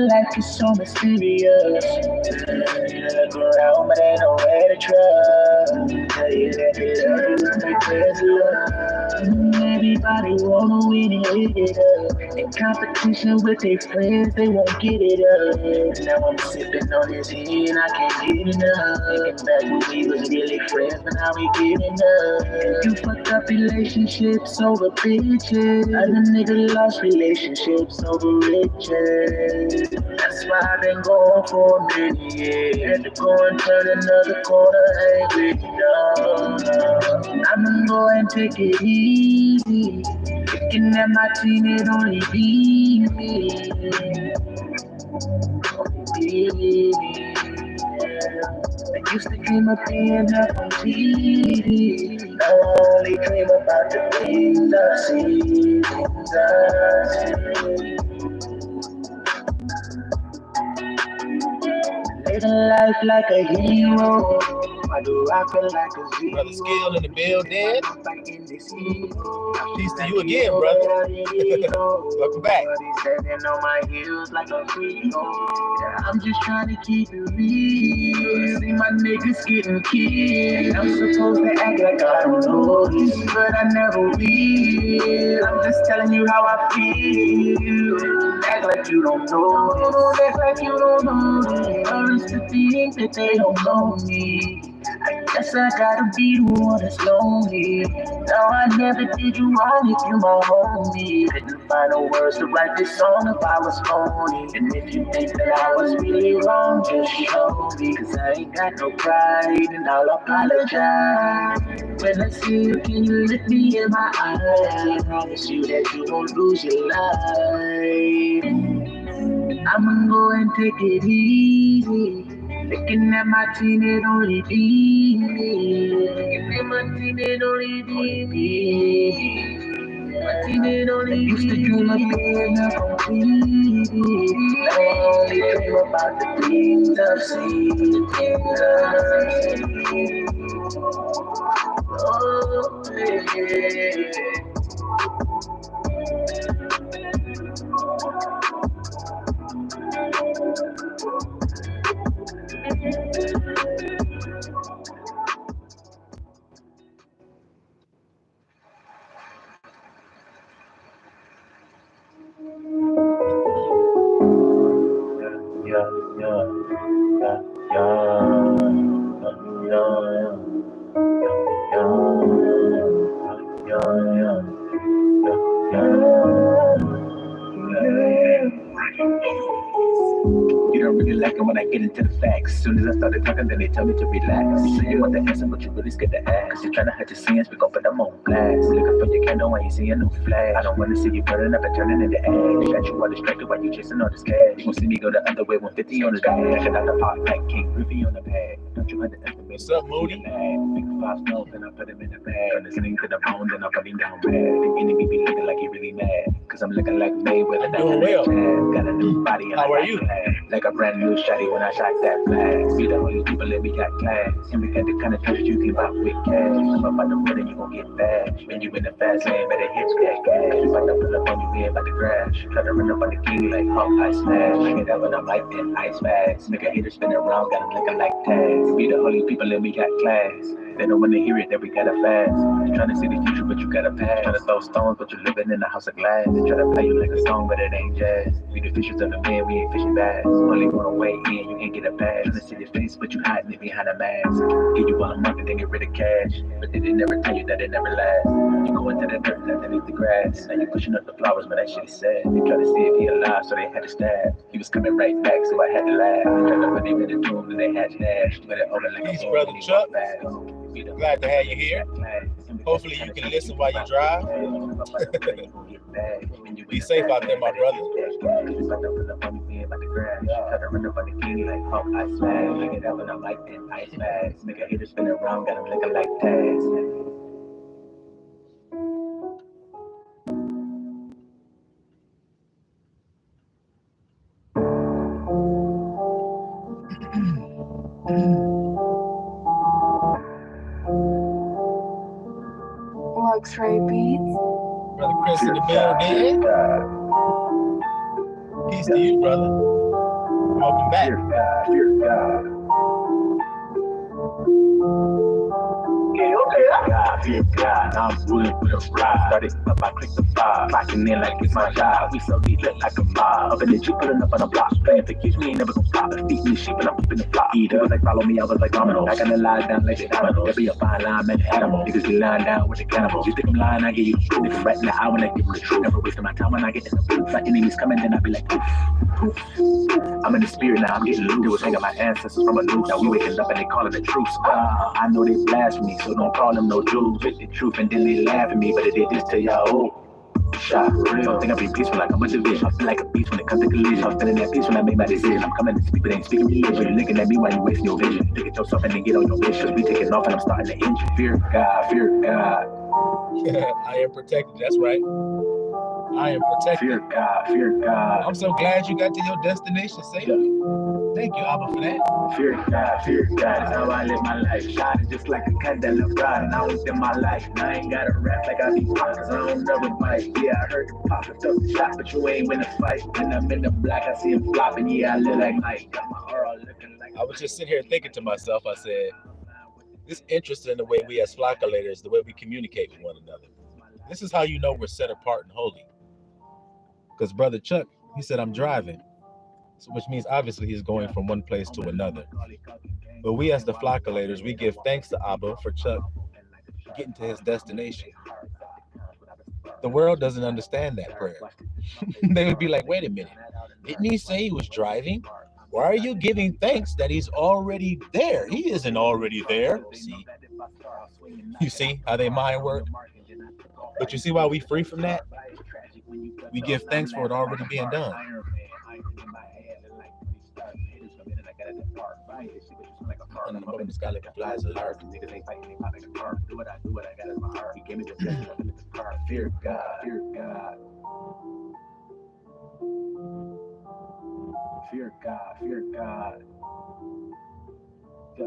life is so mysterious. You look around, but ain't nowhere to trust. Tell you that they love you and they crazy love. Everybody wanna win and live it up. In competition with their friends, they won't get it up. Now I'm sipping on this heat and I can't get enough. Thinking back when we was really friends, but now we giving up. You fucked up relationships over bitches. Other nigga lost relationships over riches. That's why I've been going for a minute, yeah. Had to go and turn another corner, I ain't really done. I'ma go and take it easy. Looking at my team, it only be me. Only be me. I used to dream of being up on TV. Now I only dream about the things I see. Living life like a hero. I do rock it like a zero. Brother Skill in the building. Fighting this hero. Peace to you again, brother. Welcome back. Standing on my heels like a hero. I'm just trying to keep it real. See my niggas getting killed. I'm supposed to act like I don't know this, but I never will. I'm just telling you how I feel. Act like you don't know this. Act like you don't know this. Others to think that they don't know me. I guess I gotta be the one that's lonely. Now I never did you wrong if you my homie. Couldn't find no words to write this song if I was phony. And if you think that I was really wrong, just show me. Cause I ain't got no pride and I'll apologize. When I see you, can you look me in my eyes? I promise you that you won't lose your life. I'ma go and take it easy. Looking at my team, it only be me. Looking at my team, it only be me. My team, it only be me. Used to dream of being up on TV. Now I only dream about the things I've seen. The things I've seen. Oh, yeah. You don't really like it when I get into the facts. Soon as I started talking, then they tell me to relax. You say you want the answer, but you really scared to ask. You're trying to hide your sins, we gon' put them on blast. Looking for your candle, I ain't seeing no flash. I don't wanna see you burning up and turning into ash. Got you all distracted while you chasing all this cash. You gon' see me go the other way, 150 on the dash. And out the pot, like King Griffey on the pad. Don't you underestimate? What's up, Moody? Big 5 stones, then I put him in the bag. From listening to the bone, then I put him down bad. The enemy be looking like he really mad. Cause I'm looking like Mayweather. Doing well. Got a new body and How are you? Like a brand new shotty when I shot that flash. Be the only people let me got class. And we got the kind of trust you can buy with cash. I'm about to put it, you gon' get bashed. When you in the fast lane, better hit that gas. You about to pull up on you, we ain't about to crash. Try to run up on the king like Hawk, I smash. Bring it up when I'm like that ice bags. Make a hater spin around, got him looking like tags. Be the only people let me got class. They don't wanna hear it, that we gotta fast. You're trying to see the future, but you gotta pass. Trying to throw stones, but you're living in a house of glass. They try to play you like a song, but it ain't jazz. We the fishers of the man, we ain't fishing bass. Only one way in, you can't get a pass. Trying to see your face, but you hiding it behind a mask. Give you all the money, then get rid of cash. But they never tell you that it never lasts. You go into the dirt, underneath the grass. Now you pushing up the flowers, but that shit is sad. They try to see if he alive, so they had to stab. He was coming right back, so I had to laugh. They tried to put him in the tomb, and they had to dash. But it over like Peace, brother Chuck. Glad to have you here. Hopefully you can listen while you drive. Be safe out there, my brother. Make a hater spin around, got him looking like tags. X-Ray Beats. Brother Chris in the building. Peace to you, brother. Welcome back. Fear God, fear God. Fear God, now I'm ruling with a ride. Started up, I clicked the vibe. Clocking in like it's my job. We so deep, lit like a mob. Up in the Jeep, pulling up on the block. Playing for keeps, we ain't never gonna stop. Feet me sheep and I'm keeping the flock. He was like, follow me, I was like, domino. I gotta lie down like the domino. There be a fine line, man, animal. Niggas be lying down with the cannibals. You think I'm lying, I give you the truth. Niggas right in the eye when I give you the truth. Never wasting my time when I get in the booth. My enemies coming, then I be like, poof, poof. I'm in the spirit now, I'm getting loose. They was hanging my ancestors from a noose. Now we waking up and they calling the truce. I know they blasphemy, so don't call them no Jews. With the truth and then they laugh at me, but they did this to y'all. Shot real, think I be peaceful like I'm a division. I feel like a beast when it comes to collision. I'm feeling that peace when I make my decision. I'm coming to speak, but ain't speaking religion. You're looking at me while you wasting your vision. Look at yourself and then get on your mission. We taking off and I'm starting to engine. Fear God, fear God. I am protected. That's right. I am protected. Fear God, fear God. I'm so glad you got to your destination safely. Thank you, Abba, for that. Fear God, fear God. That's how I live my life. Shining just like a candle of God, and I was in my life. And I ain't gotta rap like I be pop, cause I don't never bite. Yeah, I heard you pop and took the shot, but you ain't win a fight. When I'm in the black, I see him flopping. Yeah, I live like light. Got my aura looking like. I was just sitting here thinking to myself, I said, it's interesting the way we as flockulators, the way we communicate with one another. This is how you know we're set apart and holy. Because Brother Chuck, he said, I'm driving. So, which means obviously he's going from one place to another. But we as the flockulators, we give thanks to Abba for Chuck getting to his destination. The world doesn't understand that prayer. They would be like, wait a minute, didn't he say he was driving? Why are you giving thanks that he's already there? He isn't already there. See? You see how they mind work? But you see why we free from that? We give thanks for it already being done. And I'm up in the sky like a flies alert. Niggas ain't fighting, they pop like a car. Do what I got is my heart. He gave me the best, I'm in the car. Fear God, fear God. Fear God, fear God. Yeah.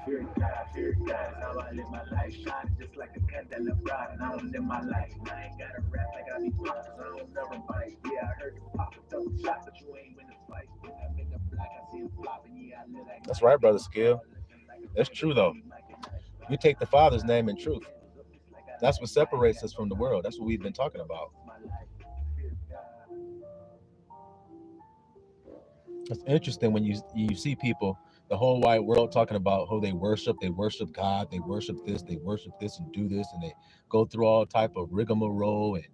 Fear God, fear God. That's how I live my life. Shining just like a candle of God, and I don't live my life. And I ain't gotta rap like I be pop, cause I don't never bite. Yeah, I heard you pop and took the shot, but you ain't win the fight. When I'm in the black, I see him flopping. Yeah, I live like. That's right, Brother Skill. That's true, though. We take the Father's name in truth. That's what separates us from the world. That's what we've been talking about. It's interesting when you see people, the whole wide world, talking about who they worship. They worship God. They worship this and do this. And they go through all type of rigmarole and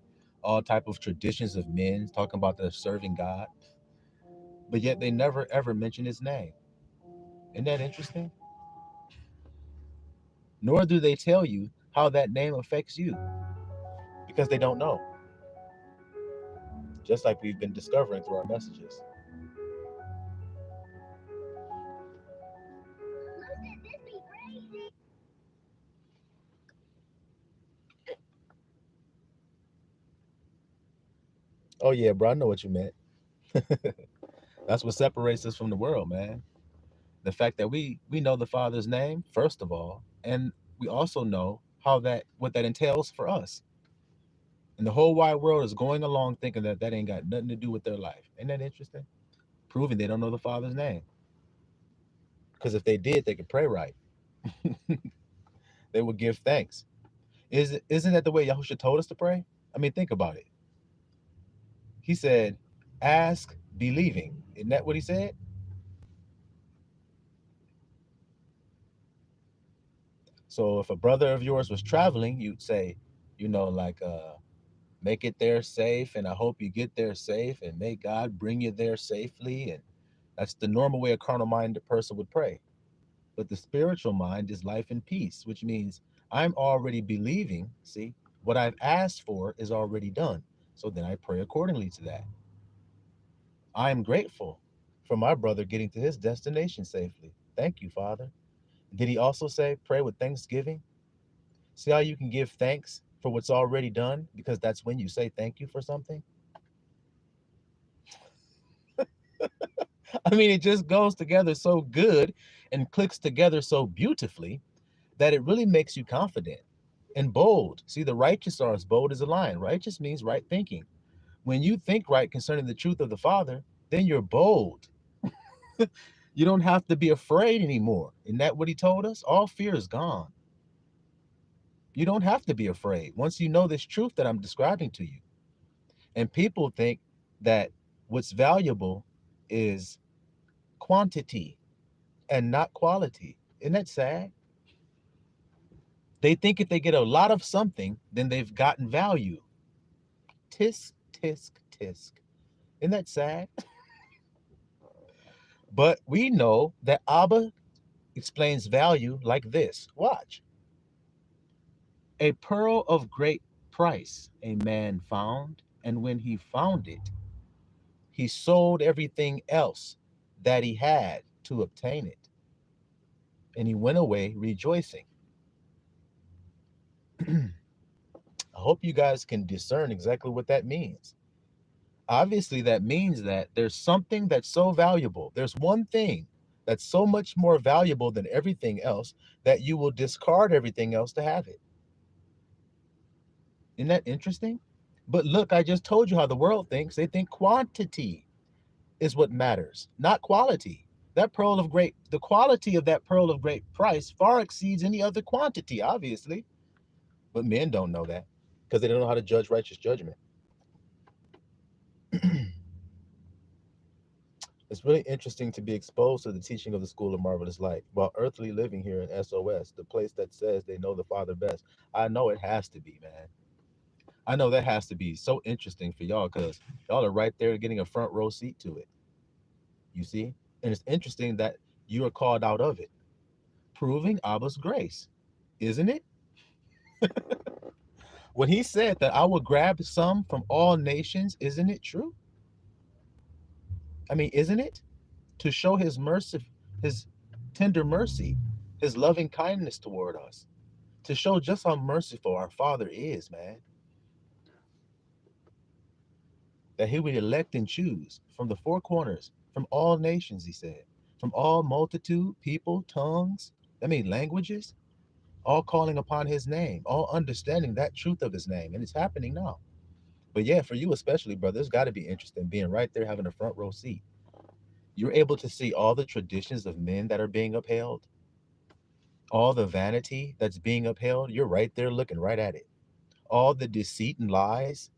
all type of traditions of men talking about they're serving God. But yet they never, ever mention his name. Isn't that interesting? Nor do they tell you how that name affects you, because they don't know. Just like we've been discovering through our messages. Oh yeah, bro, I know what you meant. That's what separates us from the world, man. The fact that we know the Father's name, first of all, and we also know what that entails for us. And the whole wide world is going along thinking that ain't got nothing to do with their life. Isn't that interesting? Proving they don't know the Father's name. Because if they did, they could pray right. They would give thanks. Isn't that the way Yahushua told us to pray? I mean, think about it. He said, ask believing. Isn't that what he said? So if a brother of yours was traveling, you'd say, make it there safe, and I hope you get there safe, and may God bring you there safely. And that's the normal way a carnal-minded person would pray. But the spiritual mind is life and peace, which means I'm already believing, see, what I've asked for is already done. So then I pray accordingly to that. I am grateful for my brother getting to his destination safely. Thank you, Father. Did he also say, pray with thanksgiving? See how you can give thanks for what's already done, because that's when you say thank you for something? I mean, it just goes together so good and clicks together so beautifully that it really makes you confident and bold. See, the righteous are as bold as a lion. Righteous means right thinking. When you think right concerning the truth of the Father, then you're bold. You don't have to be afraid anymore. Isn't that what he told us? All fear is gone. You don't have to be afraid once you know this truth that I'm describing to you. And people think that what's valuable is quantity and not quality. Isn't that sad? They think if they get a lot of something, then they've gotten value. Tisk, tisk, tisk. Isn't that sad? But we know that Abba explains value like this. Watch. A pearl of great price a man found, and when he found it, he sold everything else that he had to obtain it. And he went away rejoicing. I hope you guys can discern exactly what that means. Obviously, that means that there's something that's so valuable. There's one thing that's so much more valuable than everything else that you will discard everything else to have it. Isn't that interesting? But look, I just told you how the world thinks. They think quantity is what matters, not quality. The quality of that pearl of great price far exceeds any other quantity, obviously. But men don't know that because they don't know how to judge righteous judgment. It's really interesting to be exposed to the teaching of the School of Marvelous Light while earthly living here in SOS, the place that says they know the Father best. I know it has to be, man. I know that has to be so interesting for y'all because y'all are right there getting a front row seat to it. You see? And it's interesting that you are called out of it, proving Abba's grace, isn't it? When he said that I will grab some from all nations, isn't it true? I mean, isn't it? To show his mercy, his tender mercy, his loving kindness toward us, to show just how merciful our Father is, man. That he would elect and choose from the four corners, from all nations, he said, from all multitude, people, tongues, languages, all calling upon his name, all understanding that truth of his name. And it's happening now. But yeah, for you especially, brother, it's got to be interesting being right there having a front row seat. You're able to see all the traditions of men that are being upheld, all the vanity that's being upheld. You're right there looking right at it. All the deceit and lies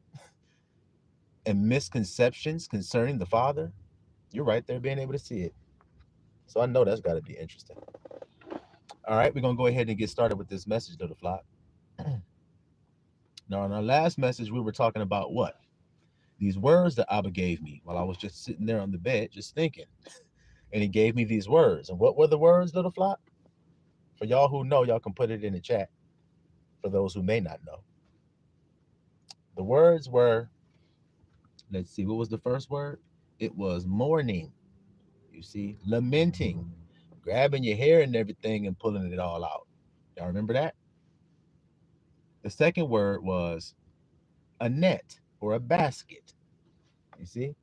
and misconceptions concerning the Father, you're right there being able to see it. So I know that's got to be interesting. All right, we're going to go ahead and get started with this message, little flock. Now, in our last message, we were talking about what? These words that Abba gave me while I was just sitting there on the bed, just thinking. And he gave me these words. And what were the words, little flock? For y'all who know, y'all can put it in the chat. For those who may not know. The words were, let's see, what was the first word? It was mourning. You see, lamenting, grabbing your hair and everything and pulling it all out. Y'all remember that? The second word was a net or a basket. You see?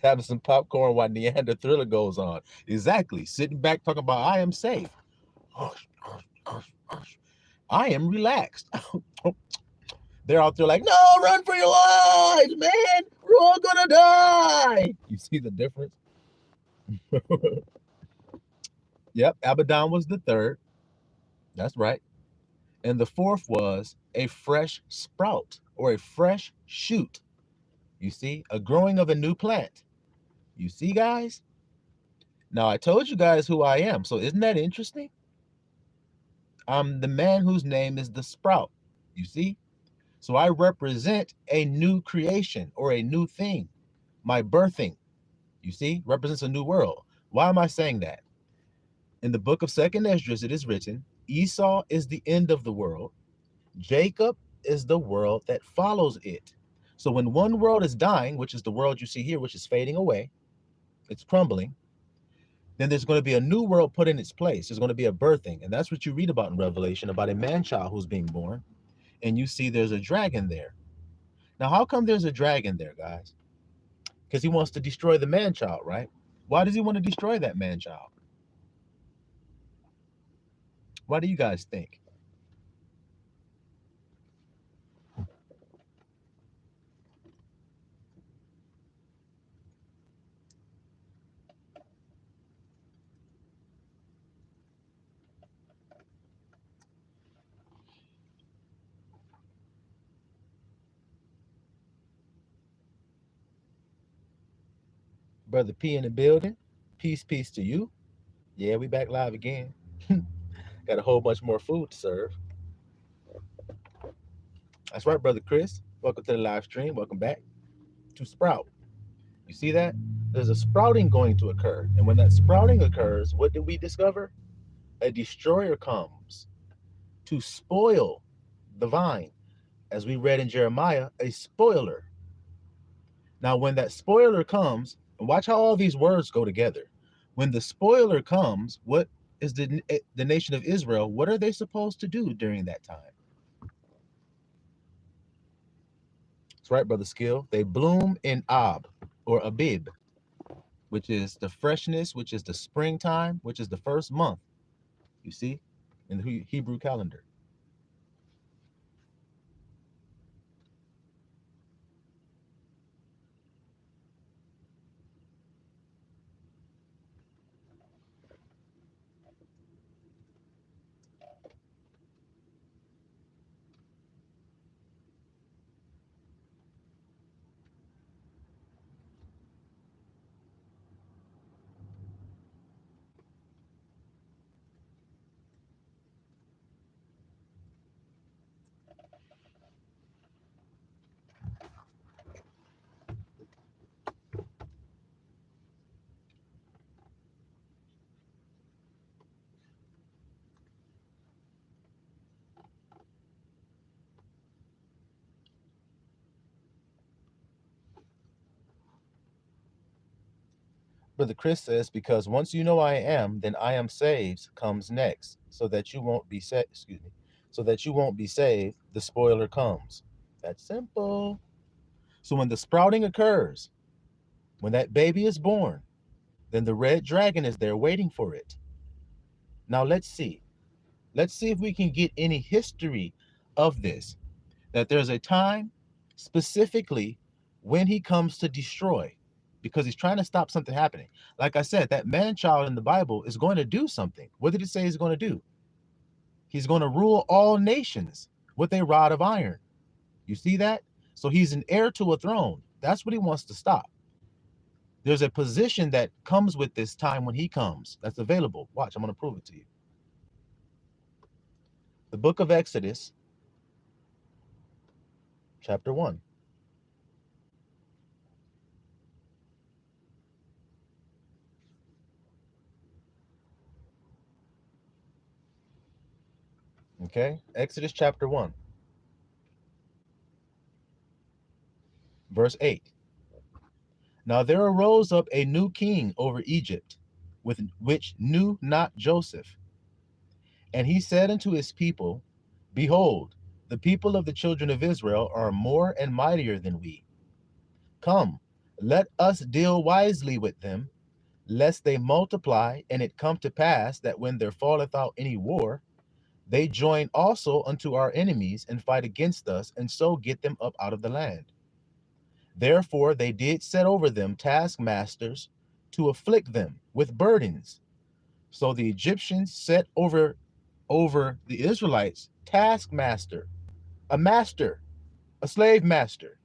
Having some popcorn while Neander Thriller goes on. Exactly. Sitting back talking about I am safe. Hush, hush, hush, hush. I am relaxed. They're out there like, no, run for your lives, man. We're all gonna die. You see the difference? Yep, Abaddon was the third. That's right. And the fourth was a fresh sprout or a fresh shoot. You see, a growing of a new plant. You see, guys? Now, I told you guys who I am. So isn't that interesting? I'm the man whose name is the sprout. You see? So I represent a new creation or a new thing. My birthing, you see, represents a new world. Why am I saying that? In the book of 2nd Esdras, it is written, Esau is the end of the world. Jacob is the world that follows it. So when one world is dying, which is the world you see here, which is fading away, it's crumbling, then there's going to be a new world put in its place. There's going to be a birthing. And that's what you read about in Revelation, about a man-child who's being born. And you see there's a dragon there. Now, how come there's a dragon there, guys? Because he wants to destroy the man-child, right? Why does he want to destroy that man-child? Why do you guys think? Brother P in the building. Peace to you. Yeah, we back live again. Got a whole bunch more food to serve. That's right, Brother Chris. Welcome to the live stream. Welcome back to Sprout. You see that? There's a sprouting going to occur. And when that sprouting occurs, what do we discover? A destroyer comes to spoil the vine. As we read in Jeremiah, a spoiler. Now, when that spoiler comes, and watch how all these words go together. When the spoiler comes, what is the nation of Israel? What are they supposed to do during that time? That's right, Brother Skill. They bloom in Ab or Abib, which is the freshness, which is the springtime, which is the first month, you see, in the Hebrew calendar. Brother Chris says, because once you know I am, then I am saved comes next, so that you won't be so that you won't be saved, the spoiler comes. That's simple. So when the sprouting occurs, when that baby is born, then the red dragon is there waiting for it. Now let's see. Let's see if we can get any history of this. That there's a time specifically when he comes to destroy, because he's trying to stop something happening. Like I said, that man-child in the Bible is going to do something. What did it say he's going to do? He's going to rule all nations with a rod of iron. You see that? So he's an heir to a throne. That's what he wants to stop. There's a position that comes with this time when he comes that's available. Watch, I'm going to prove it to you. The book of Exodus, chapter 1. Okay, Exodus chapter 1, verse 8. Now there arose up a new king over Egypt, with which knew not Joseph. And he said unto his people, behold, the people of the children of Israel are more and mightier than we. Come, let us deal wisely with them, lest they multiply, and it come to pass that when there falleth out any war, they join also unto our enemies and fight against us, and so get them up out of the land. Therefore they did set over them taskmasters to afflict them with burdens. So the Egyptians set over the Israelites taskmaster, a slave master,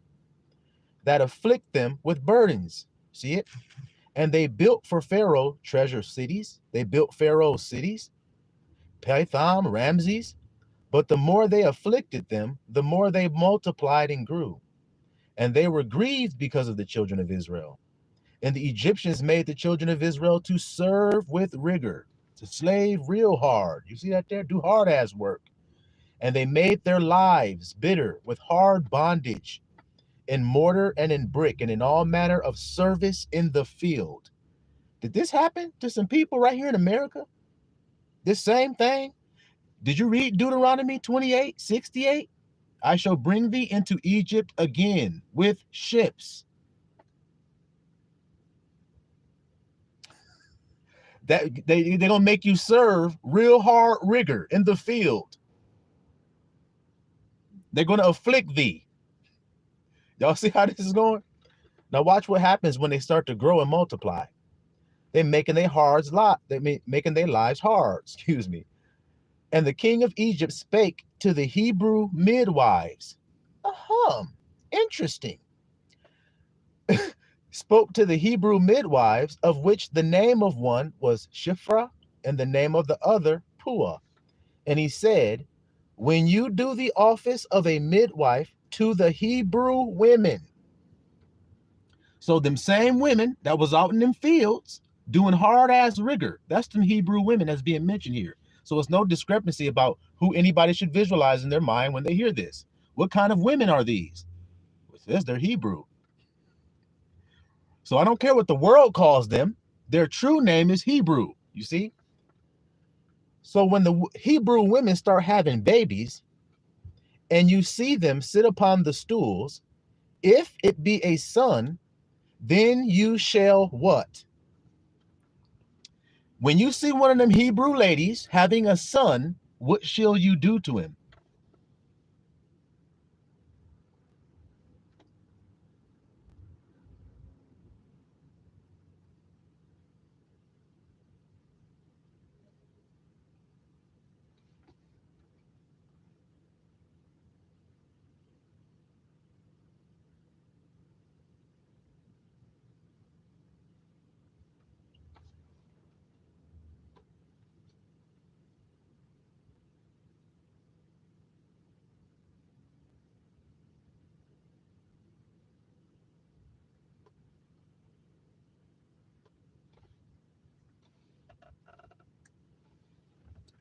that afflict them with burdens. See it? And they built for Pharaoh treasure cities. They built Pharaoh's cities, Pithom, Ramses. But the more they afflicted them, the more they multiplied and grew. And they were grieved because of the children of Israel. And the Egyptians made the children of Israel to serve with rigor, to slave real hard. You see that there? Do hard ass work. And they made their lives bitter with hard bondage in mortar and in brick and in all manner of service in the field. Did this happen to some people right here in America? This same thing? Did you read Deuteronomy 28:68? I shall bring thee into Egypt again with ships. That they're gonna make you serve real hard rigor in the field. They're gonna afflict thee. Y'all see how this is going? Now watch what happens when they start to grow and multiply. They're making their making their lives hard. Excuse me. And the king of Egypt spake to the Hebrew midwives. Interesting. spoke to the Hebrew midwives, of which the name of one was Shiphrah and the name of the other Puah. And he said, when you do the office of a midwife to the Hebrew women, so them same women that was out in them fields doing hard ass rigor, that's them Hebrew women that's being mentioned here. So it's no discrepancy about who anybody should visualize in their mind when they hear this. What kind of women are these? It says they're Hebrew. So I don't care what the world calls them. Their true name is Hebrew, you see? So when the Hebrew women start having babies and you see them sit upon the stools, if it be a son, then you shall what? When you see one of them Hebrew ladies having a son, what shall you do to him?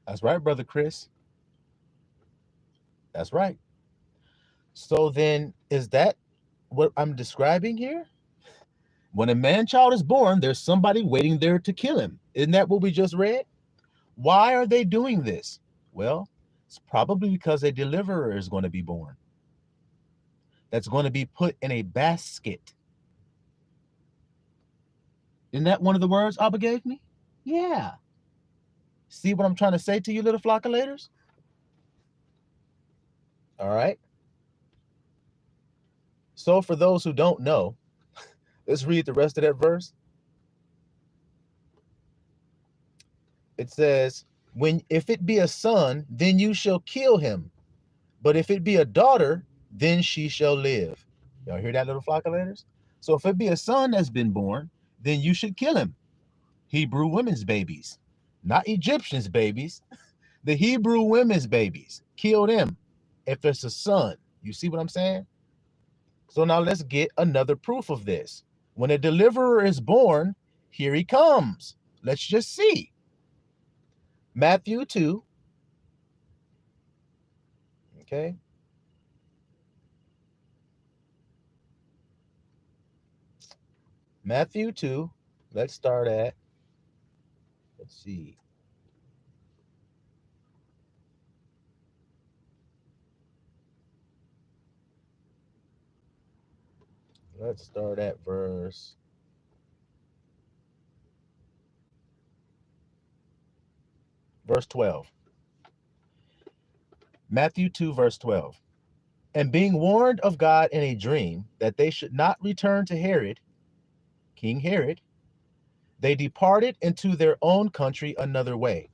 That's right, Brother Chris. That's right. So then, is that what I'm describing here? When a man child is born, there's somebody waiting there to kill him. Isn't that what we just read? Why are they doing this? Well, it's probably because a deliverer is going to be born that's going to be put in a basket. Isn't that one of the words Abba gave me? Yeah. See what I'm trying to say to you, little flockulators? All right. So for those who don't know, let's read the rest of that verse. It says, when if it be a son, then you shall kill him. But if it be a daughter, then she shall live. Y'all hear that, little flockulators? So if it be a son that's been born, then you should kill him. Hebrew women's babies, not Egyptians' babies. The Hebrew women's babies, kill them if it's a son. You see what I'm saying? So now let's get another proof of this. When a deliverer is born, here he comes. Let's just see. Matthew 2. Okay. Matthew 2. Let's start at, let's see. Let's start at verse 12. Matthew 2, verse 12. And being warned of God in a dream that they should not return to Herod, King Herod, they departed into their own country another way.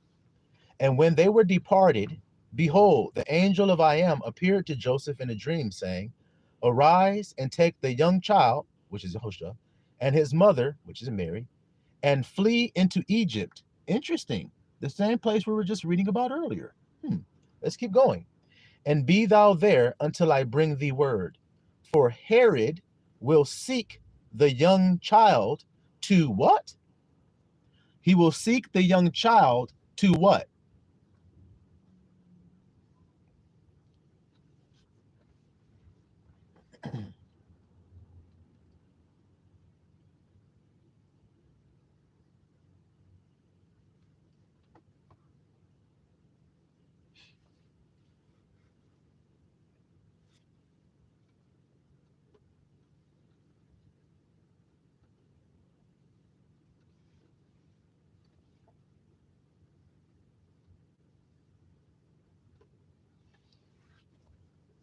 And when they were departed, behold, the angel of I am appeared to Joseph in a dream, saying, arise and take the young child, which is Yehoshua, and his mother, which is Mary, and flee into Egypt. Interesting. The same place we were just reading about earlier. Let's keep going. And be thou there until I bring thee word. For Herod will seek the young child to what? He will seek the young child to what?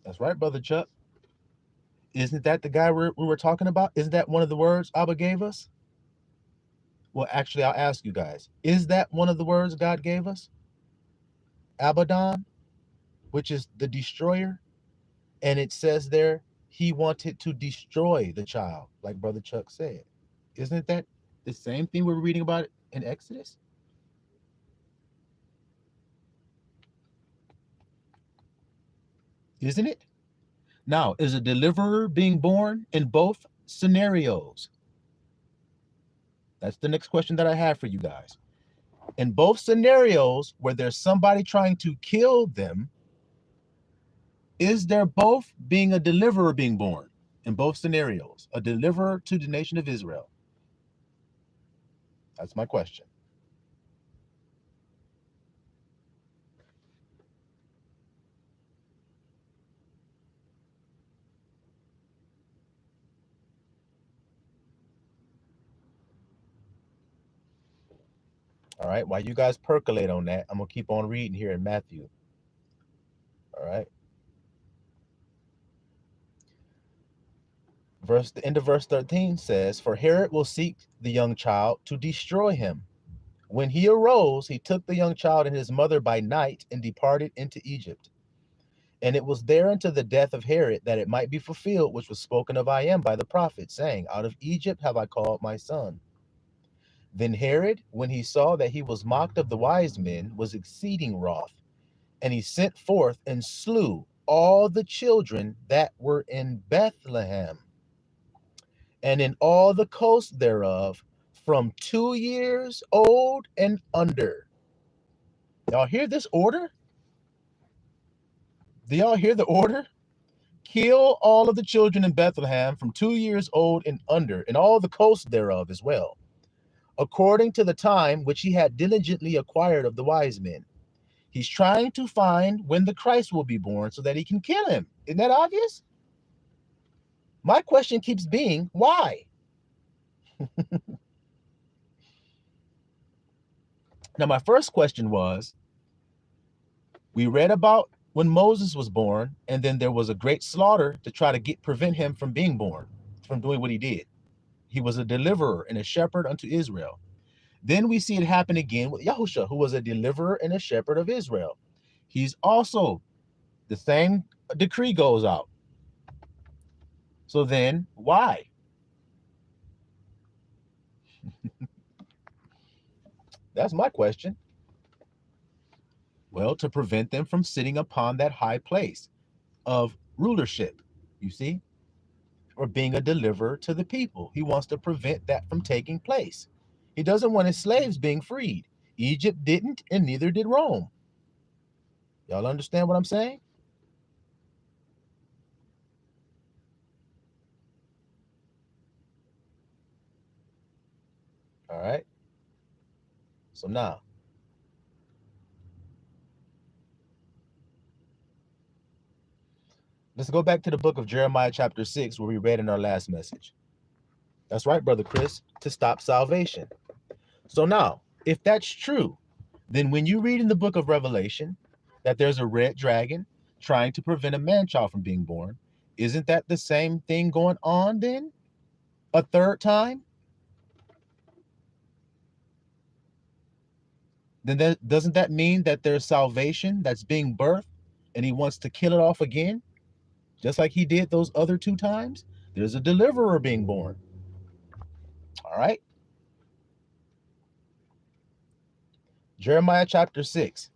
That's right, Brother Chuck. Isn't that the guy we were talking about? Isn't that one of the words Abba gave us? Well, actually, I'll ask you guys. Is that one of the words God gave us? Abaddon, which is the destroyer. And it says there, he wanted to destroy the child, like Brother Chuck said. Isn't that the same thing we're reading about in Exodus? Isn't it? Now, is a deliverer being born in both scenarios? That's the next question that I have for you guys. In both scenarios where there's somebody trying to kill them, is there both being a deliverer being born? In both scenarios, a deliverer to the nation of Israel? That's my question. All right, while you guys percolate on that, I'm going to keep on reading here in Matthew. All right. The end of verse 13 says, "For Herod will seek the young child to destroy him. When he arose, he took the young child and his mother by night and departed into Egypt. And it was there unto the death of Herod, that it might be fulfilled which was spoken of I am by the prophet, saying, Out of Egypt have I called my son. Then Herod, when he saw that he was mocked of the wise men, was exceeding wroth. And he sent forth and slew all the children that were in Bethlehem and in all the coast thereof, from 2 years old and under." Y'all hear this order? Do y'all hear the order? Kill all of the children in Bethlehem from 2 years old and under, and all the coast thereof as well, according to the time which he had diligently acquired of the wise men. He's trying to find when the Christ will be born so that he can kill him. Isn't that obvious? My question keeps being, why? Now, my first question was, we read about when Moses was born, and then there was a great slaughter to try to prevent him from being born, from doing what he did. He was a deliverer and a shepherd unto Israel. Then we see it happen again with Yahusha, who was a deliverer and a shepherd of Israel. He's also, the same decree goes out. So then, why? That's my question. Well, to prevent them from sitting upon that high place of rulership, you see, or being a deliverer to the people. He wants to prevent that from taking place. He doesn't want his slaves being freed. Egypt didn't, and neither did Rome. Y'all understand what I'm saying? All right. So now, let's go back to the book of Jeremiah chapter 6, where we read in our last message. That's right, Brother Chris, to stop salvation. So now, if that's true, then when you read in the book of Revelation that there's a red dragon trying to prevent a man-child from being born, isn't that the same thing going on then? A third time? Then doesn't that mean that there's salvation that's being birthed and he wants to kill it off again? Just like he did those other 2 times? There's a deliverer being born. All right. Jeremiah chapter 6.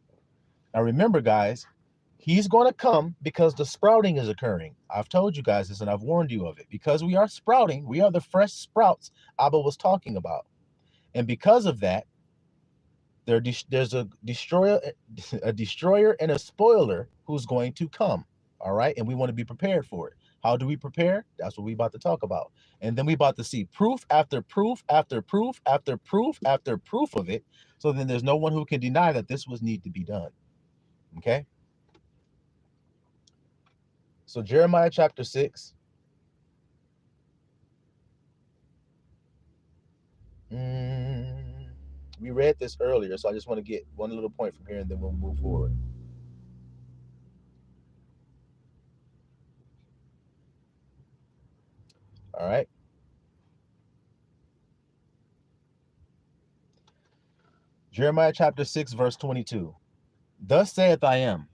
Now remember, guys, he's going to come because the sprouting is occurring. I've told you guys this and I've warned you of it. Because we are sprouting, we are the fresh sprouts Abba was talking about. And because of that, there's a destroyer and a spoiler who's going to come. All right. And we want to be prepared for it. How do we prepare? That's what we about to talk about. And then we about to see proof after proof after proof after proof after proof of it. So then there's no one who can deny that this was need to be done. Okay. So Jeremiah chapter 6. We read this earlier, so I just want to get one little point from here and then we'll move forward. All right. Jeremiah chapter 6, verse 22. Thus saith I am,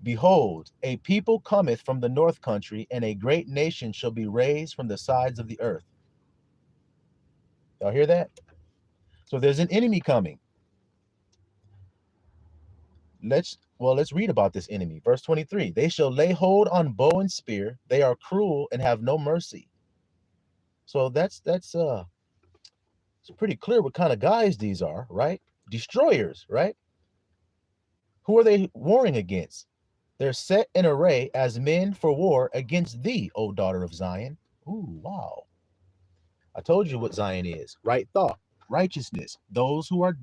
Behold, a people cometh from the north country, and a great nation shall be raised from the sides of the earth. Y'all hear that? So there's an enemy coming. Let's read about this enemy. Verse 23. They shall lay hold on bow and spear. They are cruel and have no mercy. So it's pretty clear what kind of guys these are, right? Destroyers, right? Who are they warring against? They're set in array as men for war against thee, O daughter of Zion. Ooh, wow. I told you what Zion is. Right thought, righteousness, those who are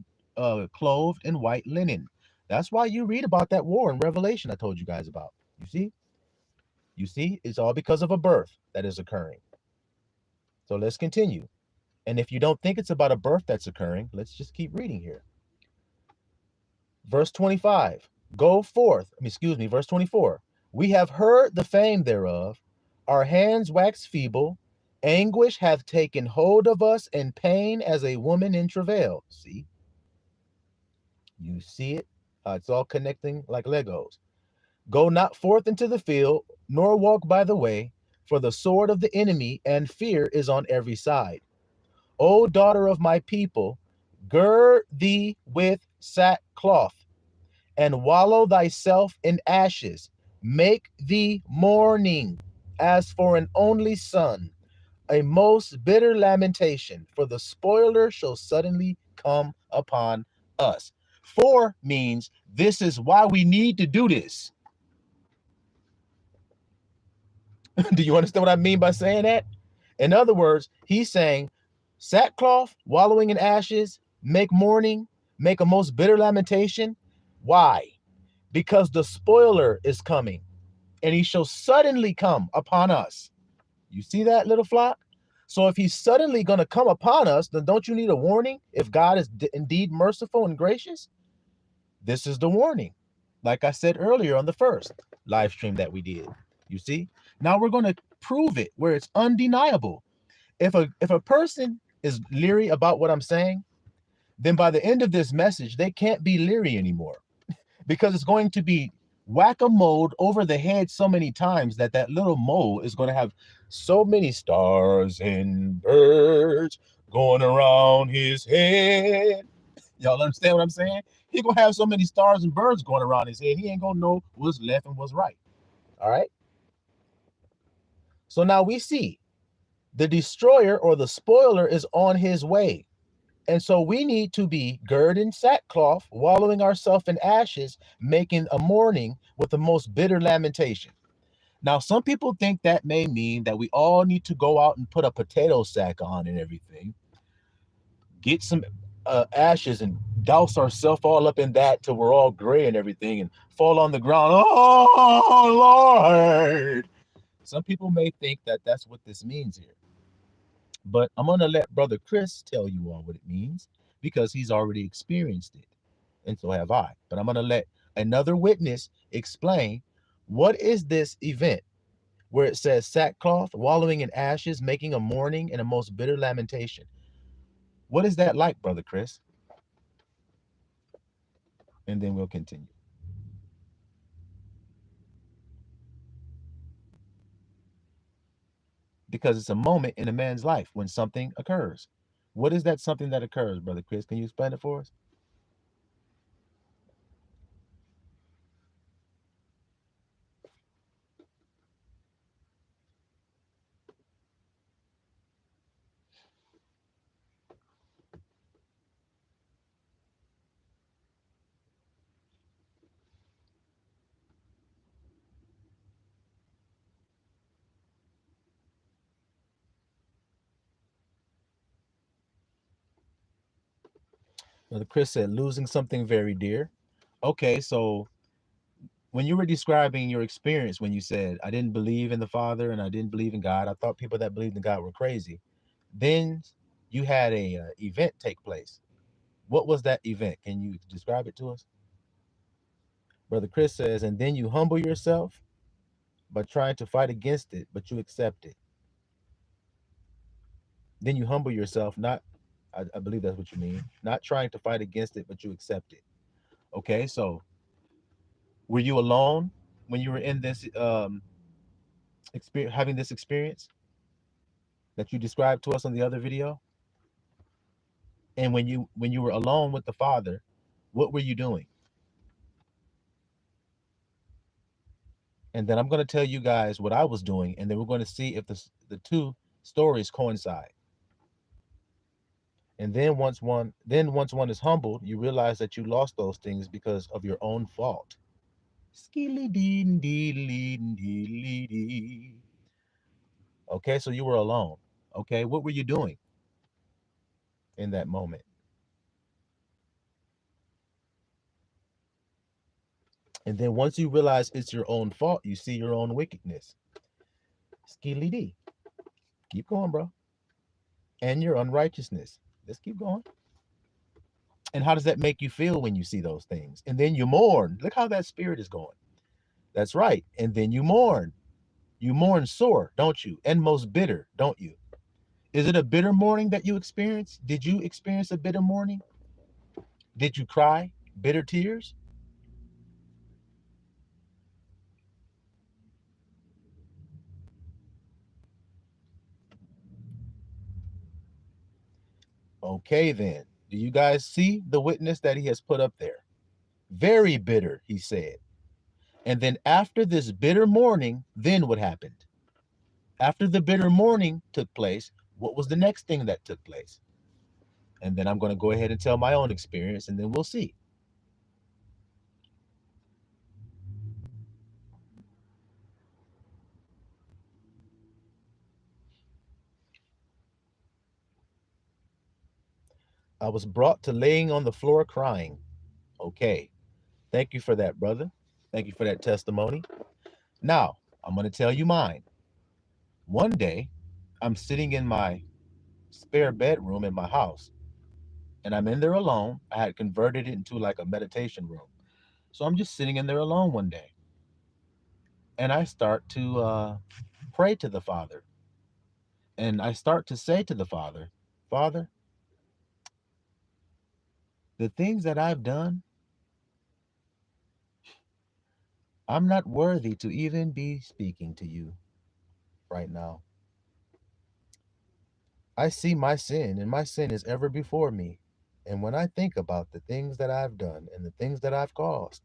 clothed in white linen. That's why you read about that war in Revelation I told you guys about. You see? You see? It's all because of a birth that is occurring. So let's continue. And if you don't think it's about a birth that's occurring, let's just keep reading here. Verse 25. Go forth. Verse 24. We have heard the fame thereof. Our hands wax feeble. Anguish hath taken hold of us, and pain as a woman in travail. See? You see it? It's all connecting like Legos. Go not forth into the field, nor walk by the way, for the sword of the enemy and fear is on every side. O daughter of my people, gird thee with sackcloth, and wallow thyself in ashes. Make thee mourning, as for an only son, a most bitter lamentation, for the spoiler shall suddenly come upon us. For means this is why we need to do this. Do you understand what I mean by saying that? In other words, he's saying sackcloth, wallowing in ashes, make mourning, make a most bitter lamentation. Why? Because the spoiler is coming, and he shall suddenly come upon us. You see that, little flock? So if he's suddenly going to come upon us, then don't you need a warning if God is indeed merciful and gracious? This is the warning. Like I said earlier on the first live stream that we did. You see? Now we're going to prove it where it's undeniable. If a person is leery about what I'm saying, then by the end of this message, they can't be leery anymore, because it's going to be whack-a-mole over the head so many times that little mole is going to have so many stars and birds going around his head. Y'all understand what I'm saying? He gonna have so many stars and birds going around his head, he ain't gonna know what's left and what's right. All right. So now we see the destroyer or the spoiler is on his way. And so we need to be girded in sackcloth, wallowing ourselves in ashes, making a mourning with the most bitter lamentation. Now, some people think that may mean that we all need to go out and put a potato sack on and everything, get some ashes and douse ourselves all up in that till we're all gray and everything and fall on the ground. Oh, Lord. Some people may think that that's what this means here. But I'm going to let Brother Chris tell you all what it means, because he's already experienced it. And so have I. But I'm going to let another witness explain what is this event where it says sackcloth, wallowing in ashes, making a mourning and a most bitter lamentation. What is that like, Brother Chris? And then we'll continue. Because it's a moment in a man's life when something occurs. What is that something that occurs, Brother Chris? Can you explain it for us? Brother Chris said, losing something very dear. Okay, so when you were describing your experience, when you said, I didn't believe in the Father and I didn't believe in God, I thought people that believed in God were crazy. Then you had a event take place. What was that event? Can you describe it to us? Brother Chris says, and then you humble yourself by trying to fight against it, but you accept it. Then you humble yourself, not, I believe that's what you mean, not trying to fight against it, but you accept it. Okay, so were you alone when you were in this experience, having this experience that you described to us on the other video, and when you were alone with the Father, what were you doing? And then I'm going to tell you guys what I was doing, and then we're going to see if the two stories coincide. And then once one is humbled, you realize that you lost those things because of your own fault. Okay, so you were alone. Okay, what were you doing in that moment? And then once you realize it's your own fault, you see your own wickedness. Skilly D. Keep going, bro. And your unrighteousness. Let's keep going. And how does that make you feel when you see those things? And then you mourn. Look how that spirit is going. That's right. And then you mourn. You mourn sore, don't you? And most bitter, don't you? Is it a bitter mourning that you experience? Did you experience a bitter mourning? Did you cry bitter tears? Okay, then. Do you guys see the witness that he has put up there? Very bitter, he said. And then after this bitter mourning, then what happened? After the bitter mourning took place, what was the next thing that took place? And then I'm going to go ahead and tell my own experience, and then we'll see. I was brought to laying on the floor crying. Okay. Thank you for that, brother. Thank you for that testimony. Now, I'm going to tell you mine. One day, I'm sitting in my spare bedroom in my house, and I'm in there alone. I had converted it into like a meditation room. So I'm just sitting in there alone one day. And I start to pray to the Father. And I start to say to the Father, Father, the things that I've done, I'm not worthy to even be speaking to you right now. I see my sin, and my sin is ever before me. And when I think about the things that I've done and the things that I've caused,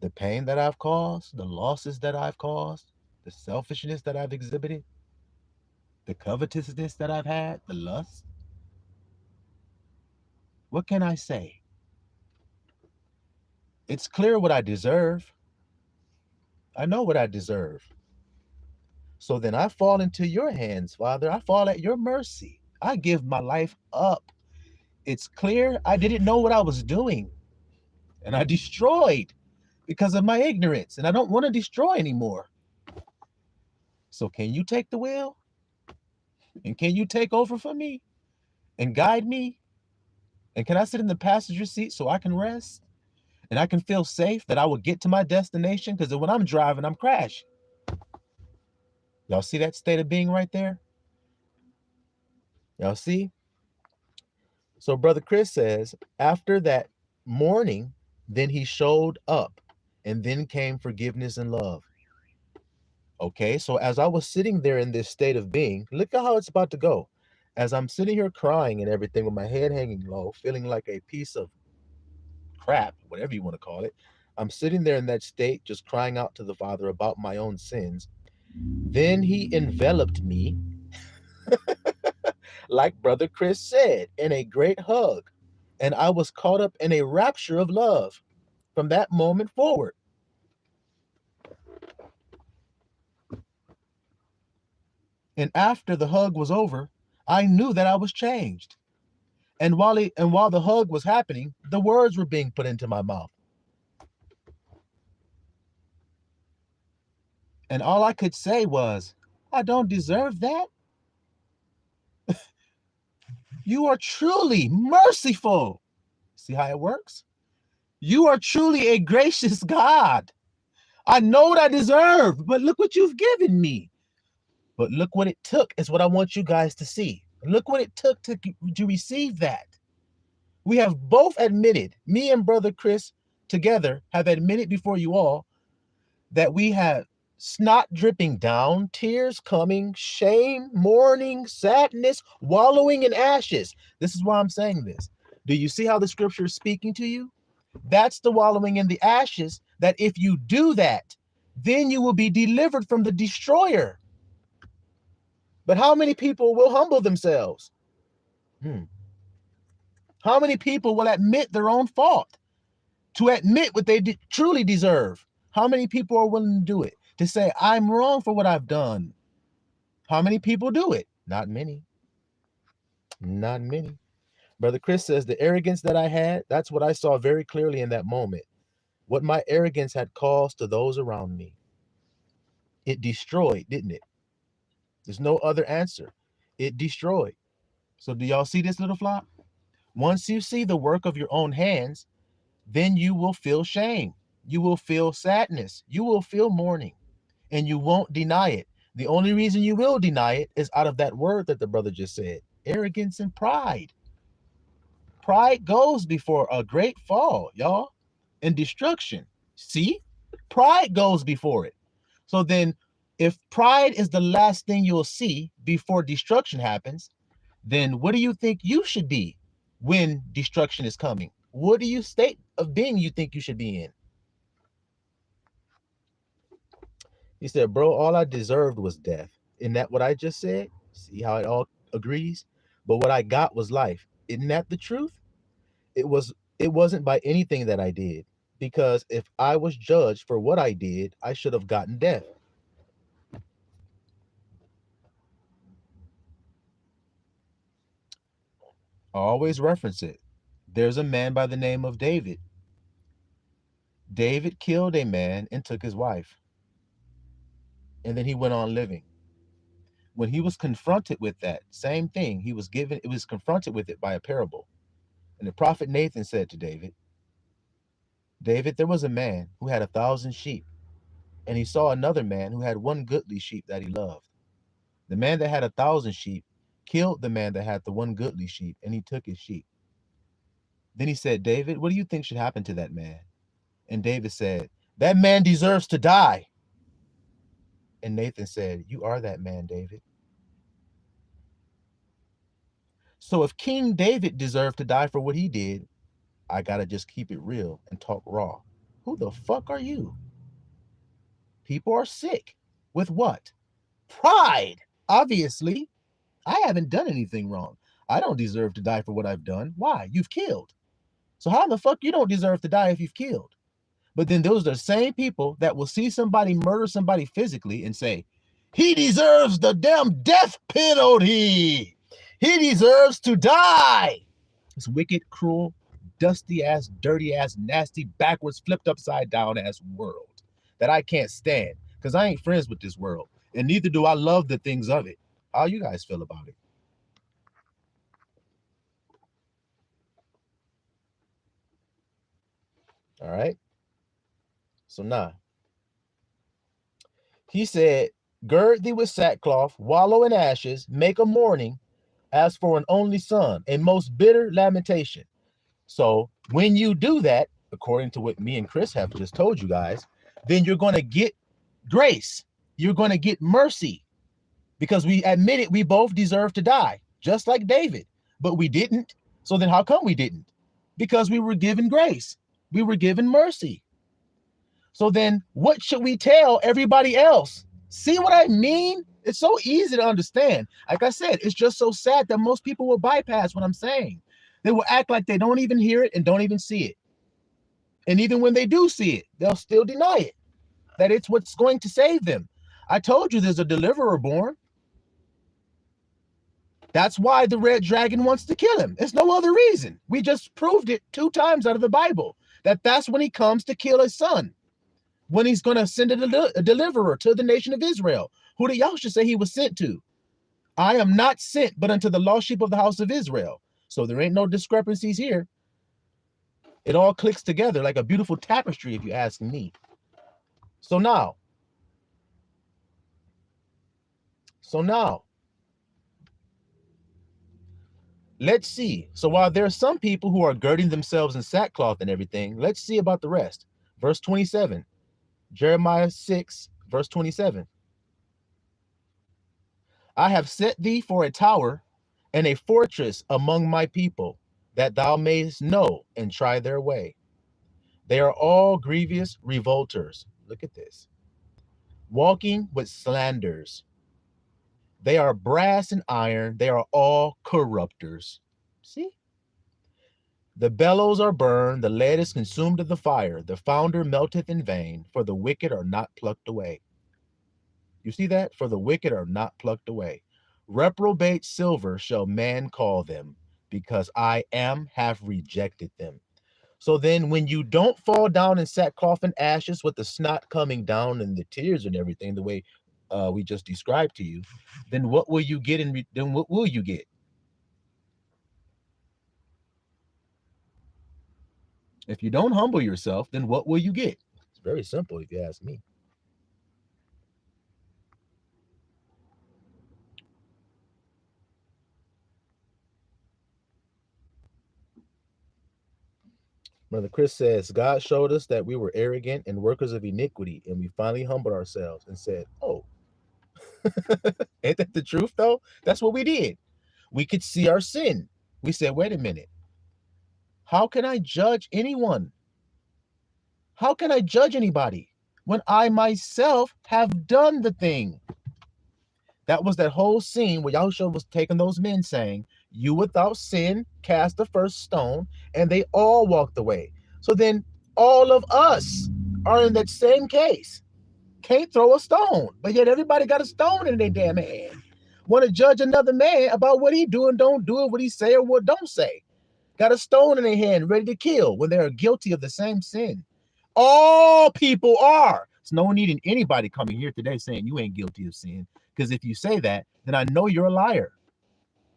the pain that I've caused, the losses that I've caused, the selfishness that I've exhibited, the covetousness that I've had, the lust, what can I say? It's clear what I deserve. I know what I deserve. So then I fall into your hands, Father. I fall at your mercy. I give my life up. It's clear I didn't know what I was doing. And I destroyed because of my ignorance. And I don't want to destroy anymore. So can you take the wheel? And can you take over for me? And guide me? And can I sit in the passenger seat so I can rest? And I can feel safe that I will get to my destination? Because when I'm driving, I'm crashing. Y'all see that state of being right there? Y'all see? So Brother Chris says, after that morning, then he showed up, and then came forgiveness and love. Okay, so as I was sitting there in this state of being, look at how it's about to go. As I'm sitting here crying and everything with my head hanging low, feeling like a piece of crap, whatever you want to call it, I'm sitting there in that state, just crying out to the Father about my own sins. Then he enveloped me, like Brother Chris said, in a great hug. And I was caught up in a rapture of love from that moment forward. And after the hug was over, I knew that I was changed. And while the hug was happening, the words were being put into my mouth. And all I could say was, I don't deserve that. You are truly merciful. See how it works? You are truly a gracious God. I know what I deserve, but look what you've given me. But look what it took is what I want you guys to see. Look what it took to receive that. We have both admitted, me and Brother Chris together have admitted before you all that we have snot dripping down, tears coming, shame, mourning, sadness, wallowing in ashes. This is why I'm saying this. Do you see how the scripture is speaking to you? That's the wallowing in the ashes, that if you do that, then you will be delivered from the destroyer. But how many people will humble themselves? How many people will admit their own fault, to admit what they truly deserve? How many people are willing to do it, to say, I'm wrong for what I've done? How many people do it? Not many. Not many. Brother Chris says, the arrogance that I had, that's what I saw very clearly in that moment. What my arrogance had caused to those around me. It destroyed, didn't it? There's no other answer. It destroyed. So do y'all see this, little flock? Once you see the work of your own hands, then you will feel shame. You will feel sadness. You will feel mourning, and you won't deny it. The only reason you will deny it is out of that word that the brother just said, arrogance and pride. Pride goes before a great fall, y'all, and destruction. See? Pride goes before it. So then, if pride is the last thing you'll see before destruction happens, then what do you think you should be when destruction is coming? What do you state of being you think you should be in? He said, bro, all I deserved was death. Isn't that what I just said? See how it all agrees? But what I got was life. Isn't that the truth? It wasn't by anything that I did, because if I was judged for what I did, I should have gotten death. I always reference it. There's a man by the name of David. David killed a man and took his wife. And then he went on living. When he was confronted with that same thing, he was confronted with it by a parable. And the prophet Nathan said to David, David, there was a man who had 1,000 sheep, and he saw another man who had one goodly sheep that he loved. The man that had 1,000 sheep killed the man that had the one goodly sheep, and he took his sheep. Then he said, David, what do you think should happen to that man? And David said, that man deserves to die. And Nathan said, you are that man, David. So if King David deserved to die for what he did, I gotta just keep it real and talk raw. Who the fuck are you? People are sick. With what? Pride. Obviously, I haven't done anything wrong. I don't deserve to die for what I've done. Why? You've killed. So how in the fuck you don't deserve to die if you've killed? But then those are the same people that will see somebody murder somebody physically and say, he deserves the damn death penalty. He deserves to die. This wicked, cruel, dusty ass, dirty ass, nasty, backwards, flipped upside down ass world that I can't stand, because I ain't friends with this world, and neither do I love the things of it. How you guys feel about it? All right. So now, he said, gird thee with sackcloth, wallow in ashes, make a mourning, as for an only son, a most bitter lamentation. So when you do that, according to what me and Chris have just told you guys, then you're going to get grace. You're going to get mercy, because we admitted we both deserve to die, just like David, but we didn't. So then how come we didn't? Because we were given grace. We were given mercy. So then what should we tell everybody else? See what I mean? It's so easy to understand. Like I said, it's just so sad that most people will bypass what I'm saying. They will act like they don't even hear it and don't even see it. And even when they do see it, they'll still deny it, that it's what's going to save them. I told you there's a deliverer born. That's why the red dragon wants to kill him. It's no other reason. We just proved it 2 times out of the Bible, that that's when he comes to kill his son. When he's going to send a deliverer to the nation of Israel, who the Yahusha say he was sent to. I am not sent but unto the lost sheep of the house of Israel. So there ain't no discrepancies here. It all clicks together like a beautiful tapestry, if you ask me. So now, let's see. So while there are some people who are girding themselves in sackcloth and everything, let's see about the rest. Verse 27. Jeremiah 6, verse 27. I have set thee for a tower and a fortress among my people, that thou mayest know and try their way. They are all grievous revolters. Look at this. Walking with slanders. They are brass and iron. They are all corrupters. See? The bellows are burned, the lead is consumed of the fire, the founder melteth in vain, for the wicked are not plucked away. You see that? For the wicked are not plucked away. Reprobate silver shall man call them, because I have rejected them. So then when you don't fall down in sackcloth and ashes with the snot coming down and the tears and everything, the way we just described to you, then what will you get? Then what will you get? If you don't humble yourself, then what will you get? It's very simple if you ask me. Brother Chris says, God showed us that we were arrogant and workers of iniquity, and we finally humbled ourselves and said, oh, ain't that the truth though? That's what we did. We could see our sin. We said, wait a minute. How can I judge anyone? How can I judge anybody when I myself have done the thing? That was that whole scene where Yahushua was taking those men saying, you without sin cast the first stone, and they all walked away. So then all of us are in that same case. Can't throw a stone, but yet everybody got a stone in their damn hand. Want to judge another man about what he do and don't do, what he say or what don't say. Got a stone in their hand, ready to kill when they are guilty of the same sin. All people are. It's no need in anybody coming here today saying you ain't guilty of sin. Because if you say that, then I know you're a liar.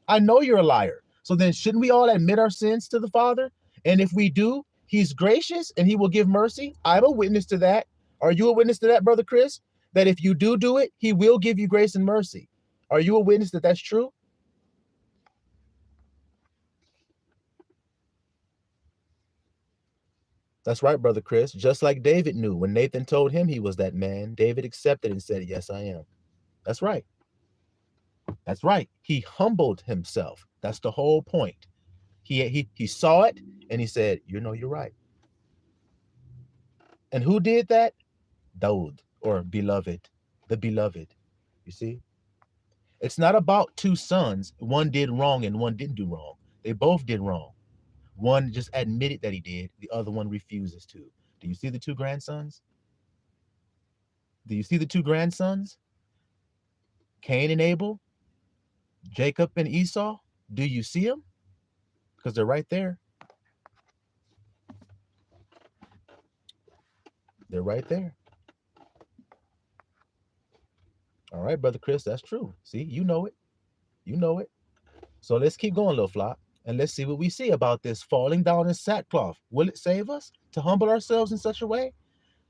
I know you're a liar. So then shouldn't we all admit our sins to the Father? And if we do, he's gracious and he will give mercy. I'm a witness to that. Are you a witness to that, Brother Chris? That if you do it, he will give you grace and mercy. Are you a witness that that's true? That's right, Brother Chris. Just like David knew when Nathan told him he was that man, David accepted and said, yes, I am. That's right. That's right. He humbled himself. That's the whole point. He saw it and he said, you're right. And who did that? Daud, or beloved, the beloved. You see? It's not about two sons. One did wrong and one didn't do wrong. They both did wrong. One just admitted that he did. The other one refuses to. Do you see the two grandsons? Do you see the two grandsons? Cain and Abel? Jacob and Esau? Do you see them? Because they're right there. They're right there. All right, Brother Chris, that's true. See, you know it. You know it. So let's keep going, little flock, and let's see what we see about this falling down in sackcloth. Will it save us to humble ourselves in such a way?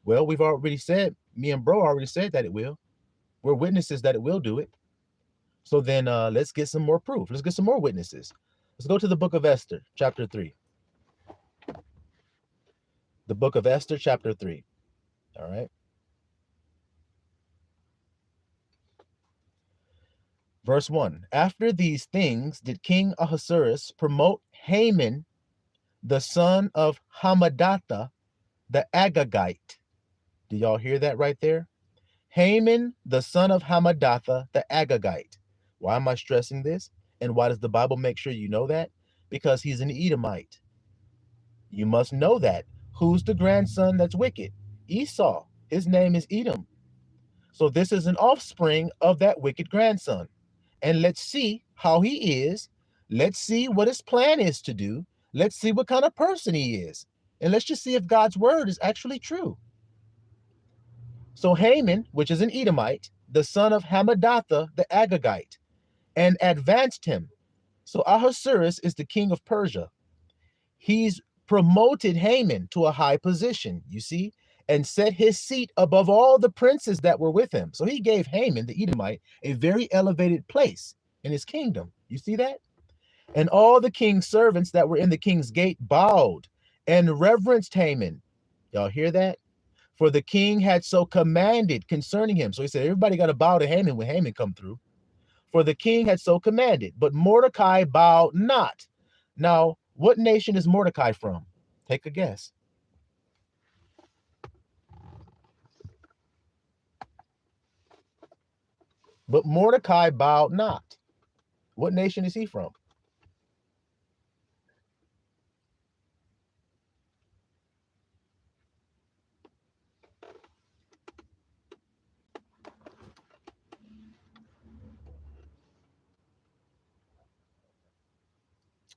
Well, we've already said, me and bro already said that it will. We're witnesses that it will do it. So then let's get some more proof. Let's get some more witnesses. Let's go to the book of Esther, chapter 3. The book of Esther, chapter 3. All right. Verse 1. After these things did King Ahasuerus promote Haman, the son of Hammedatha, the Agagite. Do y'all hear that right there? Haman, the son of Hammedatha, the Agagite. Why am I stressing this? And why does the Bible make sure you know that? Because he's an Edomite. You must know that. Who's the grandson that's wicked? Esau. His name is Edom. So this is an offspring of that wicked grandson. And let's see how he is. Let's see what his plan is to do. Let's see what kind of person he is. And let's just see if God's word is actually true. So Haman, which is an Edomite, the son of Hammedatha, the Agagite, and advanced him. So Ahasuerus is the king of Persia. He's promoted Haman to a high position, you see, and set his seat above all the princes that were with him. So he gave Haman, the Edomite, a very elevated place in his kingdom. You see that? And all the king's servants that were in the king's gate bowed and reverenced Haman. Y'all hear that? For the king had so commanded concerning him. So he said, everybody got to bow to Haman when Haman come through. For the king had so commanded, but Mordecai bowed not. Now, what nation is Mordecai from? Take a guess. But Mordecai bowed not. What nation is he from?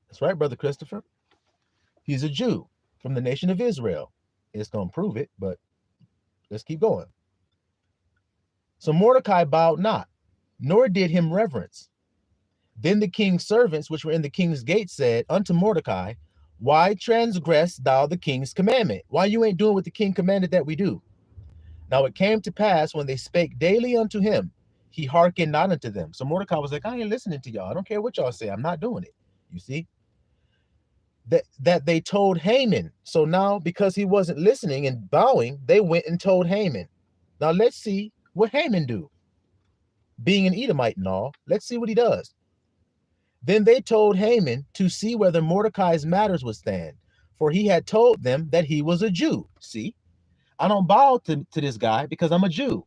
That's right, Brother Christopher. He's a Jew from the nation of Israel. It's going to prove it, but let's keep going. So Mordecai bowed not, nor did him reverence. Then the king's servants, which were in the king's gate, said unto Mordecai, why transgress thou the king's commandment? Why you ain't doing what the king commanded that we do? Now it came to pass when they spake daily unto him, he hearkened not unto them. So Mordecai was like, I ain't listening to y'all. I don't care what y'all say. I'm not doing it. You see? That they told Haman. So now, because he wasn't listening and bowing, they went and told Haman. Now let's see what Haman do. Being an Edomite and all, let's see what he does. Then they told Haman to see whether Mordecai's matters would stand, for he had told them that he was a Jew. See, I don't bow to this guy because I'm a Jew.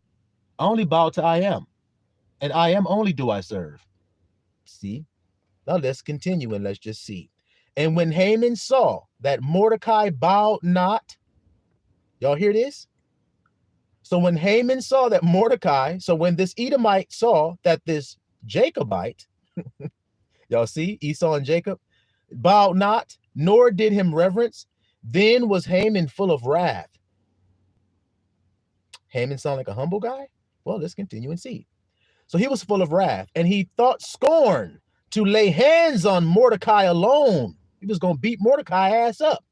I only bow to I am, and I am only do I serve. See, now let's continue and let's just see. And when Haman saw that Mordecai bowed not, y'all hear this? So when Haman saw that Mordecai, so when this Edomite saw that this Jacobite, y'all see Esau and Jacob, bowed not, nor did him reverence, then was Haman full of wrath. Haman sound like a humble guy? Well, let's continue and see. So he was full of wrath, and he thought scorn to lay hands on Mordecai alone. He was going to beat Mordecai ass up.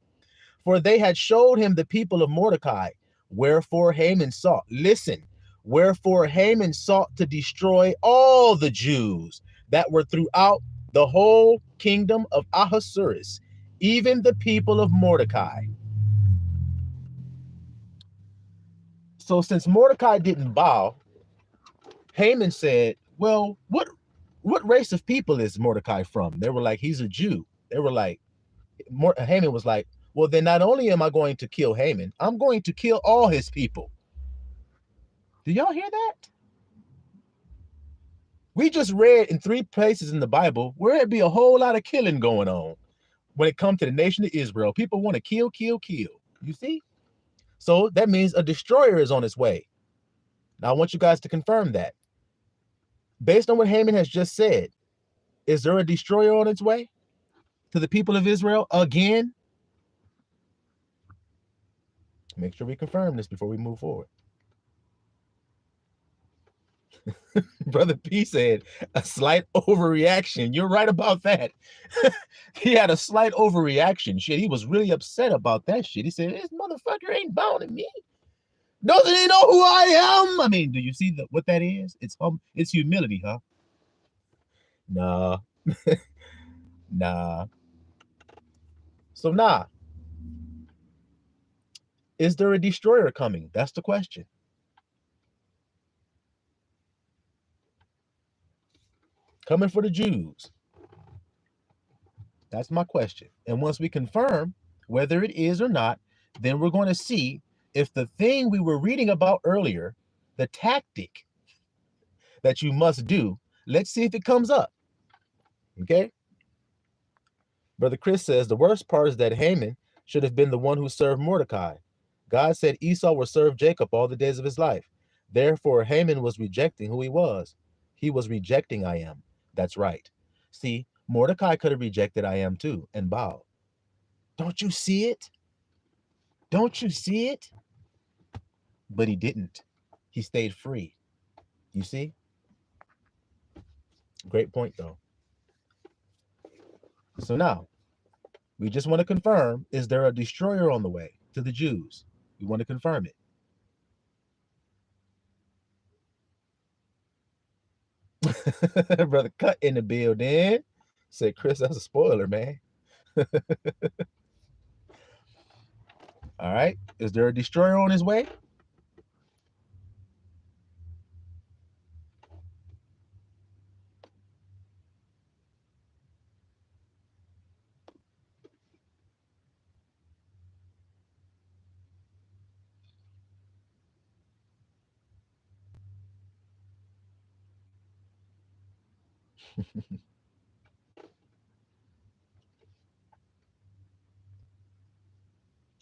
For they had showed him the people of Mordecai. Wherefore Haman sought, listen, wherefore Haman sought to destroy all the Jews that were throughout the whole kingdom of Ahasuerus, even the people of Mordecai. So since Mordecai didn't bow, Haman said, well, what race of people is Mordecai from? They were like, he's a Jew. They were like, Haman was like, well, then not only am I going to kill Haman, I'm going to kill all his people. Do y'all hear that? We just read in 3 places in the Bible where it'd be a whole lot of killing going on when it comes to the nation of Israel. People want to kill, kill, kill. You see? So that means a destroyer is on its way. Now I want you guys to confirm that. Based on what Haman has just said, is there a destroyer on its way to the people of Israel again? Make sure we confirm this before we move forward. Brother P said a slight overreaction. You're right about that. He had a slight overreaction. Shit, he was really upset about that shit. He said, this motherfucker ain't bowing me. Doesn't he know who I am? I mean, do you see what that is? It's humility, huh? Nah. Nah. So nah. Is there a destroyer coming? That's the question. Coming for the Jews. That's my question. And once we confirm whether it is or not, then we're going to see if the thing we were reading about earlier, the tactic that you must do, let's see if it comes up. Okay? Brother Chris says the worst part is that Haman should have been the one who served Mordecai. God said Esau will serve Jacob all the days of his life. Therefore, Haman was rejecting who he was. He was rejecting I am. That's right. See, Mordecai could have rejected I am too and bowed. Don't you see it? Don't you see it? But he didn't. He stayed free. You see? Great point, though. So now, we just want to confirm, is there a destroyer on the way to the Jews? We want to confirm it. Brother Cut in the building. Said, Chris, that's a spoiler, man. All right. Is there a destroyer on his way?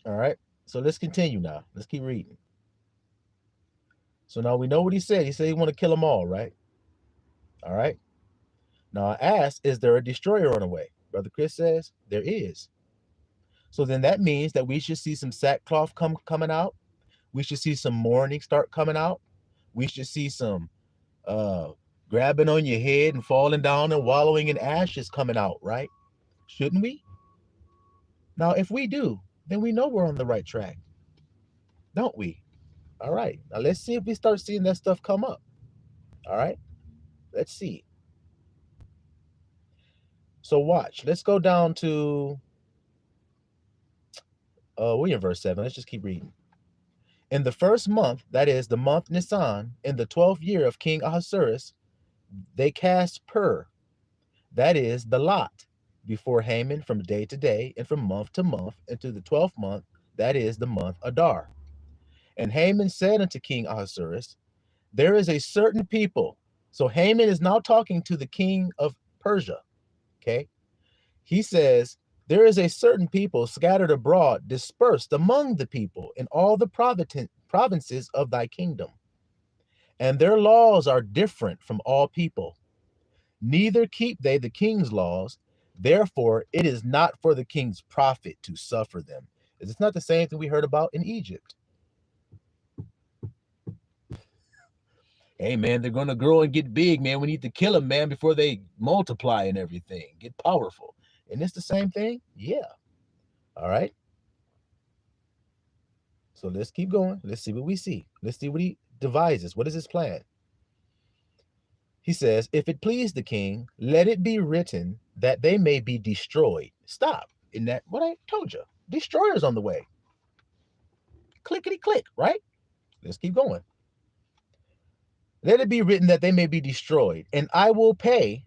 All right. So let's continue now. Let's keep reading. So now we know what he said. He said he want to kill them all, right? All right. Now I asked, is there a destroyer on the way? Brother Chris says there is. So then that means that we should see some sackcloth coming out. We should see some mourning start coming out. We should see some grabbing on your head and falling down and wallowing in ashes coming out, right? Shouldn't we? Now, if we do, then we know we're on the right track, don't we? All right. Now let's see if we start seeing that stuff come up. All right. Let's see. So watch. Let's go down to we're in verse 7. Let's just keep reading. In the first month, that is the month Nisan, in the 12th year of King Ahasuerus, they cast pur, that is the lot, before Haman from day to day and from month to month, into the 12th month, that is the month Adar. And Haman said unto King Ahasuerus, there is a certain people. So Haman is now talking to the king of Persia. Okay. He says, there is a certain people scattered abroad, dispersed among the people in all the provinces of thy kingdom. And their laws are different from all people. Neither keep they the king's laws. Therefore, it is not for the king's profit to suffer them. Is this not the same thing we heard about in Egypt? Hey, man, they're going to grow and get big, man. We need to kill them, man, before they multiply and everything, get powerful. And it's the same thing? Yeah. All right. So let's keep going. Let's see what we see. Let's see what he devises. What is his plan? He says, if it please the king, let it be written that they may be destroyed. Stop. Isn't that what I told you? Destroyers on the way. Clickety click, right? Let's keep going. Let it be written that they may be destroyed, and I will pay,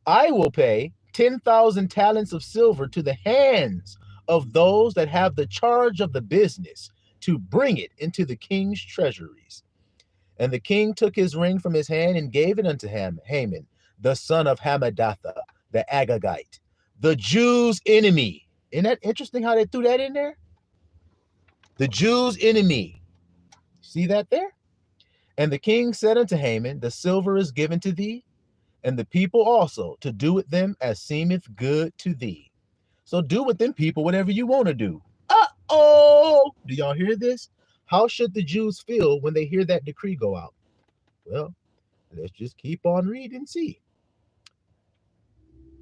I will pay 10,000 talents of silver to the hands of those that have the charge of the business to bring it into the king's treasuries. And the king took his ring from his hand and gave it unto Haman, the son of Hammedatha, the Agagite, the Jews' enemy. Isn't that interesting how they threw that in there? The Jews' enemy. See that there? And the king said unto Haman, the silver is given to thee, and the people also, to do with them as seemeth good to thee. So do with them people whatever you want to do. Uh-oh! Do y'all hear this? How should the Jews feel when they hear that decree go out? Well, let's just keep on reading and see.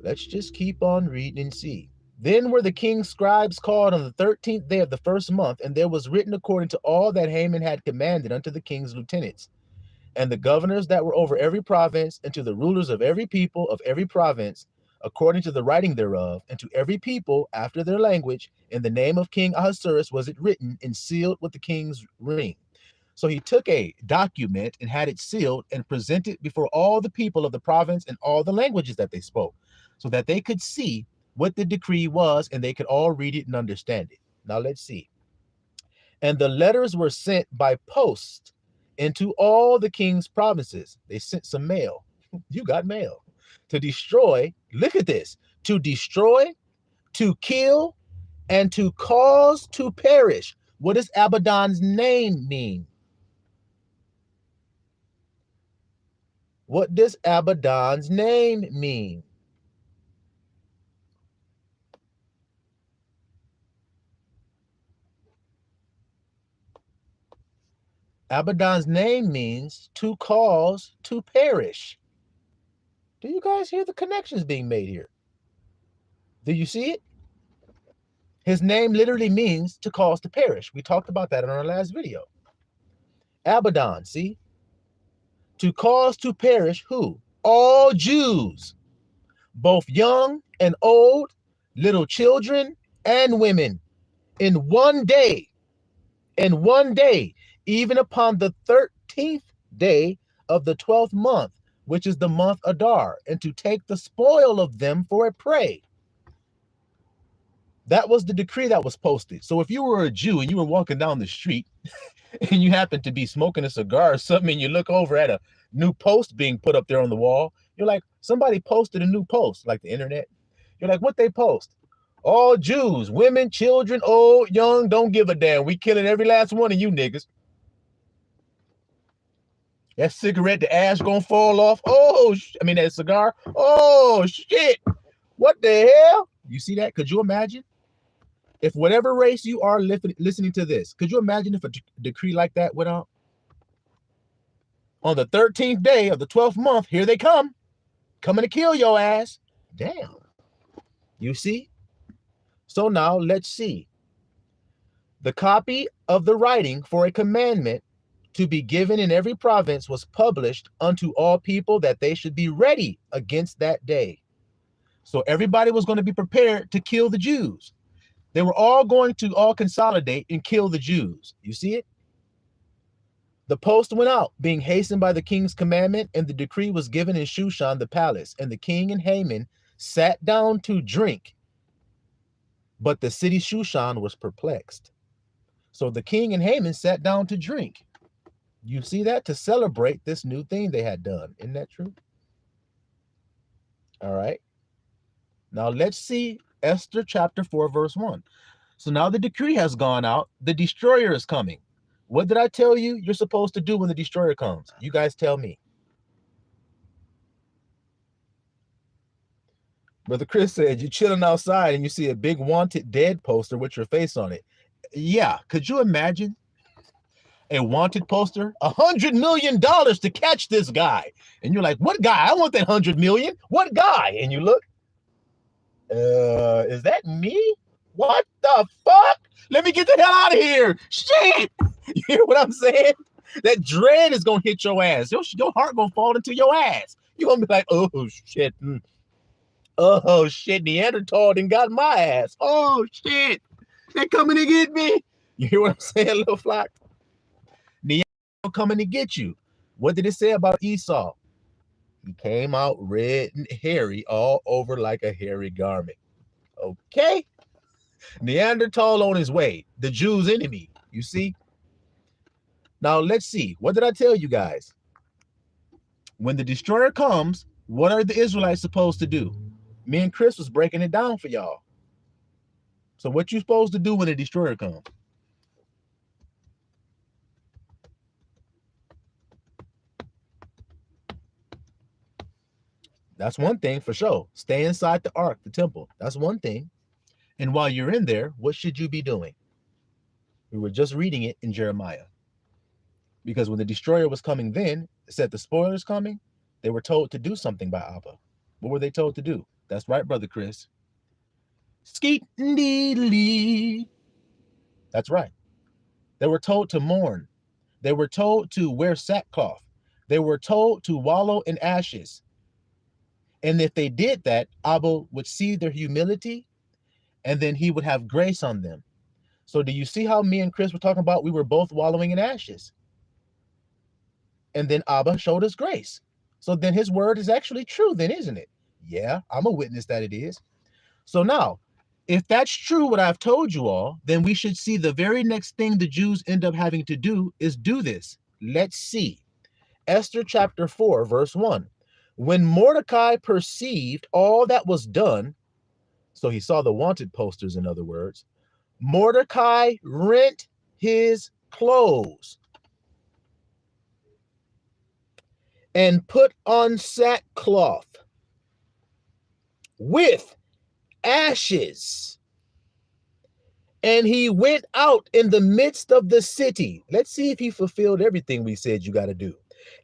Let's just keep on reading and see. Then were the king's scribes called on the 13th day of the first month, and there was written according to all that Haman had commanded unto the king's lieutenants, and the governors that were over every province, and to the rulers of every people of every province, according to the writing thereof, and to every people after their language, in the name of King Ahasuerus was it written and sealed with the king's ring. So he took a document and had it sealed and presented before all the people of the province and all the languages that they spoke, so that they could see what the decree was and they could all read it and understand it. Now let's see. And the letters were sent by post into all the king's provinces. They sent some mail. You got mail. To destroy, look at this, to destroy, to kill, and to cause to perish. What does Abaddon's name mean? What does Abaddon's name mean? Abaddon's name means to cause to perish. Do you guys hear the connections being made here? Do you see it? His name literally means to cause to perish. We talked about that in our last video. Abaddon, see? To cause to perish who? All Jews, both young and old, little children and women, in one day, even upon the 13th day of the 12th month, which is the month Adar, and to take the spoil of them for a prey. That was the decree that was posted. So if you were a Jew and you were walking down the street and you happened to be smoking a cigar or something, and you look over at a new post being put up there on the wall, You're like, somebody posted a new post, like the internet. You're like, what they post? All Jews, women, children, old, young, don't give a damn. We killing every last one of you niggas. That cigarette, the ash gonna fall off. Oh, that cigar. Oh, shit. What the hell? You see that? Could you imagine? If whatever race you are listening to this, could you imagine if a decree like that went out? On the 13th day of the 12th month, here they come. Coming to kill your ass. Damn. You see? So now let's see. The copy of the writing for a commandment to be given in every province was published unto all people that they should be ready against that day. So everybody was going to be prepared to kill the Jews. They were all going to all consolidate and kill the Jews. You see it? The post went out, being hastened by the king's commandment, and the decree was given in Shushan the palace. And the king and Haman sat down to drink, but the city Shushan was perplexed. So the king and Haman sat down to drink. You see that? To celebrate this new thing they had done. Isn't that true? All right. Now let's see Esther chapter 4, verse 1. So now the decree has gone out. The destroyer is coming. What did I tell you you're supposed to do when the destroyer comes? You guys tell me. Brother Chris said, you're chilling outside and you see a big wanted dead poster with your face on it. Yeah. Could you imagine a wanted poster? $100 million to catch this guy. And you're like, what guy? I want that 100 million. What guy? And you look, is that me? What the fuck? Let me get the hell out of here. Shit. You hear what I'm saying? That dread is going to hit your ass. Your heart going to fall into your ass. You're going to be like, oh, shit. Oh, shit. Neanderthal done got my ass. Oh, shit. They're coming to get me. You hear what I'm saying, little flock? Neanderthal coming to get you. What did it say about Esau? He came out red and hairy all over like a hairy garment. Okay? Neanderthal on his way. The Jews' enemy. You see? Now, let's see. What did I tell you guys? When the destroyer comes, what are the Israelites supposed to do? Me and Chris was breaking it down for y'all. So what you supposed to do when the destroyer comes? That's one thing for sure. Stay inside the ark, the temple. That's one thing. And while you're in there, what should you be doing? We were just reading it in Jeremiah. Because when the destroyer was coming then, it said the spoilers coming, they were told to do something by Abba. What were they told to do? That's right, Brother Chris. Skeet dee. That's right. They were told to mourn. They were told to wear sackcloth. They were told to wallow in ashes. And if they did that, Abba would see their humility, and then he would have grace on them. So do you see how me and Chris were talking about we were both wallowing in ashes? And then Abba showed us grace. So then his word is actually true then, isn't it? Yeah, I'm a witness that it is. So now, if that's true what I've told you all, then we should see the very next thing the Jews end up having to do is do this. Let's see. Esther chapter 4, verse 1. When Mordecai perceived all that was done, so he saw the wanted posters, in other words, Mordecai rent his clothes and put on sackcloth with ashes. And he went out in the midst of the city. Let's see if he fulfilled everything we said you got to do.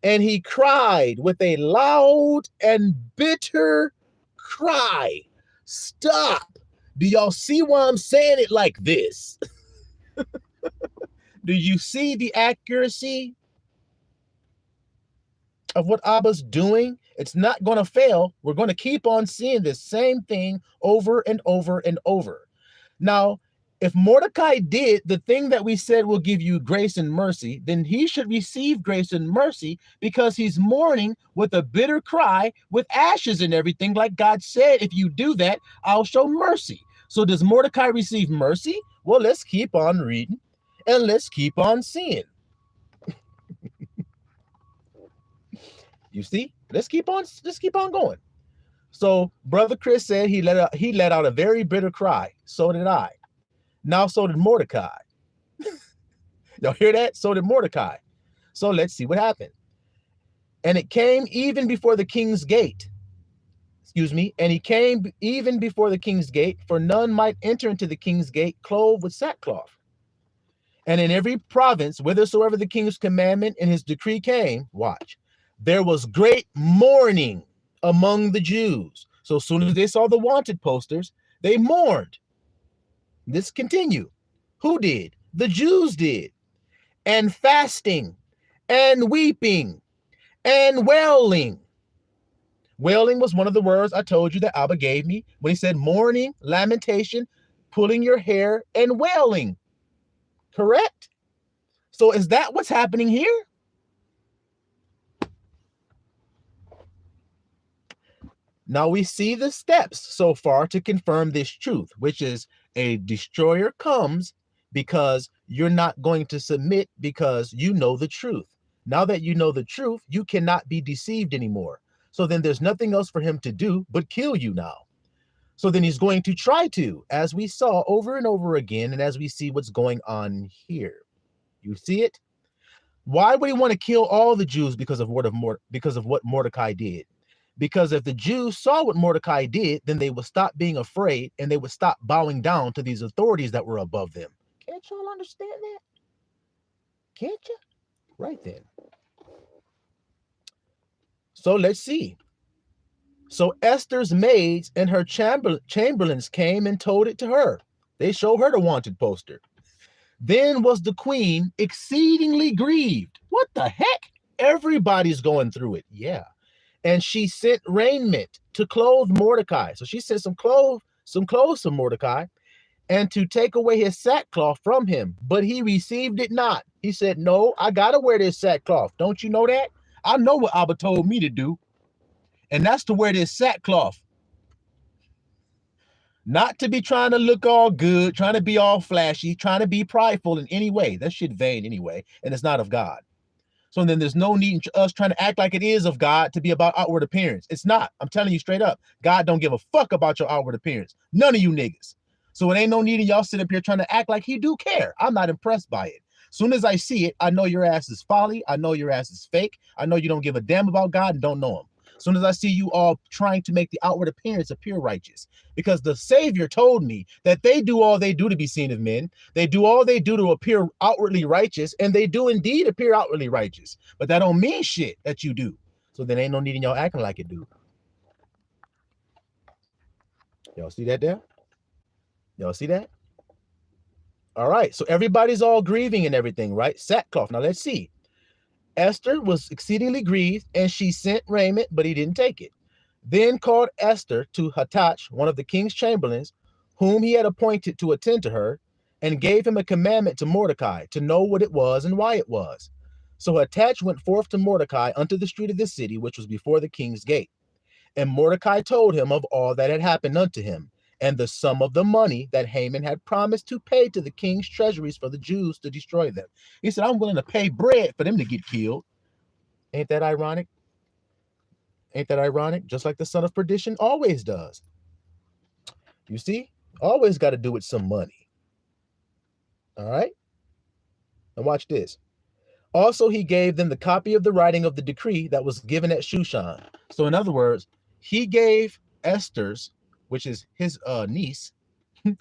And he cried with a loud and bitter cry. Stop. Do y'all see why I'm saying it like this? Do you see the accuracy of what Abba's doing? It's not going to fail. We're going to keep on seeing this same thing over and over and over. Now, if Mordecai did the thing that we said will give you grace and mercy, then he should receive grace and mercy because he's mourning with a bitter cry with ashes and everything. Like God said, if you do that, I'll show mercy. So does Mordecai receive mercy? Well, let's keep on reading and let's keep on seeing. You see? Let's keep on going. So Brother Chris said he let out a very bitter cry. So did I. Now so did Mordecai. Y'all hear that? So did Mordecai. So let's see what happened. And it came even before the king's gate. And he came even before the king's gate, for none might enter into the king's gate clothed with sackcloth. And in every province, whithersoever the king's commandment and his decree came, watch, there was great mourning among the Jews. So as soon as they saw the wanted posters, they mourned. This continue. Who did? The Jews did. And fasting and weeping and wailing. Wailing was one of the words I told you that Abba gave me when he said mourning, lamentation, pulling your hair, and wailing. Correct? So is that what's happening here? Now we see the steps so far to confirm this truth, which is a destroyer comes because you're not going to submit because you know the truth. Now that you know the truth, you cannot be deceived anymore. So then there's nothing else for him to do but kill you now. So then he's going to try to, as we saw over and over again, and as we see what's going on here. You see it? Why would he want to kill all the Jews because of what Mordecai did? Because if the Jews saw what Mordecai did, then they would stop being afraid and they would stop bowing down to these authorities that were above them. Can't y'all understand that? Can't you? Right then. So let's see. So Esther's maids and her chamberlains came and told it to her. They showed her the wanted poster. Then was the queen exceedingly grieved. What the heck? Everybody's going through it. Yeah. And she sent raiment to clothe Mordecai. So she sent some clothes to Mordecai, and to take away his sackcloth from him. But he received it not. He said, no, I got to wear this sackcloth. Don't you know that? I know what Abba told me to do. And that's to wear this sackcloth. Not to be trying to look all good, trying to be all flashy, trying to be prideful in any way. That shit vain anyway, and it's not of God. So then there's no need in us trying to act like it is of God to be about outward appearance. It's not. I'm telling you straight up. God don't give a fuck about your outward appearance. None of you niggas. So it ain't no need in y'all sit up here trying to act like he do care. I'm not impressed by it. Soon as I see it, I know your ass is folly. I know your ass is fake. I know you don't give a damn about God and don't know him. Soon as I see you all trying to make the outward appearance appear righteous, because the Savior told me that they do all they do to be seen of men. They do all they do to appear outwardly righteous, and they do indeed appear outwardly righteous. But that don't mean shit that you do. So then ain't no need in y'all acting like it do. Y'all see that there? Y'all see that? All right. So everybody's all grieving and everything, right? Sackcloth. Now let's see. Esther was exceedingly grieved, and she sent raiment, but he didn't take it. Then called Esther to Hattach, one of the king's chamberlains, whom he had appointed to attend to her, and gave him a commandment to Mordecai to know what it was and why it was. So Hattach went forth to Mordecai unto the street of the city, which was before the king's gate. And Mordecai told him of all that had happened unto him, and the sum of the money that Haman had promised to pay to the king's treasuries for the Jews to destroy them. He said, I'm willing to pay bread for them to get killed. Ain't that ironic? Ain't that ironic? Just like the son of perdition always does. You see? Always got to do with some money. All right? Now watch this. Also, he gave them the copy of the writing of the decree that was given at Shushan. So in other words, he gave Esther's, which is his niece.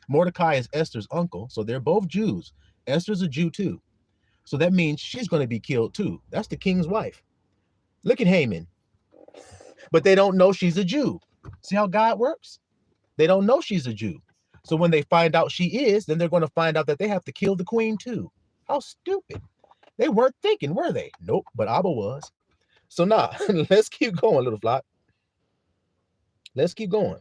Mordecai is Esther's uncle. So they're both Jews. Esther's a Jew too. So that means she's going to be killed too. That's the king's wife. Look at Haman. But they don't know she's a Jew. See how God works? They don't know she's a Jew. So when they find out she is, then they're going to find out that they have to kill the queen too. How stupid. They weren't thinking, were they? Nope, but Abba was. So now, let's keep going, little flock. Let's keep going.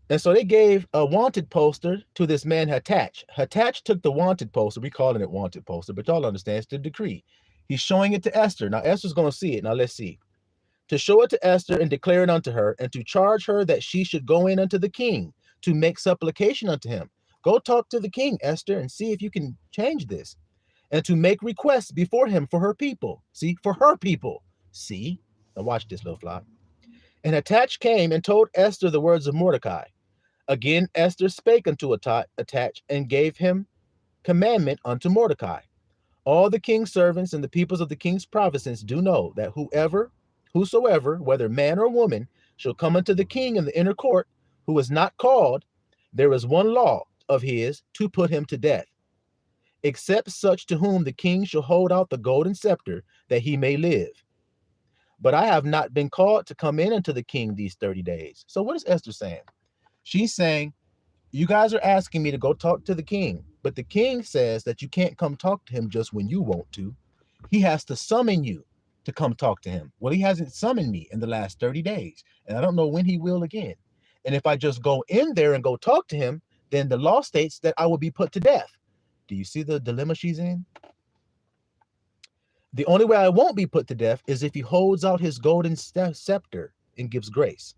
And so they gave a wanted poster to this man Hattach. Hattach took the wanted poster. We calling it wanted poster, but y'all understand it's the decree. He's showing it to Esther. Now Esther's going to see it. Now let's see. To show it to Esther and declare it unto her, and to charge her that she should go in unto the king to make supplication unto him. Go talk to the king, Esther, and see if you can change this. And to make requests before him for her people. See, for her people, See? Now watch this, little fly. And Attach came and told Esther the words of Mordecai. Again Esther spake unto Attach and gave him commandment unto Mordecai. All the king's servants and the peoples of the king's provinces do know that whosoever, whether man or woman, shall come unto the king in the inner court, who is not called, there is one law of his to put him to death, except such to whom the king shall hold out the golden scepter, that he may live. But I have not been called to come in unto the king these 30 days. So what is Esther saying? She's saying, you guys are asking me to go talk to the king, but the king says that you can't come talk to him just when you want to. He has to summon you to come talk to him. Well, he hasn't summoned me in the last 30 days, and I don't know when he will again. And if I just go in there and go talk to him, then the law states that I will be put to death. Do you see the dilemma she's in? The only way I won't be put to death is if he holds out his golden scepter and gives grace.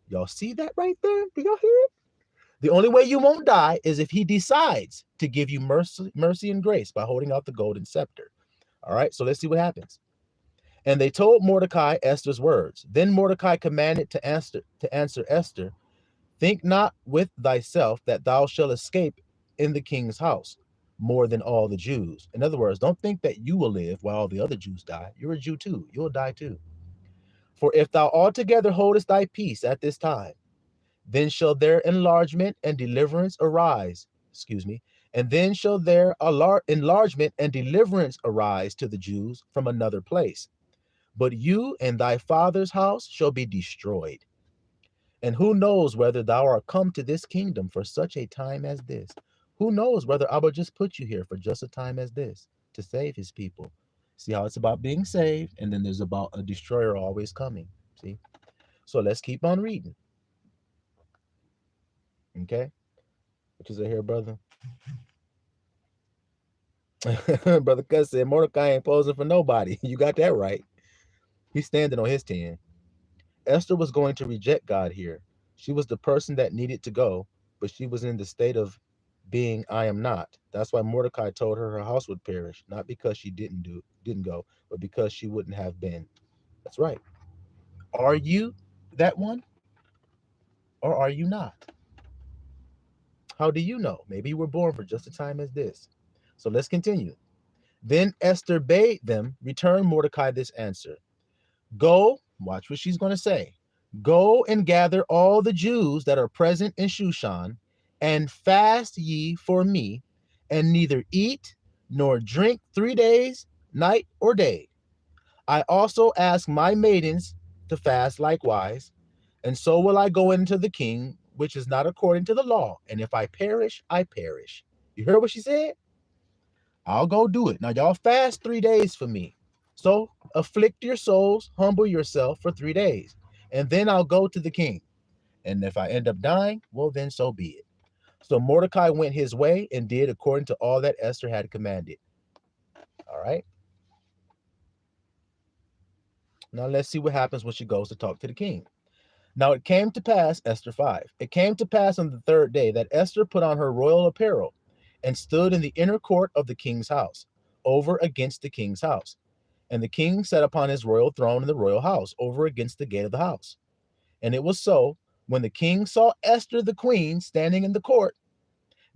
Y'all see that right there? Do y'all hear it? The only way you won't die is if he decides to give you mercy and grace by holding out the golden scepter. All right, so let's see what happens. And they told Mordecai Esther's words. Then Mordecai commanded to answer Esther, think not with thyself that thou shalt escape in the king's house more than all the Jews. In other words, don't think that you will live while all the other Jews die. You're a Jew too. You'll die too. For if thou altogether holdest thy peace at this time, then shall their enlargement and deliverance arise. And then shall their enlargement and deliverance arise to the Jews from another place. But you and thy father's house shall be destroyed. And who knows whether thou art come to this kingdom for such a time as this? Who knows whether Abba just put you here for just a time as this to save his people? See how it's about being saved, and then there's about a destroyer always coming. See? So let's keep on reading. Okay? What you say here, brother? Brother Cuss said Mordecai ain't posing for nobody. You got that right. He's standing on his 10. Esther was going to reject God here. She was the person that needed to go, but she was in the state of being I am not. That's why Mordecai told her her house would perish, not because she didn't go, but because she wouldn't have been. That's right. Are you that one? Or are you not? How do you know? Maybe you were born for just a time as this. So let's continue. Then Esther bade them return Mordecai this answer. Go, watch what she's going to say. Go and gather all the Jews that are present in Shushan, and fast ye for me, and neither eat nor drink 3 days, night or day. I also ask my maidens to fast likewise, and so will I go into the king, which is not according to the law. And if I perish, I perish. You heard what she said? I'll go do it. Now, y'all fast 3 days for me. So afflict your souls, humble yourself for 3 days, and then I'll go to the king. And if I end up dying, well, then so be it. So Mordecai went his way and did according to all that Esther had commanded. All right. Now let's see what happens when she goes to talk to the king. Now it came to pass, Esther 5, it came to pass on the 3rd day that Esther put on her royal apparel and stood in the inner court of the king's house, over against the king's house. And the king sat upon his royal throne in the royal house, over against the gate of the house. And it was so, when the king saw Esther the queen standing in the court,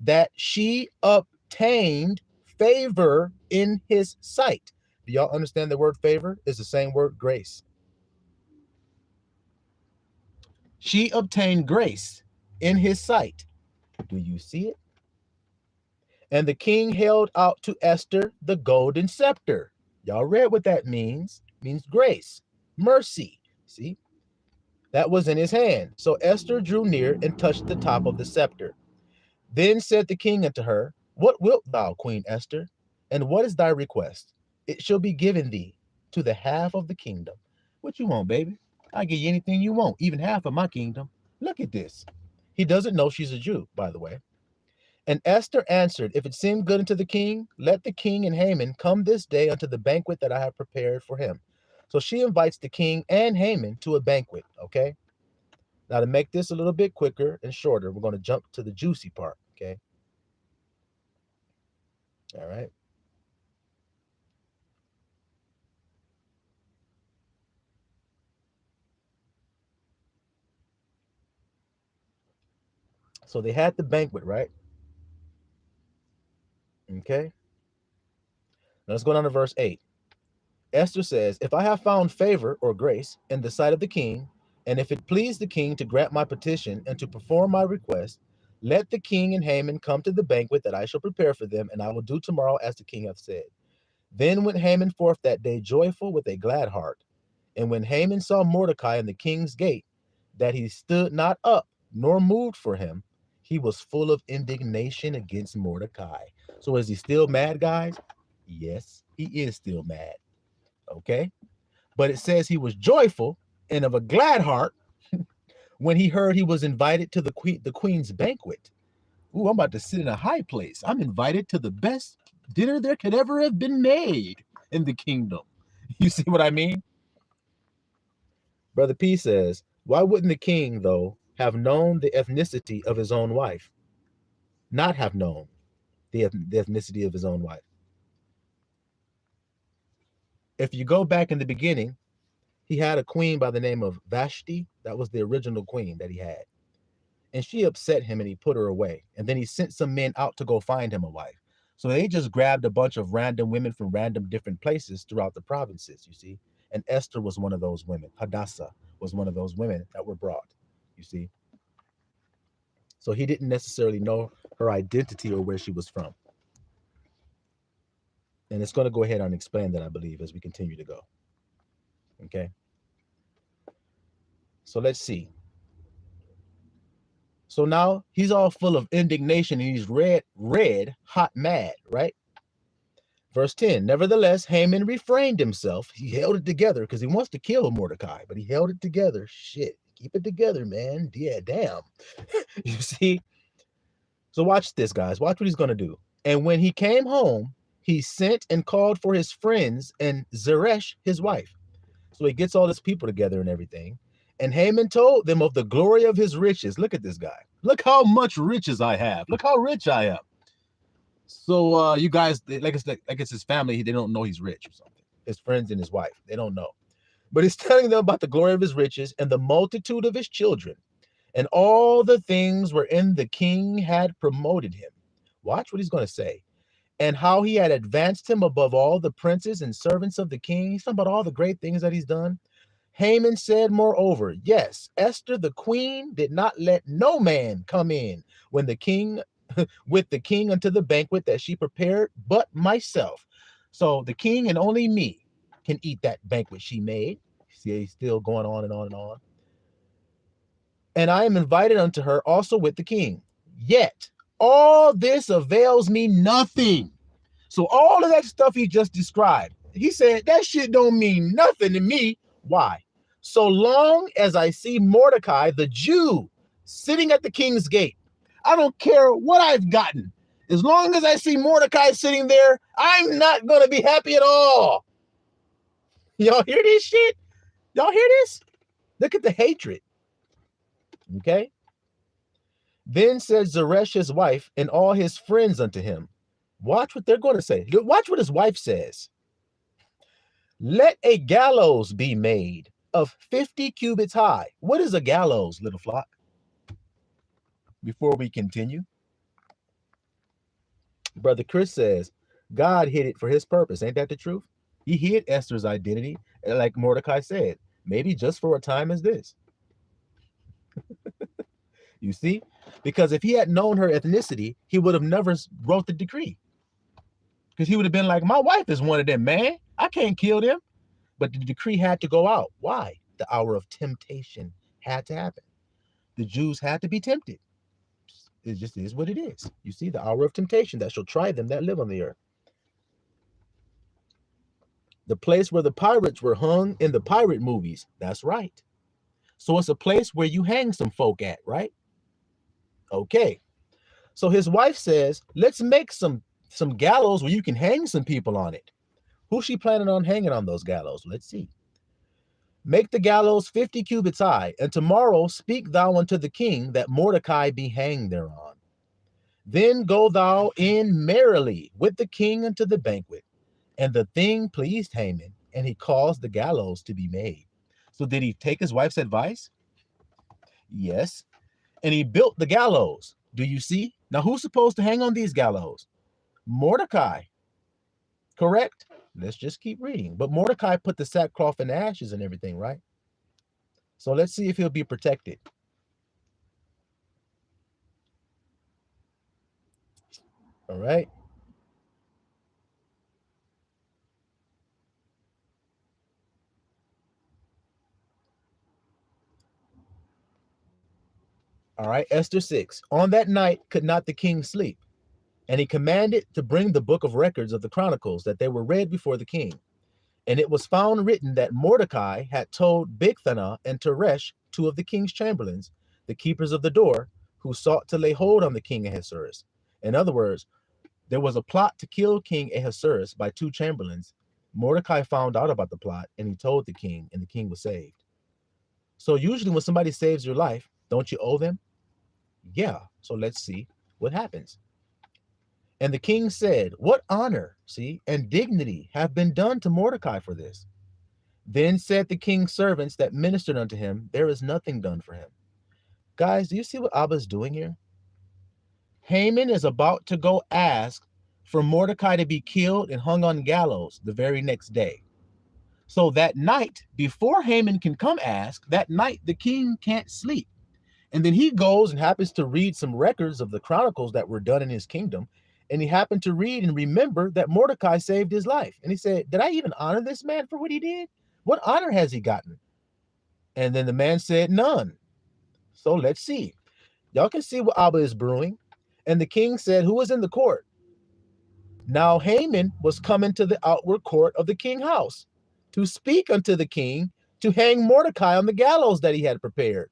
that she obtained favor in his sight. Do y'all understand the word favor is the same word grace? She obtained grace in his sight. Do you see it? And the king held out to Esther the golden scepter. Y'all read what that means. It means grace, mercy. See? That was in his hand. So Esther drew near and touched the top of the scepter. Then said the king unto her, what wilt thou, Queen Esther? And what is thy request? It shall be given thee to the half of the kingdom. What you want, baby? I'll give you anything you want, even half of my kingdom. Look at this. He doesn't know she's a Jew, by the way. And Esther answered, if it seem good unto the king, let the king and Haman come this day unto the banquet that I have prepared for him. So she invites the king and Haman to a banquet, okay? Now to make this a little bit quicker and shorter, we're going to jump to the juicy part, okay? All right. So they had the banquet, right? Okay. Now let's go down to verse 8. Esther says, "If I have found favor or grace in the sight of the king, and if it please the king to grant my petition and to perform my request, let the king and Haman come to the banquet that I shall prepare for them, and I will do tomorrow as the king hath said." Then went Haman forth that day joyful with a glad heart. And when Haman saw Mordecai in the king's gate, that he stood not up nor moved for him, he was full of indignation against Mordecai. So is he still mad, guys? Yes, he is still mad. Okay. But it says he was joyful and of a glad heart when he heard he was invited to the queen's banquet. Ooh, I'm about to sit in a high place. I'm invited to the best dinner there could ever have been made in the kingdom. You see what I mean? Brother P says, why wouldn't the king, though, have known the ethnicity of his own wife? Not have known the ethnicity of his own wife. If you go back in the beginning, he had a queen by the name of Vashti. That was the original queen that he had. And she upset him and he put her away. And then he sent some men out to go find him a wife. So they just grabbed a bunch of random women from random different places throughout the provinces, you see. And Esther was one of those women. Hadassah was one of those women that were brought, you see. So he didn't necessarily know her identity or where she was from. And it's going to go ahead and explain that, I believe, as we continue to go. Okay. So let's see. So now he's all full of indignation and he's red, hot mad, right? Verse 10, nevertheless, Haman refrained himself. He held it together because he wants to kill Mordecai, but he held it together. Shit, keep it together, man. Yeah, damn. You see? So watch this, guys. Watch what he's going to do. And when he came home, he sent and called for his friends and Zeresh, his wife. So he gets all his people together and everything. And Haman told them of the glory of his riches. Look at this guy. Look how much riches I have. Look how rich I am. So you guys, like it's his family, they don't know he's rich or something. His friends and his wife, they don't know. But he's telling them about the glory of his riches and the multitude of his children and all the things wherein the king had promoted him. Watch what he's going to say. And how he had advanced him above all the princes and servants of the king. He's talking about all the great things that he's done. Haman said, moreover, yes, Esther the queen did not let no man come in when the king with the king unto the banquet that she prepared, but myself. So the king and only me can eat that banquet she made. See, he's still going on and on and on. And I am invited unto her also with the king. Yet all this avails me nothing. So all of that stuff he just described, he said, that shit don't mean nothing to me. Why? So long as I see Mordecai, the Jew, sitting at the king's gate, I don't care what I've gotten. As long as I see Mordecai sitting there, I'm not going to be happy at all. Y'all hear this shit? Y'all hear this? Look at the hatred. Okay. Then said Zeresh his wife and all his friends unto him. Watch what they're going to say. Watch what his wife says. Let a gallows be made of 50 cubits high. What is a gallows, little flock? Before we continue, Brother Chris says, God hid it for his purpose. Ain't that the truth? He hid Esther's identity, like Mordecai said, maybe just for a time as this. You see? Because if he had known her ethnicity, he would have never wrote the decree. Because he would have been like, my wife is one of them, man. I can't kill them. But the decree had to go out. Why? The hour of temptation had to happen. The Jews had to be tempted. It just is what it is. You see, the hour of temptation that shall try them that live on the earth. The place where the pirates were hung in the pirate movies. That's right. So it's a place where you hang some folk at, right? Okay. So his wife says, let's make some gallows where you can hang some people on it. Who's she planning on hanging on those gallows? Let's see. Make the gallows 50 cubits high, and tomorrow speak thou unto the king that Mordecai be hanged thereon. Then go thou in merrily with the king unto the banquet. And the thing pleased Haman, and he caused the gallows to be made. So did he take his wife's advice? Yes. and he built the gallows. Do you see? Now, who's supposed to hang on these gallows? Mordecai, correct? Let's just keep reading. But Mordecai put the sackcloth and ashes and everything, right? So let's see if he'll be protected. All right. All right, Esther 6. On that night could not the king sleep, and he commanded to bring the book of records of the chronicles, that they were read before the king. And it was found written that Mordecai had told Bigthana and Teresh, two of the king's chamberlains, the keepers of the door, who sought to lay hold on the king Ahasuerus. In other words, there was a plot to kill King Ahasuerus by two chamberlains. Mordecai found out about the plot, and he told the king, and the king was saved. So usually when somebody saves your life, don't you owe them? Yeah, so let's see what happens. And the king said, what honor, see, and dignity have been done to Mordecai for this? Then said the king's servants that ministered unto him, there is nothing done for him. Guys, do you see what Abba's doing here? Haman is about to go ask for Mordecai to be killed and hung on gallows the very next day. So that night, before Haman can come ask, that night the king can't sleep. And then he goes and happens to read some records of the chronicles that were done in his kingdom. And he happened to read and remember that Mordecai saved his life. And he said, did I even honor this man for what he did? What honor has he gotten? And then the man said, none. So let's see. Y'all can see what Abba is brewing. And the king said, who is in the court? Now Haman was coming to the outward court of the king's house to speak unto the king to hang Mordecai on the gallows that he had prepared.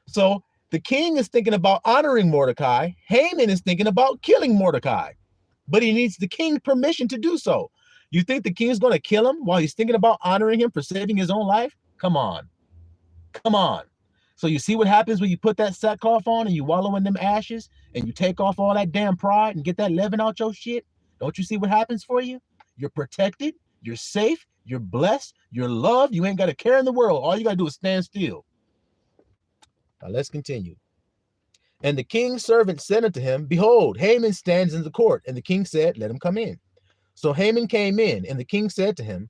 So the king is thinking about honoring Mordecai. Haman is thinking about killing Mordecai, but he needs the king's permission to do so. You think the king is going to kill him while he's thinking about honoring him for saving his own life? Come on. Come on. So you see what happens when you put that sackcloth on and you wallow in them ashes and you take off all that damn pride and get that leaven out your shit? Don't you see what happens for you? You're protected. You're safe. You're blessed. You're loved. You ain't got a care in the world. All you got to do is stand still. Now let's continue. And the king's servant said unto him, behold, Haman stands in the court. And the king said, let him come in. So Haman came in, and the king said to him,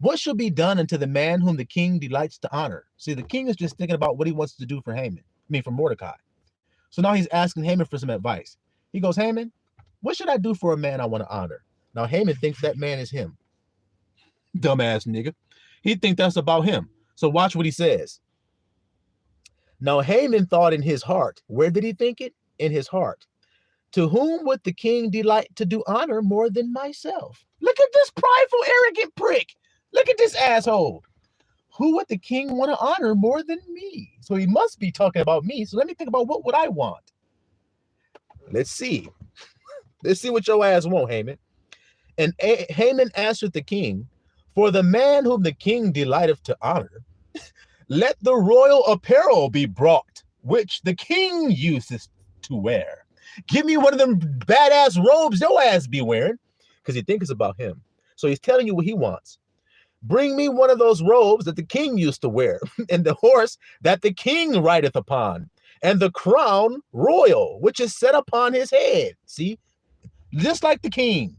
what shall be done unto the man whom the king delights to honor? See, the king is just thinking about what he wants to do for for Mordecai. So now he's asking Haman for some advice. He goes, Haman, what should I do for a man I want to honor? Now Haman thinks that man is him. Dumbass nigga. He thinks that's about him. So watch what he says. Now Haman thought in his heart. Where did he think it? In his heart. To whom would the king delight to do honor more than myself? Look at this prideful, arrogant prick. Look at this asshole. Who would the king want to honor more than me? So he must be talking about me. So let me think about what would I want. Let's see. Let's see what your ass want, Haman. And Haman answered the king, for the man whom the king delighteth to honor, let the royal apparel be brought, which the king uses to wear. Give me one of them badass robes your ass be wearing, because he thinks it's about him. So he's telling you what he wants. Bring me one of those robes that the king used to wear, and the horse that the king rideth upon, and the crown royal, which is set upon his head. See, just like the king.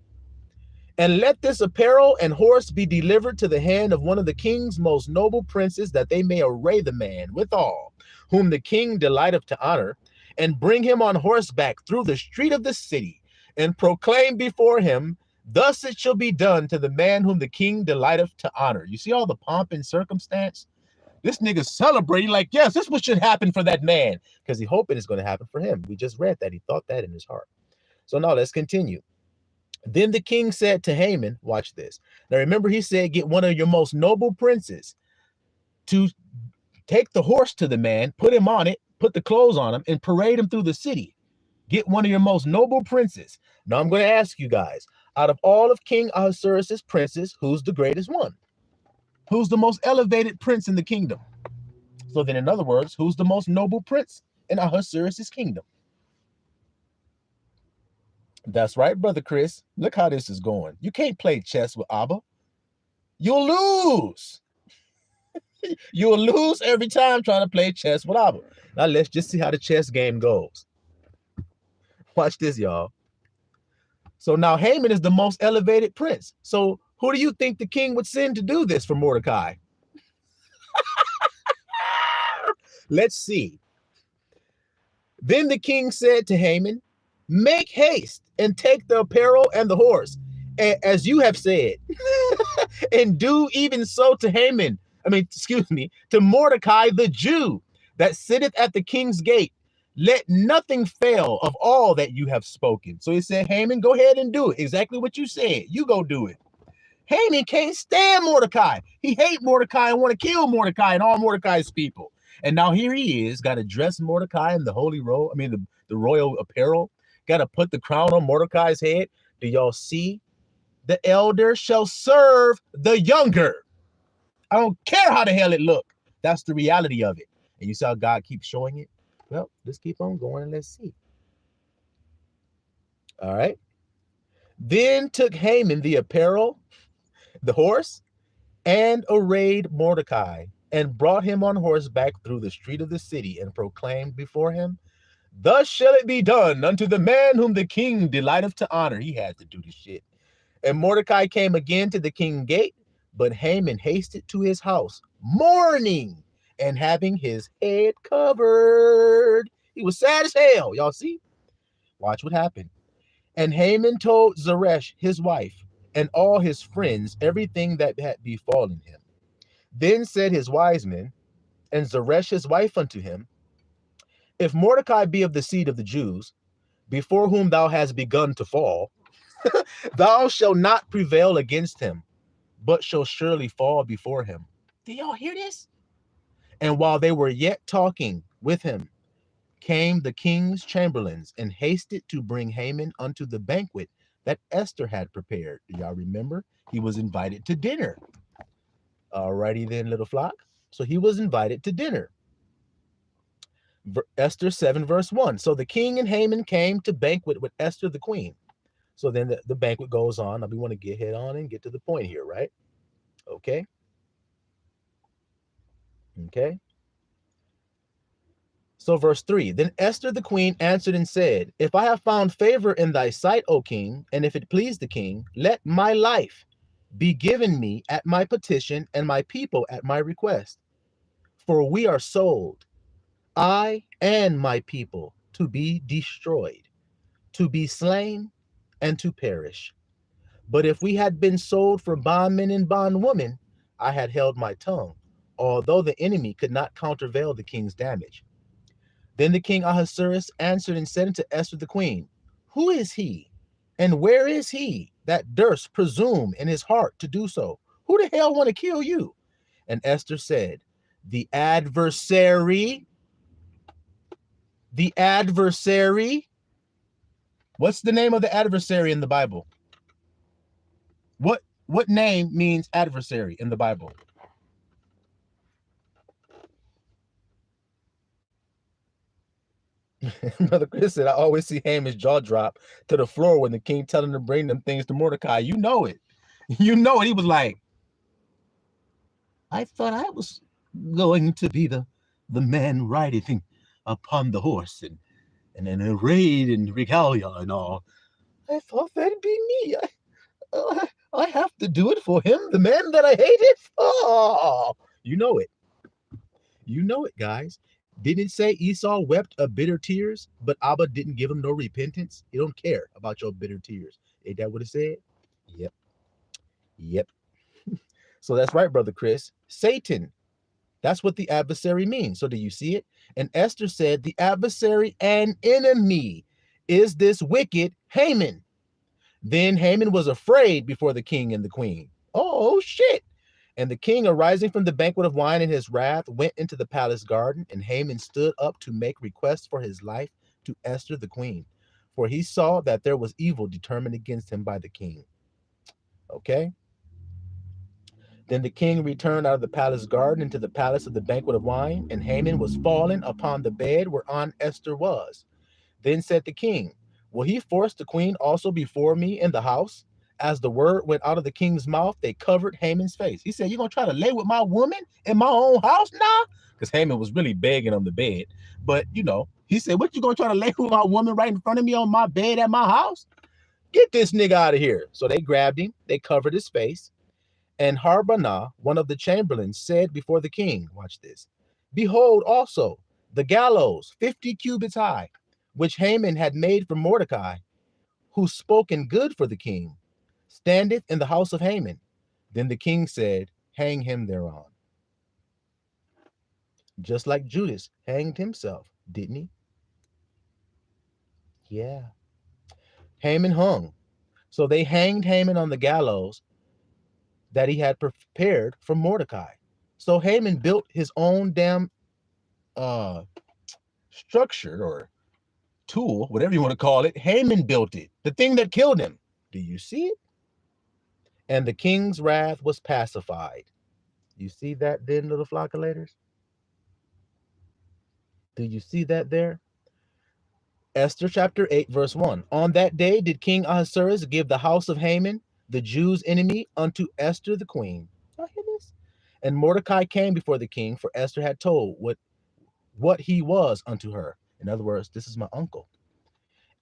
And let this apparel and horse be delivered to the hand of one of the king's most noble princes, that they may array the man withal, whom the king delighteth to honor, and bring him on horseback through the street of the city, and proclaim before him, thus it shall be done to the man whom the king delighteth to honor. You see all the pomp and circumstance? This nigga's celebrating like, yes, this is what should happen for that man, because he's hoping it's going to happen for him. We just read that. He thought that in his heart. So now let's continue. Then the king said to Haman, watch this. Now remember, he said, get one of your most noble princes to take the horse to the man, put him on it, put the clothes on him, and parade him through the city. Get one of your most noble princes. Now I'm going to ask you guys, out of all of King Ahasuerus' princes, who's the greatest one? Who's the most elevated prince in the kingdom? So then, in other words, who's the most noble prince in Ahasuerus' kingdom? That's right, Brother Chris. Look how this is going. You can't play chess with Abba. You'll lose. You'll lose every time trying to play chess with Abba. Now let's just see how the chess game goes. Watch this, y'all. So now Haman is the most elevated prince. So who do you think the king would send to do this for Mordecai? Let's see. Then the king said to Haman, make haste and take the apparel and the horse, as you have said, and do even so to to Mordecai the Jew that sitteth at the king's gate. Let nothing fail of all that you have spoken. So he said, Haman, go ahead and do it. Exactly what you said. You go do it. Haman can't stand Mordecai. He hates Mordecai and want to kill Mordecai and all Mordecai's people. And now here he is, got to dress Mordecai in the holy robe, the royal apparel, got to put the crown on Mordecai's head. Do y'all see? The elder shall serve the younger. I don't care how the hell it look. That's the reality of it. And you see how God keeps showing it? Well, let's keep on going and let's see. All right. Then took Haman the apparel, the horse, and arrayed Mordecai, and brought him on horseback through the street of the city, and proclaimed before him, thus shall it be done unto the man whom the king delighteth to honor. He had to do this shit. And Mordecai came again to the king's gate, but Haman hasted to his house, mourning, and having his head covered. He was sad as hell. Y'all see? Watch what happened. And Haman told Zeresh, his wife, and all his friends everything that had befallen him. Then said his wise men, and Zeresh his wife unto him, if Mordecai be of the seed of the Jews, before whom thou hast begun to fall, thou shalt not prevail against him, but shall surely fall before him. Do y'all hear this? And while they were yet talking with him, came the king's chamberlains and hasted to bring Haman unto the banquet that Esther had prepared. Do y'all remember? He was invited to dinner. Alrighty then, little flock. So he was invited to dinner. Esther 7 verse 1. So the king and Haman came to banquet with Esther the queen. So then the banquet goes on. Now we want to get head on and get to the point here, right? Okay. Okay. So verse 3, then Esther the queen answered and said, if I have found favor in thy sight, O king, and if it please the king, let my life be given me at my petition and my people at my request. For we are sold, I and my people, to be destroyed, to be slain, and to perish. But if we had been sold for bondmen and bondwomen, I had held my tongue, although the enemy could not countervail the king's damage. Then the king Ahasuerus answered and said unto Esther the queen, who is he, and where is he that durst presume in his heart to do so? Who the hell want to kill you? And Esther said, the adversary. The adversary. What's the name of the adversary in the Bible? What name means adversary in the Bible? Brother Chris said, I always see Haman's jaw drop to the floor when the king telling him to bring them things to Mordecai. You know it. You know it. He was like, I thought I was going to be the man riding upon the horse and then arrayed in regalia and all. I thought that'd be me. I have to do it for him, the man that I hated. Oh, you know it. You know it, guys. Didn't it say Esau wept a bitter tears, but Abba didn't give him no repentance? He don't care about your bitter tears. Ain't that what it said? Yep. Yep. So that's right, Brother Chris. Satan. That's what the adversary means. So do you see it? And Esther said, the adversary and enemy is this wicked Haman. Then Haman was afraid before the king and the queen. Oh, shit. And the king, arising from the banquet of wine in his wrath, went into the palace garden, and Haman stood up to make requests for his life to Esther the queen, for he saw that there was evil determined against him by the king. Okay. Then the king returned out of the palace garden into the palace of the banquet of wine, and Haman was fallen upon the bed whereon Esther was. Then said the king, will he force the queen also before me in the house? as the word went out of the king's mouth, they covered Haman's face. He said, "You're going to try to lay with my woman in my own house now?" Because Haman was really begging on the bed. But, he said, "What, you going to try to lay with my woman right in front of me on my bed at my house? Get this nigga out of here." So they grabbed him. They covered his face. And Harbonah, one of the chamberlains, said before the king, watch this, "Behold also the gallows 50 cubits high, which Haman had made for Mordecai, who spoken good for the king, standeth in the house of Haman." Then the king said, "Hang him thereon." Just like Judas hanged himself, didn't he? Yeah. Haman hung. So they hanged Haman on the gallows that he had prepared for Mordecai. So Haman built his own damn structure or tool, whatever you want to call it. Haman built it, the thing that killed him. Do you see it? And the king's wrath was pacified. You see that then, little flockulators? Do you see that there? Esther chapter 8, verse 1. On that day did King Ahasuerus give the house of Haman, the Jews' enemy, unto Esther the queen. Y'all hear this? And Mordecai came before the king, for Esther had told what he was unto her. In other words, this is my uncle.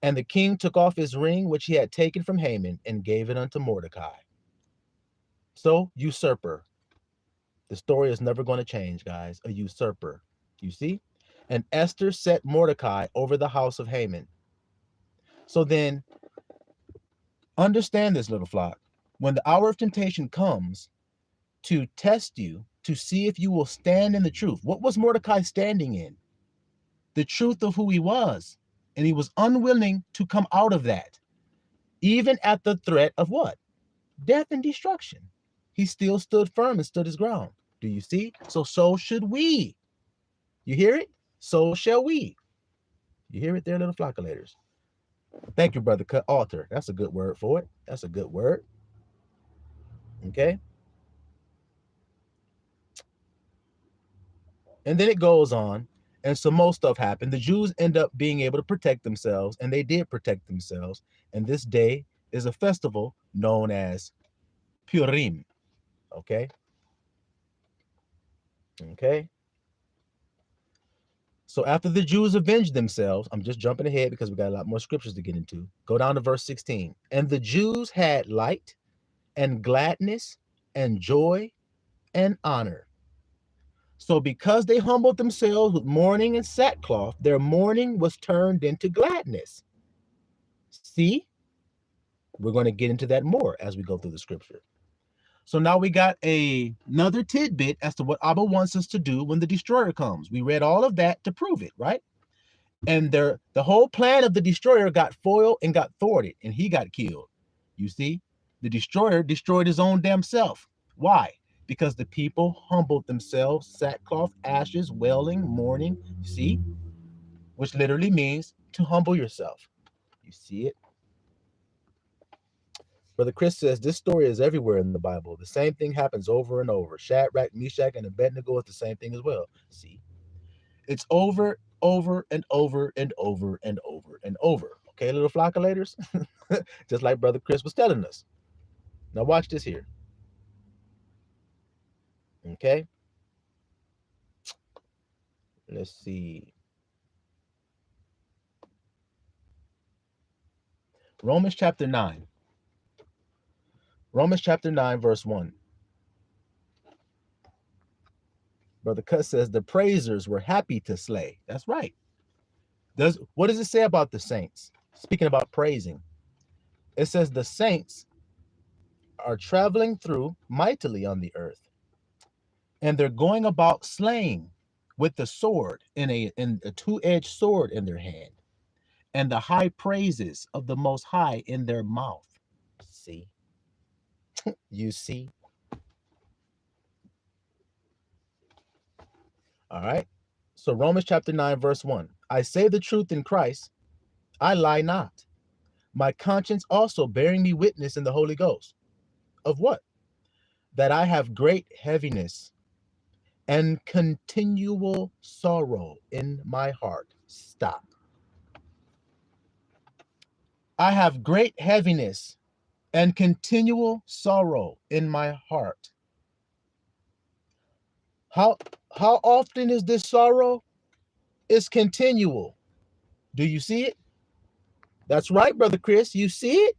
And the king took off his ring, which he had taken from Haman, and gave it unto Mordecai. So, usurper. The story is never going to change, guys. A usurper. You see? And Esther set Mordecai over the house of Haman. So then, understand this, little flock. When the hour of temptation comes to test you, to see if you will stand in the truth, what was Mordecai standing in? The truth of who he was. And he was unwilling to come out of that, even at the threat of what? Death and destruction. He still stood firm and stood his ground. Do you see? So should we. You hear it? So shall we. You hear it there, little flockulators? Thank you, brother Alter. That's a good word for it. That's a good word. Okay. And then it goes on. And some more stuff happened. The Jews end up being able to protect themselves, and they did protect themselves. And this day is a festival known as Purim. Okay. Okay. So after the Jews avenged themselves, I'm just jumping ahead because we got a lot more scriptures to get into. Go down to verse 16. And the Jews had light and gladness and joy and honor. So because they humbled themselves with mourning and sackcloth, their mourning was turned into gladness. See? We're going to get into that more as we go through the scripture. So now we got another tidbit as to what Abba wants us to do when the destroyer comes. We read all of that to prove it, right? And the whole plan of the destroyer got foiled and got thwarted, and he got killed. You see? The destroyer destroyed his own damn self. Why? Because the people humbled themselves, sackcloth, ashes, wailing, mourning, see? Which literally means to humble yourself. You see it? Brother Chris says this story is everywhere in the Bible. The same thing happens over and over. Shadrach, Meshach, and Abednego is the same thing as well. See? It's over and over and over and over and over. Okay, little flockulators? Just like Brother Chris was telling us. Now watch this here. Okay? Let's see. Romans chapter 9. Romans chapter 9, verse 1. Brother Cut says the praisers were happy to slay. That's right. What does it say about the saints? Speaking about praising, it says the saints are traveling through mightily on the earth, and they're going about slaying with the sword in a two-edged sword in their hand, and the high praises of the Most High in their mouth. See? You see? All right. So Romans chapter 9, verse 1. I say the truth in Christ, I lie not. My conscience also bearing me witness in the Holy Ghost. Of what? That I have great heaviness and continual sorrow in my heart. Stop. I have great heaviness and continual sorrow in my heart. How how often is this sorrow? It's continual. Do you see it? That's right, Brother Chris. You see it?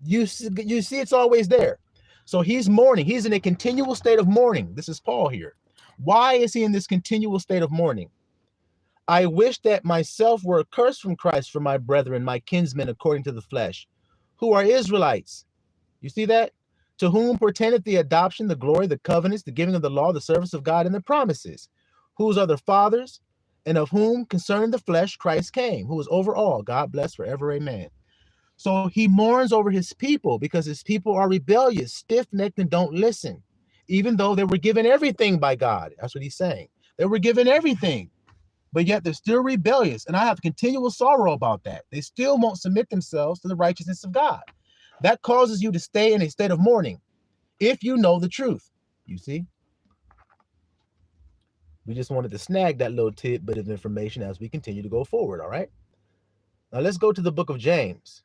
You see it's always there. So he's mourning. He's in a continual state of mourning. This is Paul here. Why is he in this continual state of mourning? I wish that myself were accursed from Christ for my brethren, my kinsmen according to the flesh, who are Israelites. You see that? To whom pertaineth the adoption, the glory, the covenants, the giving of the law, the service of God, and the promises, whose are the fathers, and of whom concerning the flesh Christ came, who is over all, God bless forever, amen. So he mourns over his people because his people are rebellious, stiff-necked, and don't listen, even though they were given everything by God. That's what he's saying. They were given everything, but yet they're still rebellious, and I have continual sorrow about that. They still won't submit themselves to the righteousness of God. That causes you to stay in a state of mourning if you know the truth. You see? We just wanted to snag that little tidbit of information as we continue to go forward, all right? Now let's go to the book of James.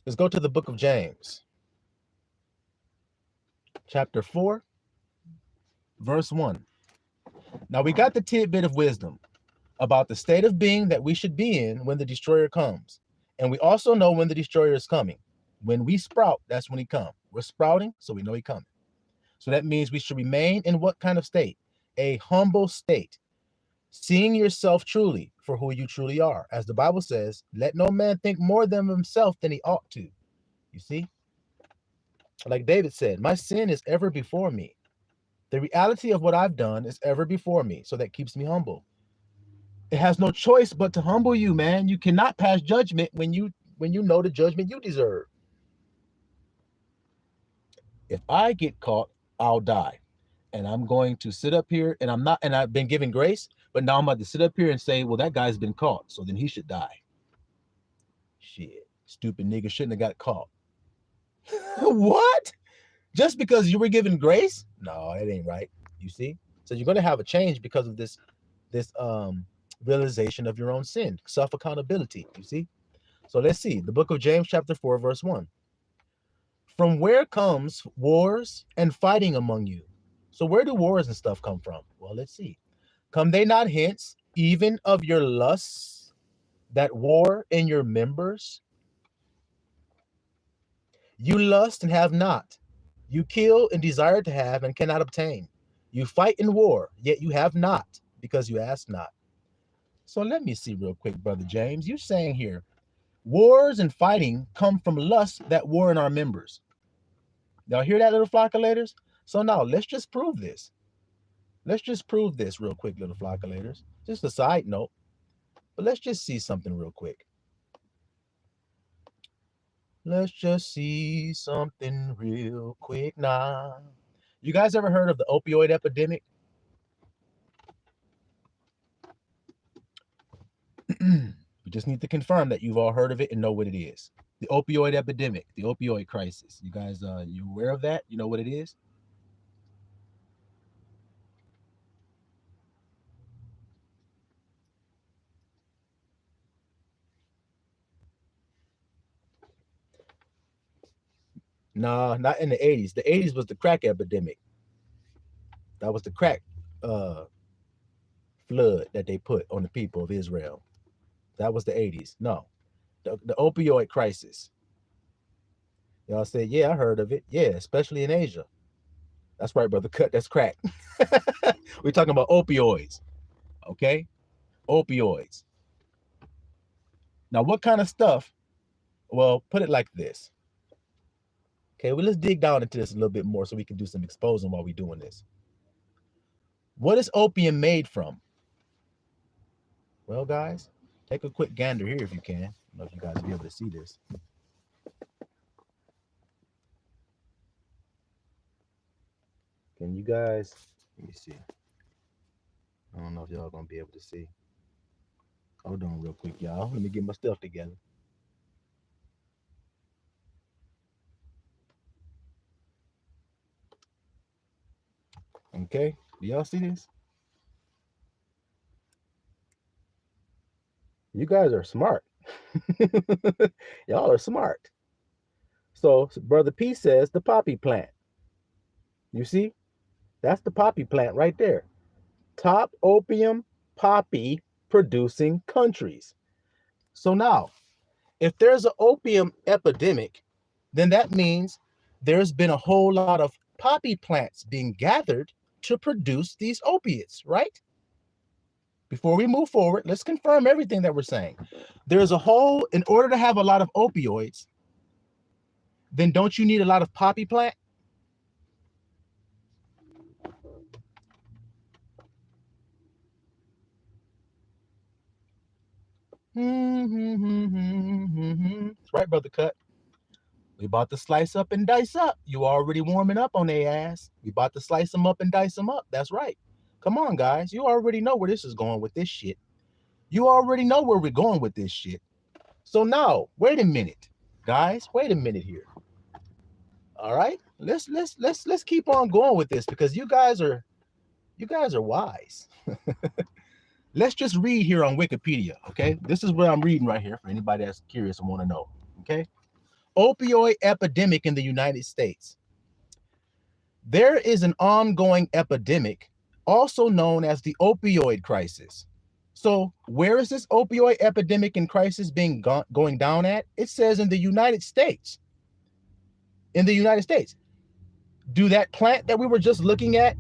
Let's go to the book of James, chapter 4, verse 1. Now we got the tidbit of wisdom about the state of being that we should be in when the destroyer comes. And we also know when the destroyer is coming. When we sprout, that's when he comes. We're sprouting, so we know he's coming. So that means we should remain in what kind of state? A humble state, seeing yourself truly for who you truly are. As the Bible says, let no man think more of himself than he ought to. You see? Like David said, my sin is ever before me. The reality of what I've done is ever before me, so that keeps me humble. It has no choice but to humble you, man. You cannot pass judgment when you know the judgment you deserve. If I get caught, I'll die. And I'm going to sit up here and I've been given grace, but now I'm about to sit up here and say, well, that guy's been caught, so then he should die. Shit, stupid nigga shouldn't have got caught. What? Just because you were given grace? No, that ain't right. You see? So you're going to have a change because of this realization of your own sin, self-accountability, you see? So let's see, the book of James chapter 4, verse 1. From where comes wars and fighting among you? So where do wars and stuff come from? Well, let's see. Come they not hence, even of your lusts that war in your members? You lust and have not. You kill and desire to have and cannot obtain. You fight in war, yet you have not, because you ask not. So let me see real quick, Brother James. You're saying here, wars and fighting come from lust that war in our members. Y'all hear that, little flockulators? So now let's just prove this. Let's just prove this real quick, little flockulators. Just a side note, but let's just see something real quick. Let's just see something real quick now. You guys ever heard of the opioid epidemic? We just need to confirm that you've all heard of it and know what it is. The opioid epidemic, the opioid crisis. You guys, you aware of that? You know what it is? Nah, not in the 80s. The 80s was the crack epidemic. That was the crack flood that they put on the people of Israel. That was the 80s. No, the opioid crisis. Y'all said, yeah, I heard of it. Yeah, especially in Asia. That's right, brother. Cut. That's crack. We're talking about opioids. Okay? Opioids. Now, what kind of stuff? Well, put it like this. Okay, well, let's dig down into this a little bit more so we can do some exposing while we're doing this. What is opium made from? Well, guys, take a quick gander here if you can. I don't know if you guys will be able to see this. Can you guys, let me see. I don't know if y'all gonna be able to see. Hold on real quick, y'all. Let me get my stuff together. Okay, do y'all see this? You guys are smart. Y'all are smart. So Brother P says the poppy plant. You see, that's the poppy plant right there. Top opium poppy producing countries. So now, if there's an opium epidemic, then that means there's been a whole lot of poppy plants being gathered to produce these opiates, right? Before we move forward, let's confirm everything that we're saying. There's a whole, in order to have a lot of opioids, then don't you need a lot of poppy plant? That's right, Brother Cut. We about to slice up and dice up. You already warming up on their ass. We about to slice them up and dice them up. That's right. Come on, guys. You already know where this is going with this shit. You already know where we're going with this shit. So now, wait a minute, guys. Wait a minute here. All right, let's keep on going with this because you guys are wise. Let's just read here on Wikipedia. Okay, this is what I'm reading right here for anybody that's curious and want to know. Okay, opioid epidemic in the United States. There is an ongoing epidemic, also known as the opioid crisis. So where is this opioid epidemic and crisis being going down at? It says in the United States. In the United States. Do that plant that we were just looking at,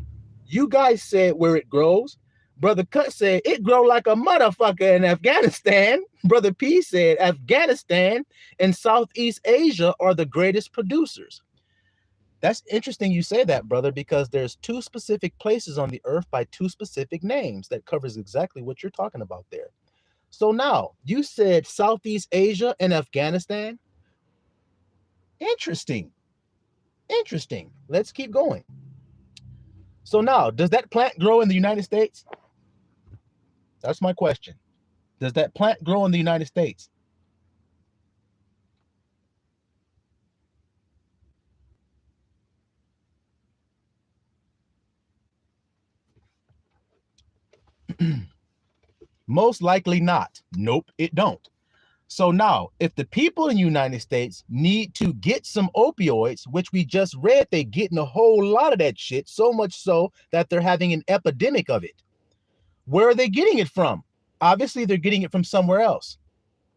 you guys said where it grows. Brother Cut said it grow like a motherfucker in Afghanistan. Brother P said Afghanistan and Southeast Asia are the greatest producers. That's interesting you say that, brother, because there's two specific places on the earth by two specific names that covers exactly what you're talking about there. So now, you said Southeast Asia and Afghanistan. Interesting. Interesting. Let's keep going. So now, does that plant grow in the United States? That's my question. Does that plant grow in the United States? Most likely not. Nope, it don't. So now, if the people in the United States need to get some opioids, which we just read, they're getting a whole lot of that shit, so much so that they're having an epidemic of it. Where are they getting it from? Obviously, they're getting it from somewhere else,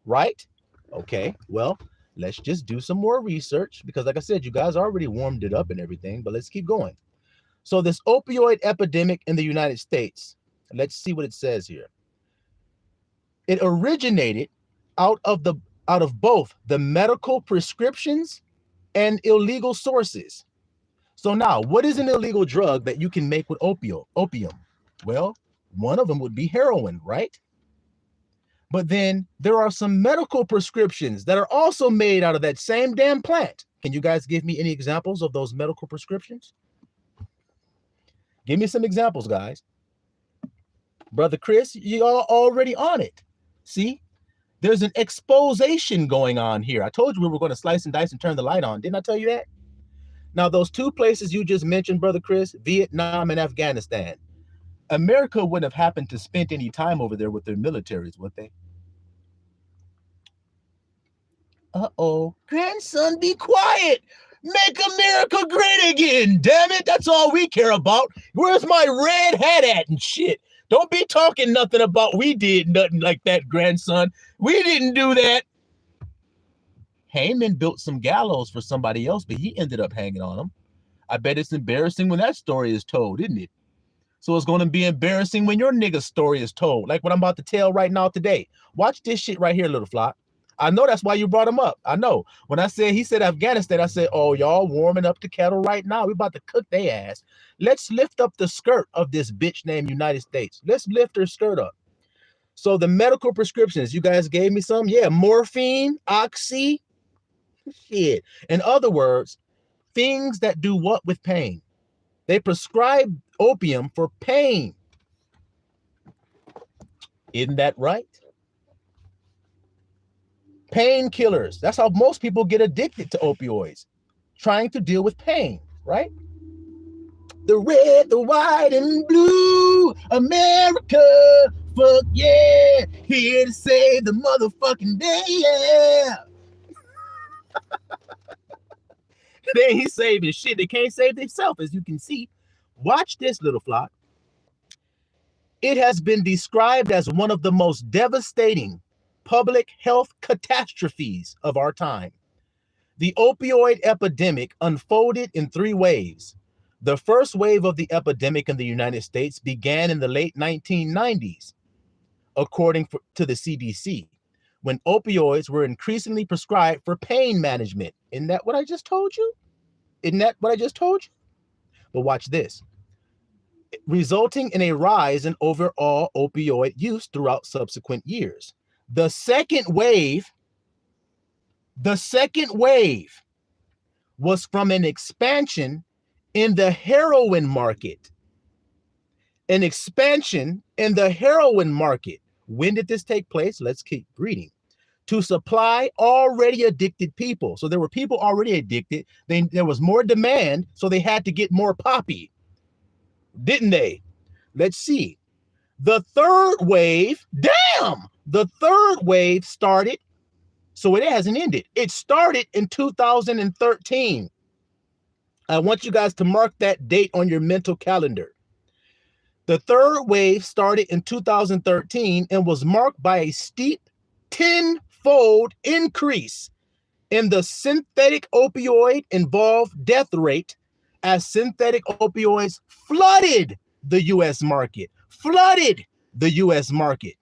right? Okay, well, let's just do some more research because, like I said, you guys already warmed it up and everything, but let's keep going. So this opioid epidemic in the United States, let's see what it says here. It originated out of both the medical prescriptions and illegal sources. So now, what is an illegal drug that you can make with opium? Well, one of them would be heroin, right? But then there are some medical prescriptions that are also made out of that same damn plant. Can you guys give me any examples of those medical prescriptions? Give me some examples, guys. Brother Chris, you are already on it. See? There's an exposition going on here. I told you we were going to slice and dice and turn the light on. Didn't I tell you that? Now, those two places you just mentioned, Brother Chris, Vietnam and Afghanistan, America wouldn't have happened to spend any time over there with their militaries, would they? Uh-oh. Grandson, be quiet. Make America great again. Damn it. That's all we care about. Where's my red hat at and shit? Don't be talking nothing about we did nothing like that, grandson. We didn't do that. Haman built some gallows for somebody else, but he ended up hanging on them. I bet it's embarrassing when that story is told, isn't it? So it's going to be embarrassing when your nigga's story is told, like what I'm about to tell right now today. Watch this shit right here, little flock. I know that's why you brought him up. I know. When he said Afghanistan, I said, oh, y'all warming up the kettle right now. We about to cook their ass. Let's lift up the skirt of this bitch named United States. Let's lift her skirt up. So the medical prescriptions, you guys gave me some? Yeah, morphine, oxy, shit. In other words, things that do what with pain? They prescribe opium for pain. Isn't that right? Painkillers. That's how most people get addicted to opioids, trying to deal with pain, right? The red, the white, and blue America fuck yeah, here to save the motherfucking day, yeah. Then he's saving shit. They can't save themselves, as you can see. Watch this, little flock. It has been described as one of the most devastating public health catastrophes of our time. The opioid epidemic unfolded in 3 waves. The first wave of the epidemic in the United States began in the late 1990s, according to the CDC, when opioids were increasingly prescribed for pain management. Isn't that what I just told you? Isn't that what I just told you? But watch this. Resulting in a rise in overall opioid use throughout subsequent years. The second wave was from an expansion in the heroin market. An expansion in the heroin market. When did this take place? Let's keep reading. To supply already addicted people. So there were people already addicted. There was more demand, so they had to get more poppy. Didn't they? Let's see. The third wave, the third wave started, so it hasn't ended. It started in 2013. I want you guys to mark that date on your mental calendar. The third wave started in 2013 and was marked by a steep 10-fold increase in the synthetic opioid involved death rate as synthetic opioids flooded the U.S. market. Flooded the U.S. market.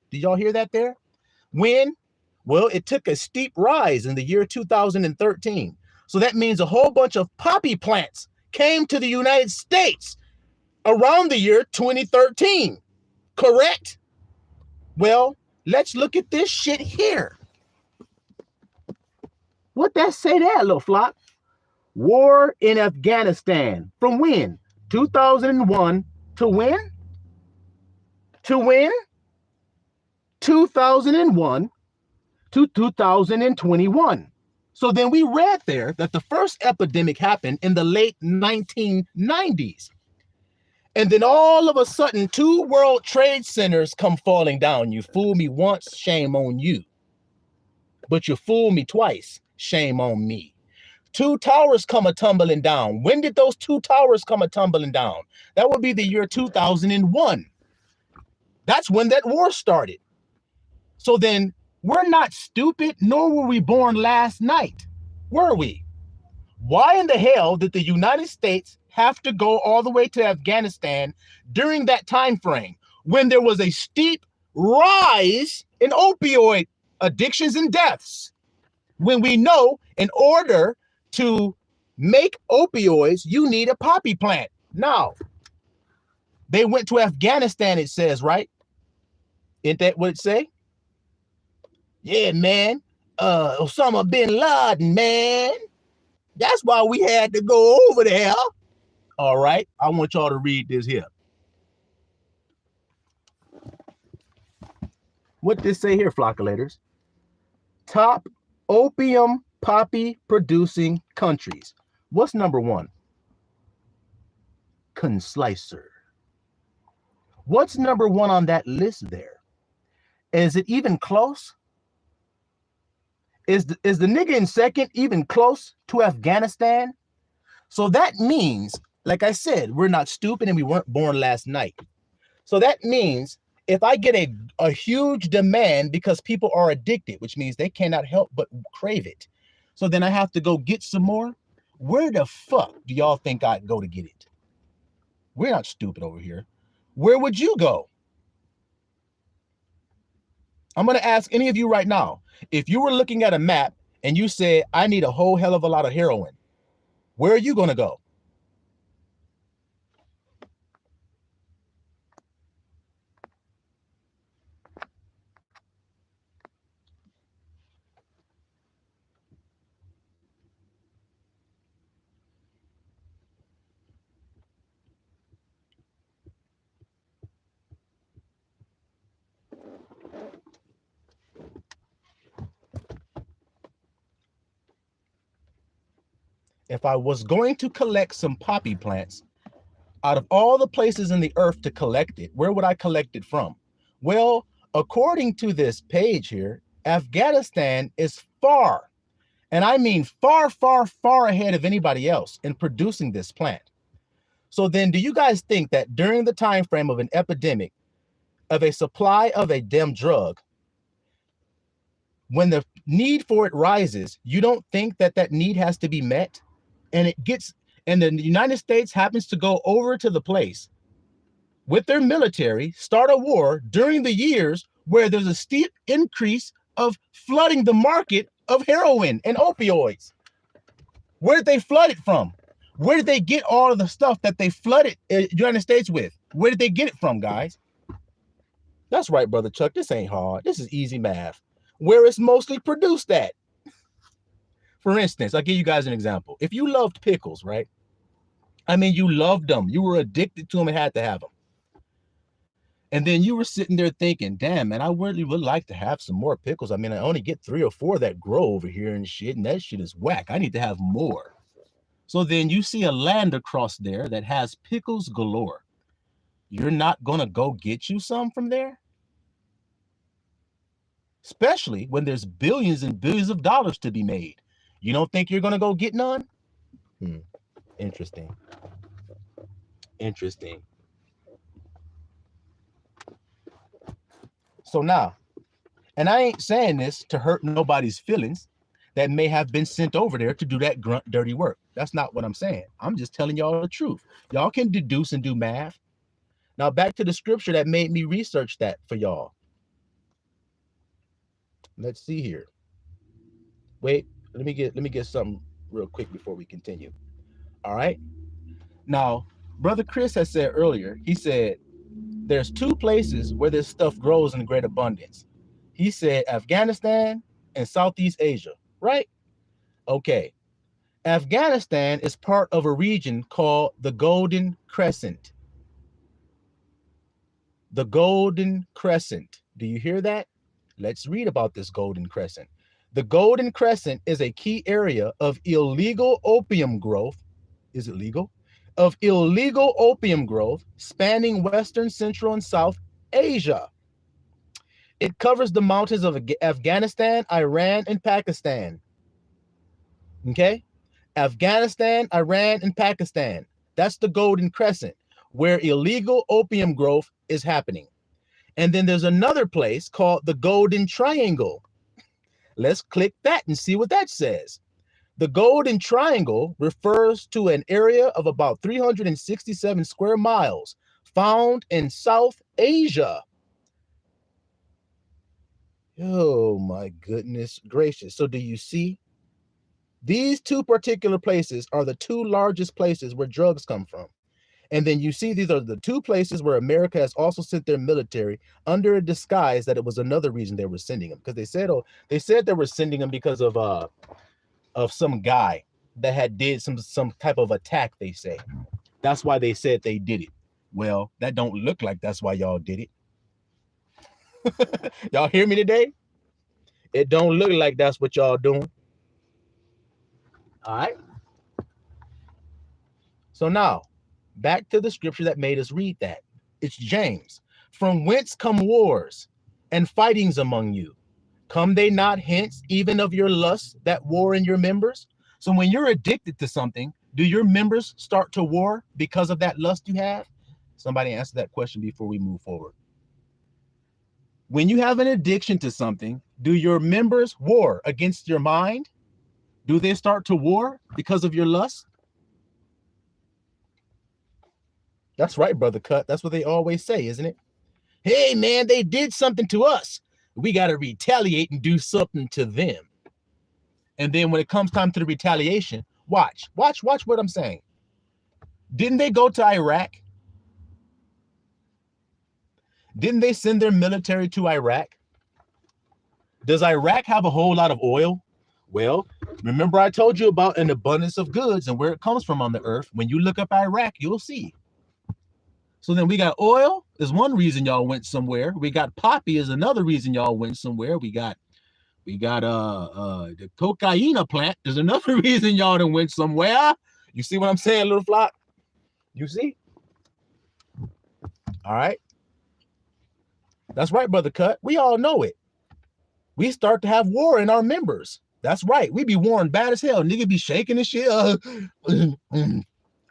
Did y'all hear that there? When? Well, it took a steep rise in the year 2013. So that means a whole bunch of poppy plants came to the United States around the year 2013. Correct? Well, let's look at this shit here. What that say there, little flock? War in Afghanistan. From when? 2001 to when? 2001 to 2021. So then we read there that the first epidemic happened in the late 1990s. And then all of a sudden, 2 World Trade Centers come falling down. You fool me once, shame on you. But you fool me twice, shame on me. 2 towers come a-tumbling down. When did those 2 towers come a-tumbling down? That would be the year 2001. That's when that war started. So then we're not stupid, nor were we born last night, were we? Why in the hell did the United States have to go all the way to Afghanistan during that time frame when there was a steep rise in opioid addictions and deaths? When we know in order to make opioids, you need a poppy plant. Now, they went to Afghanistan, it says, right? Isn't that what it say? Yeah, man. Osama bin Laden, man. That's why we had to go over there. All right. I want y'all to read this here. What this say here, flockulators? Top opium poppy producing countries. What's number 1? Conslicer. What's number 1 on that list there? Is it even close? Is the nigga in second even close to Afghanistan? So that means, like I said, we're not stupid and we weren't born last night. So that means if I get a huge demand because people are addicted, which means they cannot help but crave it. So then I have to go get some more. Where the fuck do y'all think I'd go to get it? We're not stupid over here. Where would you go? I'm going to ask any of you right now, if you were looking at a map and you said, I need a whole hell of a lot of heroin, where are you going to go? If I was going to collect some poppy plants, Out of all the places in the earth to collect it, where would I collect it from? Well, according to this page here, Afghanistan is far, and I mean far, far, far ahead of anybody else in producing this plant. So then do you guys think that during the time frame of an epidemic, of a supply of a damn drug, when the need for it rises, you don't think that that need has to be met? And the United States happens to go over to the place with their military, start a war during the years where there's a steep increase of flooding the market of heroin and opioids. Where did they flood it from? Where did they get all of the stuff that they flooded the United States with? Where did they get it from, guys? That's right, Brother Chuck. This ain't hard. This is easy math. Where it's mostly produced at. For instance, I'll give you guys an example. If you loved pickles, right? I mean, you loved them. You were addicted to them and had to have them. And then you were sitting there thinking, damn, man, I really would like to have some more pickles. I mean, I only get 3 or 4 that grow over here and shit, and that shit is whack. I need to have more. So then you see a land across there that has pickles galore. You're not going to go get you some from there? Especially when there's billions and billions of dollars to be made. You don't think you're going to go get none? Interesting. Interesting. So now, and I ain't saying this to hurt nobody's feelings that may have been sent over there to do that grunt dirty work. That's not what I'm saying. I'm just telling y'all the truth. Y'all can deduce and do math. Now back to the scripture that made me research that for y'all. Let's see here. Wait, let me get something real quick before we continue. All right. Now, Brother Chris has said earlier, he said, there's 2 places where this stuff grows in great abundance. He said Afghanistan and Southeast Asia, right? Okay. Afghanistan is part of a region called the Golden Crescent. The Golden Crescent. Do you hear that? Let's read about this Golden Crescent. The Golden Crescent is a key area of illegal opium growth. Is it legal? Of illegal opium growth spanning Western, Central, and South Asia. It covers the mountains of Afghanistan, Iran, and Pakistan. Okay? Afghanistan, Iran, and Pakistan. That's the Golden Crescent, where illegal opium growth is happening. And then there's another place called the Golden Triangle. Let's click that and see what that says. The Golden Triangle refers to an area of about 367 square miles found in South Asia. Oh my goodness gracious. So do you see? These 2 particular places are the 2 largest places where drugs come from. And then you see these are the 2 places where America has also sent their military under a disguise that it was another reason they were sending them. Because they said they were sending them because of some guy that had did some type of attack, they say. That's why they said they did it. Well, that don't look like that's why y'all did it. Y'all hear me today? It don't look like that's what y'all doing. All right. So now, back to the scripture that made us read that. It's James. From whence come wars and fightings among you? Come they not hence, even of your lusts that war in your members? So when you're addicted to something, do your members start to war because of that lust you have? Somebody answer that question before we move forward. When you have an addiction to something, do your members war against your mind? Do they start to war because of your lust? That's right, Brother Cut. That's what they always say, isn't it? Hey, man, they did something to us. We got to retaliate and do something to them. And then when it comes time to the retaliation, watch what I'm saying. Didn't they go to Iraq? Didn't they send their military to Iraq? Does Iraq have a whole lot of oil? Well, remember I told you about an abundance of goods and where it comes from on the earth. When you look up Iraq, you'll see. So then we got oil is one reason y'all went somewhere. We got poppy is another reason y'all went somewhere. We got the cocaine plant is another reason y'all done went somewhere. You see what I'm saying, little flock? You see? All right. That's right, Brother Cut. We all know it. We start to have war in our members. That's right. We be warring bad as hell. Nigga be shaking and shit.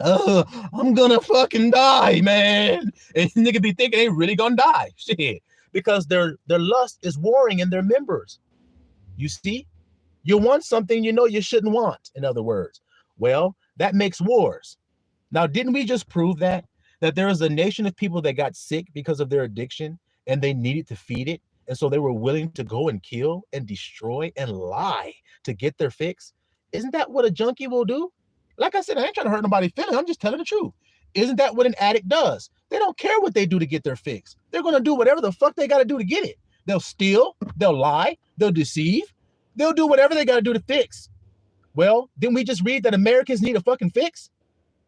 I'm gonna fucking die, man. And nigga be thinking they really gonna die. Shit. Because their lust is warring in their members. You see? You want something you know you shouldn't want, in other words. Well, that makes wars. Now, didn't we just prove that? That there is a nation of people that got sick because of their addiction and they needed to feed it. And so they were willing to go and kill and destroy and lie to get their fix. Isn't that what a junkie will do? Like I said, I ain't trying to hurt nobody's feelings. I'm just telling the truth. Isn't that what an addict does? They don't care what they do to get their fix. They're going to do whatever the fuck they got to do to get it. They'll steal, they'll lie, they'll deceive, they'll do whatever they got to do to fix. Well, didn't we just read that Americans need a fucking fix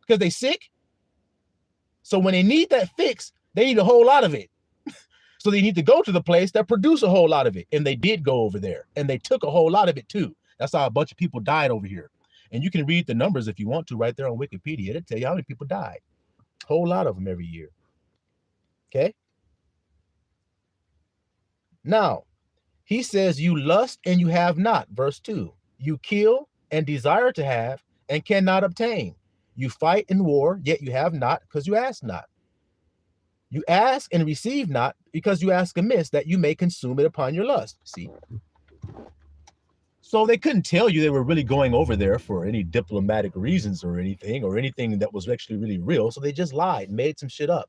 because they sick? So when they need that fix, they need a whole lot of it. So they need to go to the place that produce a whole lot of it. And they did go over there and they took a whole lot of it too. That's how a bunch of people died over here. And you can read the numbers if you want to right there on Wikipedia. It'll tell you how many people died. A whole lot of them every year. Okay. Now, he says, you lust and you have not. Verse 2. You kill and desire to have and cannot obtain. You fight in war, yet you have not because you ask not. You ask and receive not because you ask amiss that you may consume it upon your lust. See? So they couldn't tell you they were really going over there for any diplomatic reasons or anything that was actually really real. So they just lied, made some shit up.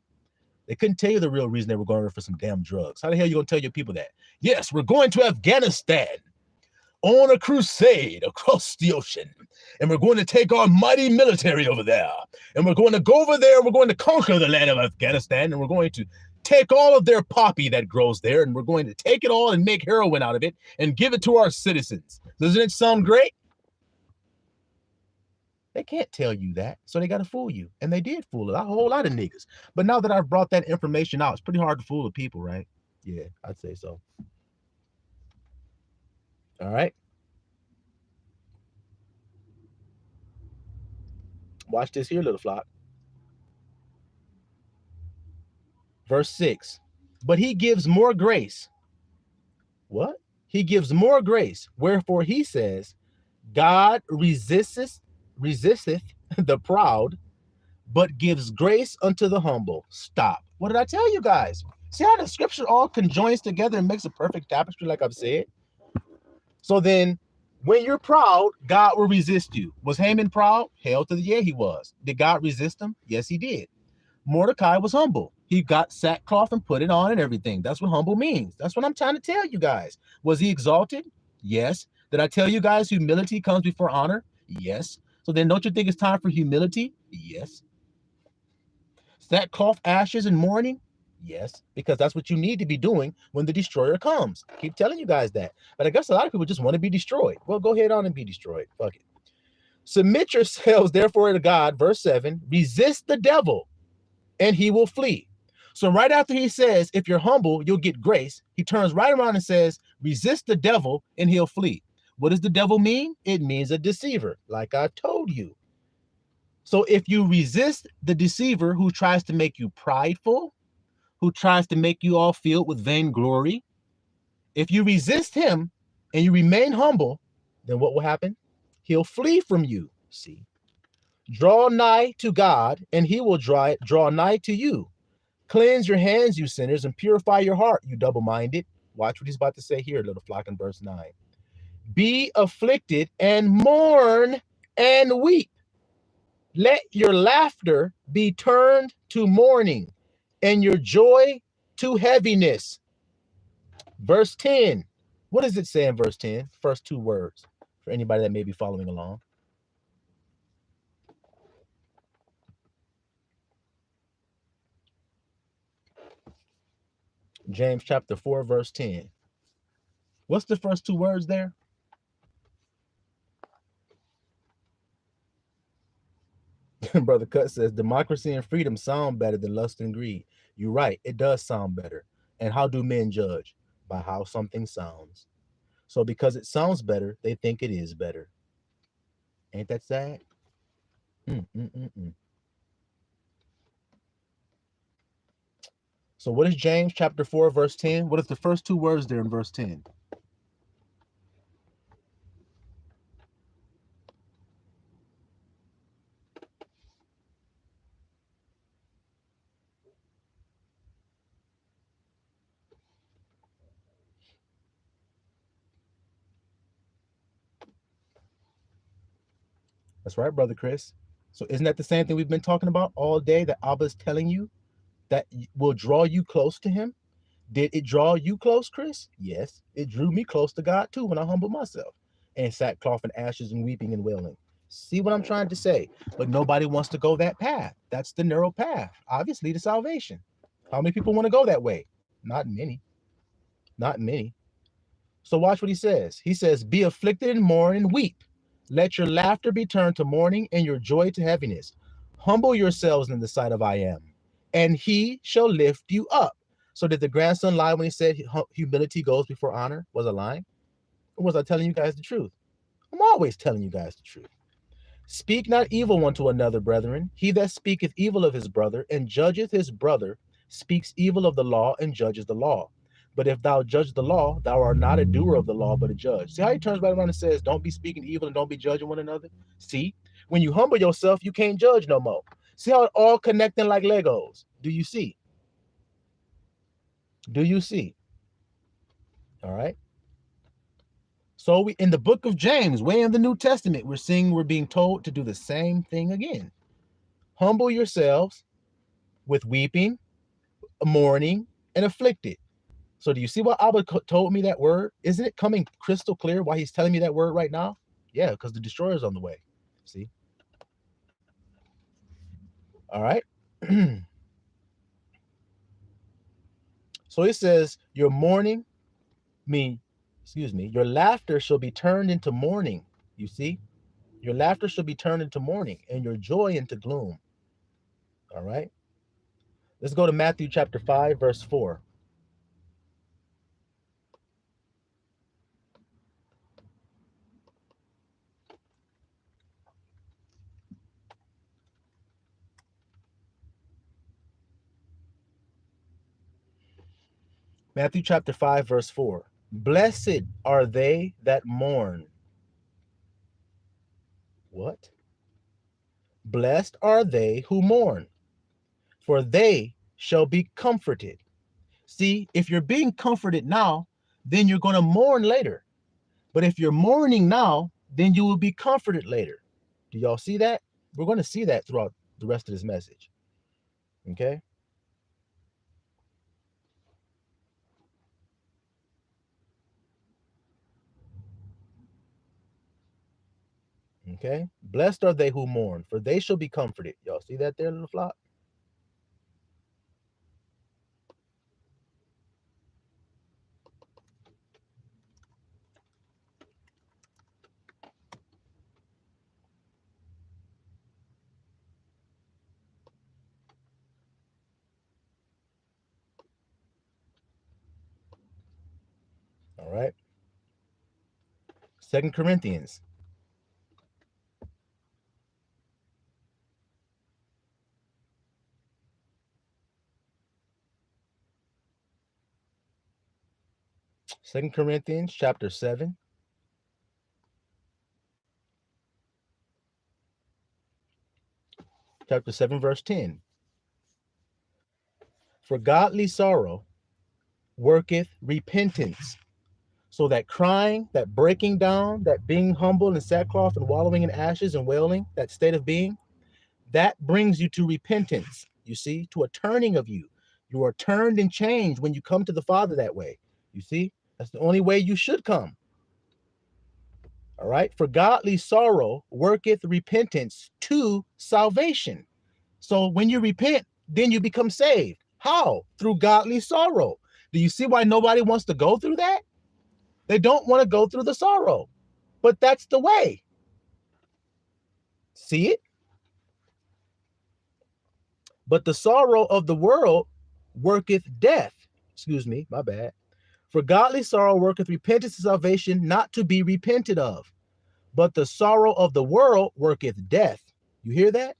They couldn't tell you the real reason they were going over for some damn drugs. How the hell are you going to tell your people that? Yes, we're going to Afghanistan on a crusade across the ocean. And we're going to take our mighty military over there. And we're going to go over there. We're going to conquer the land of Afghanistan. And we're going to take all of their poppy that grows there. And we're going to take it all and make heroin out of it and give it to our citizens. Doesn't it sound great? They can't tell you that. So they got to fool you. And they did fool a whole lot of niggas. But now that I've brought that information out, it's pretty hard to fool the people, right? Yeah, I'd say so. All right. Watch this here, little flock. Verse 6. But he gives more grace. What? He gives more grace. Wherefore he says, God resisteth the proud, but gives grace unto the humble. Stop. What did I tell you guys? See how the scripture all conjoins together and makes a perfect tapestry, like I've said? So then, when you're proud, God will resist you. Was Haman proud? Hell to the yeah, he was. Did God resist him? Yes, he did. Mordecai was humble. He got sackcloth and put it on and everything. That's what humble means. That's what I'm trying to tell you guys. Was he exalted? Yes. Did I tell you guys humility comes before honor? Yes. So then don't you think it's time for humility? Yes. Sackcloth, ashes, and mourning? Yes, because that's what you need to be doing when the destroyer comes. I keep telling you guys that. But I guess a lot of people just want to be destroyed. Well, go ahead on and be destroyed. Fuck it. Submit yourselves, therefore, to God. Verse 7. Resist the devil, and he will flee. So right after he says, if you're humble, you'll get grace, he turns right around and says, resist the devil, and he'll flee. What does the devil mean? It means a deceiver, like I told you. So if you resist the deceiver who tries to make you prideful, who tries to make you all filled with vainglory, if you resist him and you remain humble, then what will happen? He'll flee from you. See? Draw nigh to God, and he will draw nigh to you. Cleanse your hands, you sinners, and purify your heart, you double-minded. Watch what he's about to say here, little flock, in verse 9. Be afflicted and mourn and weep. Let your laughter be turned to mourning and your joy to heaviness. Verse 10. What does it say in verse 10? First two words for anybody that may be following along. James chapter 4, verse 10. What's the first two words there? Brother Cut says, democracy and freedom sound better than lust and greed. You're right. It does sound better. And how do men judge? By how something sounds. So because it sounds better, they think it is better. Ain't that sad? So what is James chapter 4, verse 10? What is the first two words there in verse 10? That's right, Brother Chris. So isn't that the same thing we've been talking about all day that Abba's telling you that will draw you close to him? Did it draw you close, Chris? Yes, it drew me close to God too when I humbled myself and sackcloth and ashes and weeping and wailing. See what I'm trying to say? But nobody wants to go that path. That's the narrow path, obviously, to salvation. How many people want to go that way? Not many. Not many. So watch what he says. He says, be afflicted and mourn and weep. Let your laughter be turned to mourning and your joy to heaviness. Humble yourselves in the sight of I am, and he shall lift you up. So did the grandson lie when he said humility goes before honor? Was I lying? Or was I telling you guys the truth? I'm always telling you guys the truth. Speak not evil one to another, brethren. He that speaketh evil of his brother and judgeth his brother speaks evil of the law and judges the law. But if thou judge the law, thou art not a doer of the law, but a judge. See how he turns right around and says, don't be speaking evil and don't be judging one another? See, when you humble yourself, you can't judge no more. See how it all connecting like Legos? Do you see? Do you see? All right. So we in the book of James, way in the New Testament, we're being told to do the same thing again. Humble yourselves with weeping, mourning, and afflicted. So do you see why Abba told me that word? Isn't it coming crystal clear why he's telling me that word right now? Yeah, because the destroyer's on the way. See? All right. So it says, your laughter shall be turned into mourning. You see? Your laughter shall be turned into mourning and your joy into gloom. All right. Let's go to Matthew chapter 5, verse 4. Matthew chapter 5, verse 4. Blessed are they that mourn. What? Blessed are they who mourn, for they shall be comforted. See, if you're being comforted now, then you're going to mourn later. But if you're mourning now, then you will be comforted later. Do y'all see that? We're going to see that throughout the rest of this message. Okay? Okay? Blessed are they who mourn, for they shall be comforted. Y'all see that there, little flock? All right. 2 Corinthians. Second Corinthians chapter 7. Chapter 7, verse 10. For godly sorrow worketh repentance. So that crying, that breaking down, that being humble in sackcloth and wallowing in ashes and wailing, that state of being, that brings you to repentance, you see, to a turning of you. You are turned and changed when you come to the Father that way. You see, that's the only way you should come. All right. For godly sorrow worketh repentance to salvation. So when you repent, then you become saved. How? Through godly sorrow. Do you see why nobody wants to go through that? They don't want to go through the sorrow, but that's the way. See it? But the sorrow of the world worketh death. Excuse me, my bad. For godly sorrow worketh repentance to salvation, not to be repented of. But the sorrow of the world worketh death. You hear that?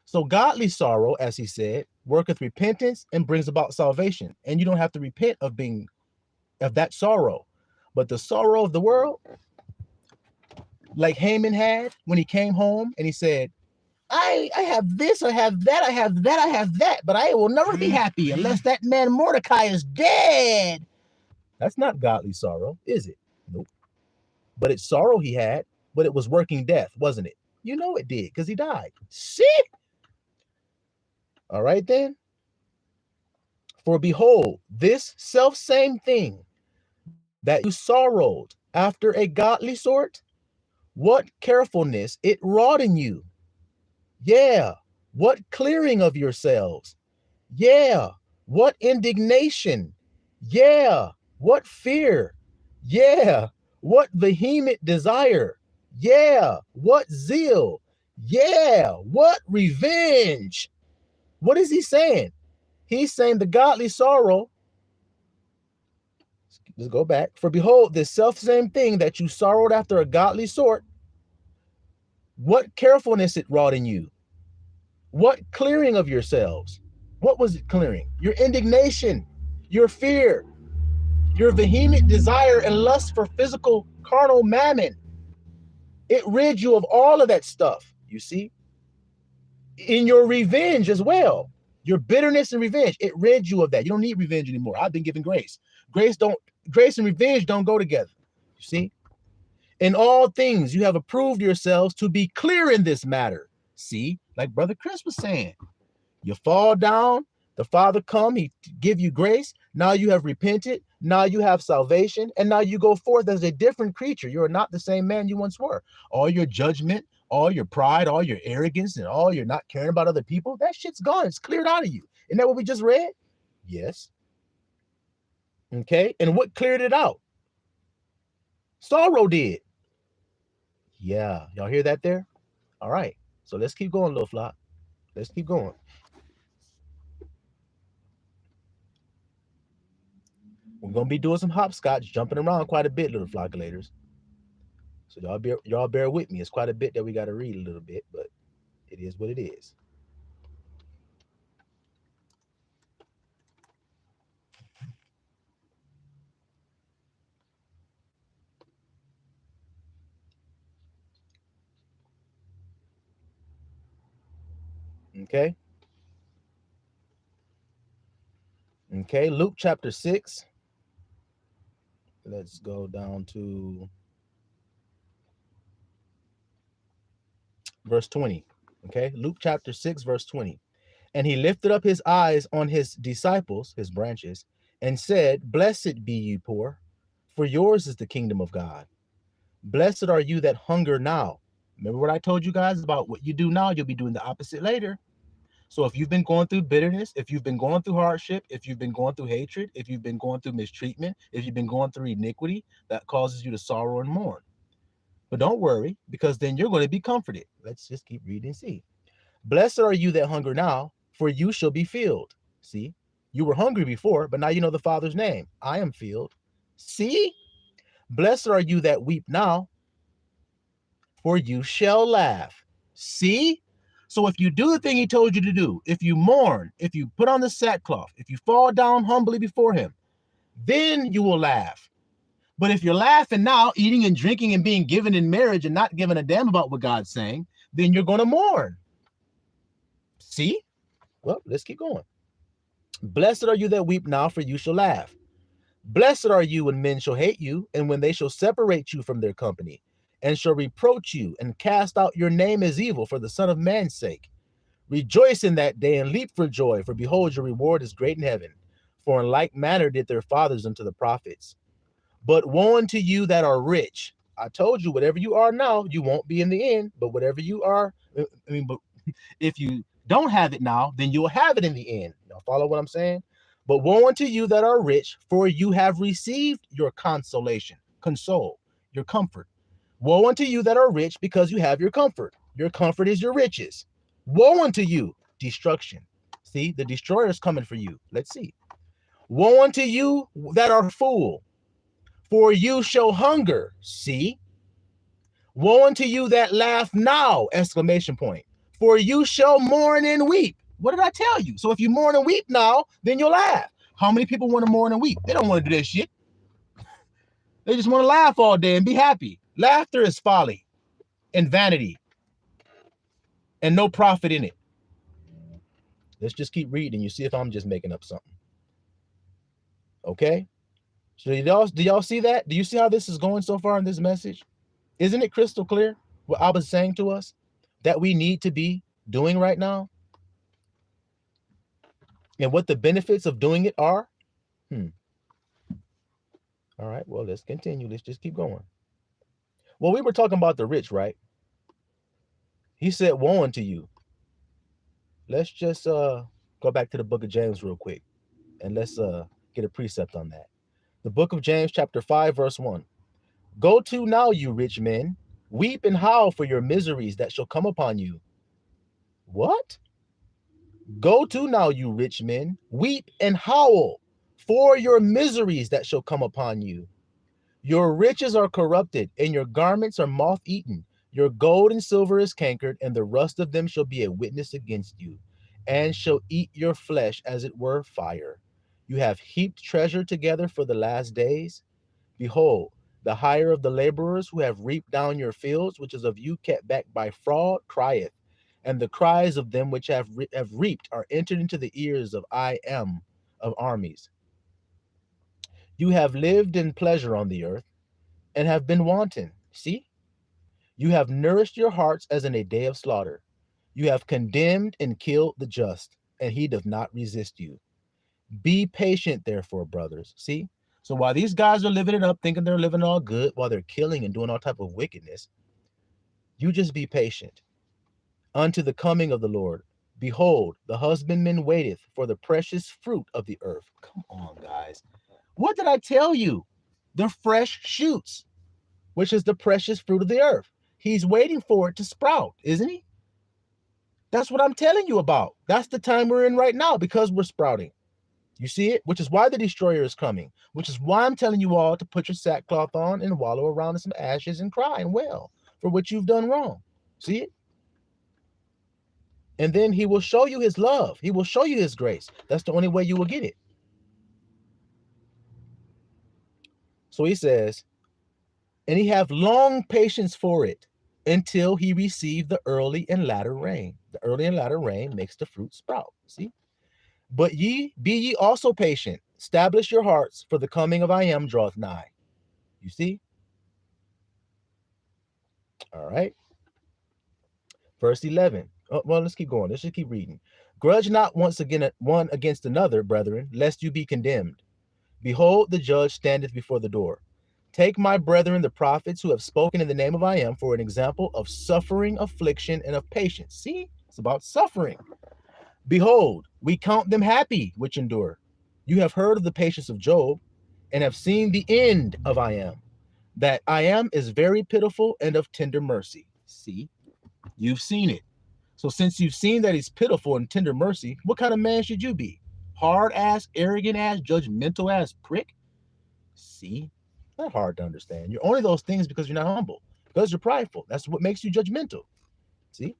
So godly sorrow, as he said, worketh repentance and brings about salvation. And you don't have to repent of that sorrow. But the sorrow of the world, like Haman had when he came home and he said, I have this, I have that, I have that, I have that, but I will never be happy unless that man Mordecai is dead. That's not godly sorrow, is it? Nope. But it's sorrow he had, but it was working death, wasn't it? You know it did, because he died. See? All right then. For behold, this self-same thing that you sorrowed after a godly sort, what carefulness it wrought in you. Yeah, what clearing of yourselves. Yeah, what indignation. Yeah, what fear. Yeah, what vehement desire. Yeah, what zeal. Yeah, what revenge. What is he saying? He's saying the godly sorrow. Let's go back. For behold, this self-same thing that you sorrowed after a godly sort, what carefulness it wrought in you. What clearing of yourselves. What was it clearing? Your indignation, your fear, your vehement desire and lust for physical carnal mammon. It rid you of all of that stuff, you see? In your revenge as well. Your bitterness and revenge, it rid you of that. You don't need revenge anymore. I've been given grace. Grace and revenge don't go together. You see? In all things, you have approved yourselves to be clear in this matter. See, like Brother Chris was saying, you fall down, the Father come, he give you grace. Now you have repented. Now you have salvation. And now you go forth as a different creature. You are not the same man you once were. All your judgment, all your pride, all your arrogance, and all your not caring about other people, that shit's gone. It's cleared out of you. Isn't that what we just read? Yes. Okay. And what cleared it out? Sorrow did. Yeah. Y'all hear that there? All right. So let's keep going, little flock. Let's keep going. We're going to be doing some hopscotch, jumping around quite a bit, little flockulators. So y'all bear with me. It's quite a bit that we got to read a little bit, but it is what it is. Okay. Okay. Luke chapter 6. Let's go down to verse 20. Okay. Luke chapter 6, verse 20. And he lifted up his eyes on his disciples, his branches, and said, Blessed be ye poor, for yours is the kingdom of God. Blessed are you that hunger now. Remember what I told you guys about what you do now, you'll be doing the opposite later. So if you've been going through bitterness, if you've been going through hardship, if you've been going through hatred, if you've been going through mistreatment, if you've been going through iniquity, that causes you to sorrow and mourn. But don't worry, because then you're going to be comforted. Let's just keep reading and see. Blessed are you that hunger now, for you shall be filled. See, you were hungry before, but now you know the Father's name. I am filled. See, blessed are you that weep now, for you shall laugh. See? So if you do the thing he told you to do, if you mourn, if you put on the sackcloth, if you fall down humbly before him, then you will laugh. But if you're laughing now, eating and drinking and being given in marriage and not giving a damn about what God's saying, then you're going to mourn. See? Well, let's keep going. Blessed are you that weep now, for you shall laugh. Blessed are you when men shall hate you, and when they shall separate you from their company, and shall reproach you, and cast out your name as evil for the Son of Man's sake. Rejoice in that day, and leap for joy, for behold, your reward is great in heaven. For in like manner did their fathers unto the prophets. But woe unto you that are rich. I told you, whatever you are now, you won't be in the end. But whatever you are, but if you don't have it now, then you'll have it in the end. Y'all follow what I'm saying? But woe unto you that are rich, for you have received your consolation, console, your comfort. Woe unto you that are rich, because you have your comfort. Your comfort is your riches. Woe unto you, destruction. See, the destroyer is coming for you. Let's see. Woe unto you that are full, for you shall hunger. See? Woe unto you that laugh now, exclamation point. For you shall mourn and weep. What did I tell you? So if you mourn and weep now, then you'll laugh. How many people want to mourn and weep? They don't want to do that shit. They just want to laugh all day and be happy. Laughter is folly and vanity and no profit in it. Let's just keep reading. You see if I'm just making up something. Okay? So do y'all see that? Do you see how this is going so far in this message? Isn't it crystal clear what Abba's saying to us that we need to be doing right now? And what the benefits of doing it are? All right, well, let's continue. Let's just keep going. Well, we were talking about the rich, right? He said, woe unto you. Let's just go back to the book of James real quick, and let's get a precept on that. The book of James, chapter 5, verse 1. Go to now, you rich men, weep and howl for your miseries that shall come upon you. What? Go to now, you rich men, weep and howl for your miseries that shall come upon you. Your riches are corrupted, and your garments are moth-eaten. Your gold and silver is cankered, and the rust of them shall be a witness against you, and shall eat your flesh as it were fire. You have heaped treasure together for the last days. Behold, the hire of the laborers who have reaped down your fields, which is of you kept back by fraud, crieth, and the cries of them which have reaped are entered into the ears of I am of armies. You have lived in pleasure on the earth, and have been wanton. See? You have nourished your hearts as in a day of slaughter. You have condemned and killed the just, and he doth not resist you. Be patient, therefore, brothers. See? So while these guys are living it up, thinking they're living all good, while they're killing and doing all type of wickedness, you just be patient unto the coming of the Lord. Behold, the husbandman waiteth for the precious fruit of the earth. Come on, guys. What did I tell you? The fresh shoots, which is the precious fruit of the earth. He's waiting for it to sprout, isn't he? That's what I'm telling you about. That's the time we're in right now because we're sprouting. You see it? Which is why the destroyer is coming. Which is why I'm telling you all to put your sackcloth on and wallow around in some ashes and cry and wail for what you've done wrong. See it? And then he will show you his love. He will show you his grace. That's the only way you will get it. So he says, and he have long patience for it until he receive the early and latter rain. The early and latter rain makes the fruit sprout. See? But be ye also patient. Establish your hearts, for the coming of I am draweth nigh. You see? All right. Verse 11. Oh, well, let's keep going. Let's just keep reading. Grudge not once again one against another, brethren, lest you be condemned. Behold, the judge standeth before the door. Take my brethren, the prophets who have spoken in the name of I am, for an example of suffering, affliction, and of patience. See, it's about suffering. Behold, we count them happy which endure. You have heard of the patience of Job, and have seen the end of I am. That I am is very pitiful and of tender mercy. See, you've seen it. So since you've seen that he's pitiful and tender mercy, what kind of man should you be? Hard ass, arrogant ass, judgmental ass prick? See? Not hard to understand. You're only those things because you're not humble, because you're prideful. That's what makes you judgmental. See?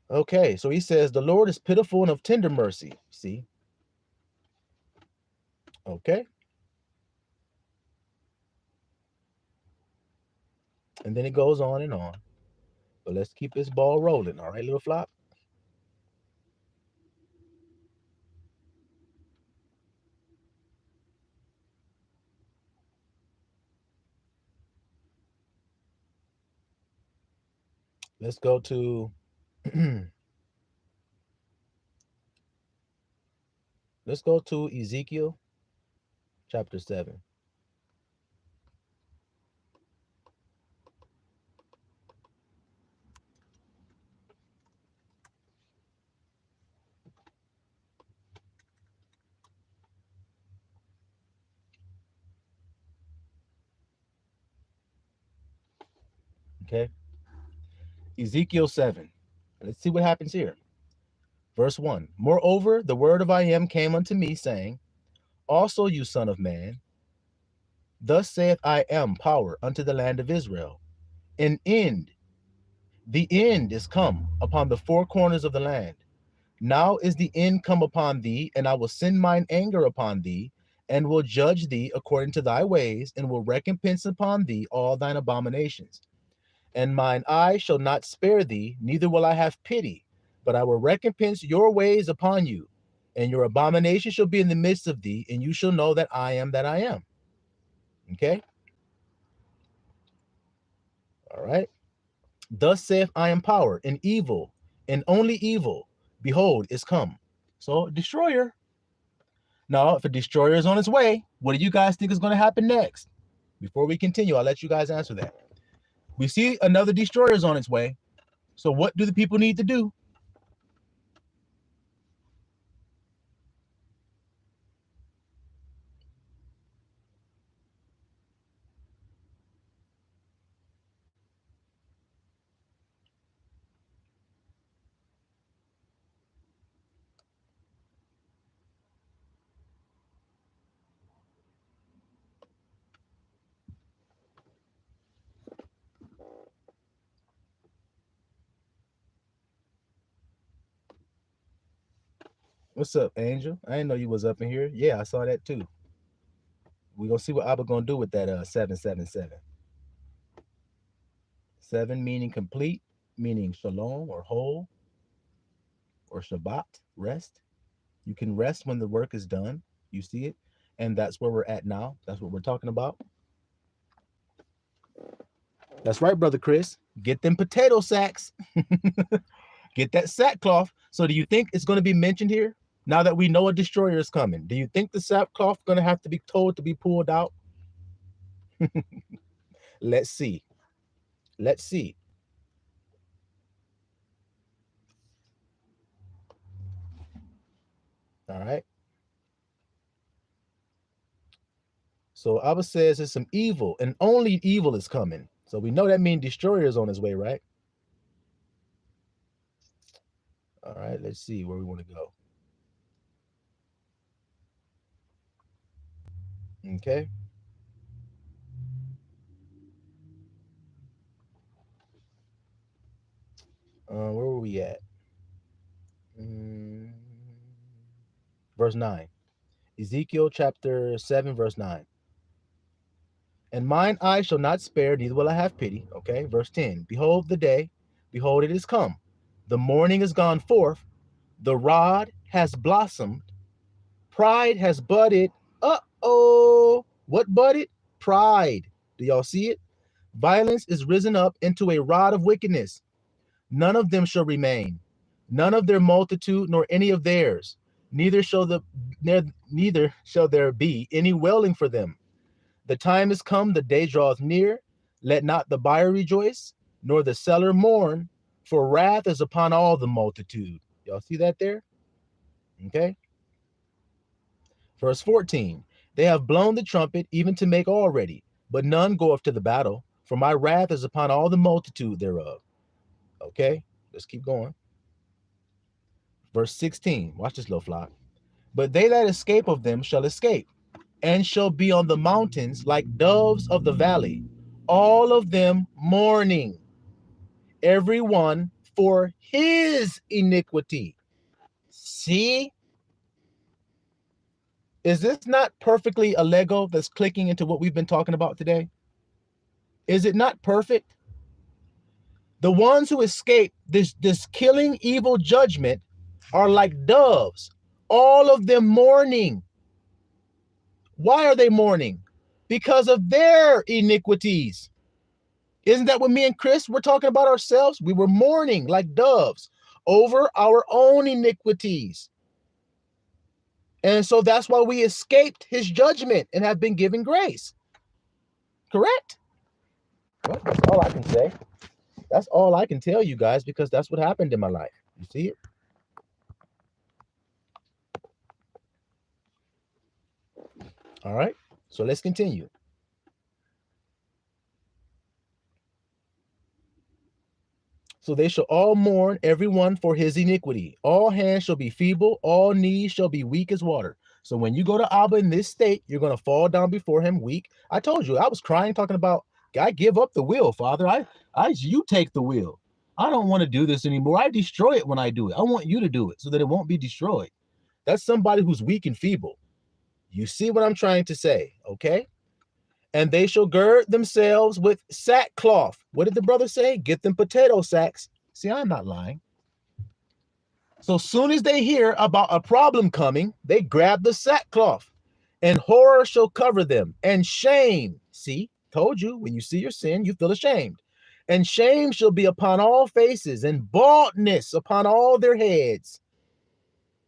Okay, so he says, the Lord is pitiful and of tender mercy. See? Okay. And then it goes on and on. But let's keep this ball rolling. All right, little flop? Let's go to let's go to Ezekiel chapter 7. Okay. Ezekiel 7. Let's see what happens here. Verse 1. Moreover, the word of I am came unto me, saying, also, you son of man, thus saith I am power unto the land of Israel. An end The end is come upon the four corners of the land. Now is the end come upon thee, and I will send mine anger upon thee, and will judge thee according to thy ways, and will recompense upon thee all thine abominations. And mine eye shall not spare thee, neither will I have pity, but I will recompense your ways upon you, and your abomination shall be in the midst of thee, and you shall know that I am. Okay? All right. Thus saith I am power, and evil, and only evil, behold, is come. So, destroyer. Now, if a destroyer is on its way, what do you guys think is going to happen next? Before we continue, I'll let you guys answer that. We see another destroyer is on its way. So, what do the people need to do? What's up, Angel? I didn't know you was up in here. Yeah, I saw that too. We're gonna see what Abba gonna do with that 777. 7 meaning complete, meaning shalom or whole, or Shabbat, rest. You can rest when the work is done. You see it? And that's where we're at now. That's what we're talking about. That's right, Brother Chris. Get them potato sacks. Get that sackcloth. So do you think it's going to be mentioned here? Now that we know a destroyer is coming, do you think the sackcloth is going to have to be told to be pulled out? Let's see. Let's see. All right. So Abba says there's some evil, and only evil is coming. So we know that means destroyer is on his way, right? All right, let's see where we want to go. Okay. Where were we at? Verse 9. Ezekiel chapter 7, verse 9. And mine eye shall not spare, neither will I have pity. Okay. Verse 10. Behold the day, behold, it is come. The morning is gone forth. The rod has blossomed. Pride has budded. Uh-oh. What budded? Pride. Do y'all see it? Violence is risen up into a rod of wickedness. None of them shall remain. None of their multitude, nor any of theirs. Neither shall there be any wailing for them. The time is come, the day draweth near. Let not the buyer rejoice, nor the seller mourn, for wrath is upon all the multitude. Y'all see that there? Okay. Verse 14. They have blown the trumpet, even to make all ready, but none goeth to the battle, for my wrath is upon all the multitude thereof. Okay, let's keep going. Verse 16. Watch this little flock. But they that escape of them shall escape, and shall be on the mountains like doves of the valley, all of them mourning, every one for his iniquity. See? Is this not perfectly a Lego that's clicking into what we've been talking about today? Is it not perfect? The ones who escape this killing evil judgment are like doves, all of them mourning. Why are they mourning? Because of their iniquities. Isn't that what me and Chris were talking about ourselves? We were mourning like doves over our own iniquities. And so that's why we escaped his judgment and have been given grace. Correct? Well, that's all I can say. That's all I can tell you guys, because that's what happened in my life. You see it? All right. So let's continue. So they shall all mourn, every one for his iniquity. All hands shall be feeble, all knees shall be weak as water. So when you go to Abba in this state, you're going to fall down before him weak. I told you, I was crying, talking about, I give up the will, Father. You take the will. I don't want to do this anymore. I destroy it when I do it. I want you to do it so that it won't be destroyed. That's somebody who's weak and feeble. You see what I'm trying to say, okay? And they shall gird themselves with sackcloth. What did the brother say? Get them potato sacks. See, I'm not lying. So soon as they hear about a problem coming, they grab the sackcloth, and horror shall cover them, and shame. See, told you, when you see your sin, you feel ashamed. And shame shall be upon all faces, and baldness upon all their heads.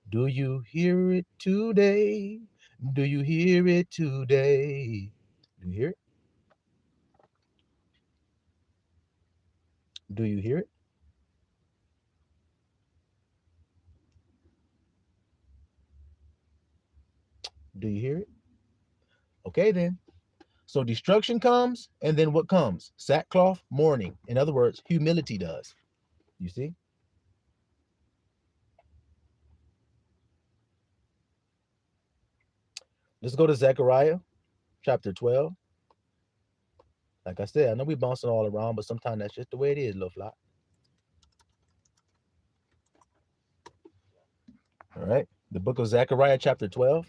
Do you hear it today? Do you hear it today? Do you hear it? Do you hear it? Do you hear it? Okay, then. So destruction comes, and then what comes? Sackcloth, mourning. In other words, humility does. You see? Let's go to Zechariah chapter 12. Like I said, I know we bouncing all around, but sometimes that's just the way it is, little flock. All right. The book of Zechariah chapter 12.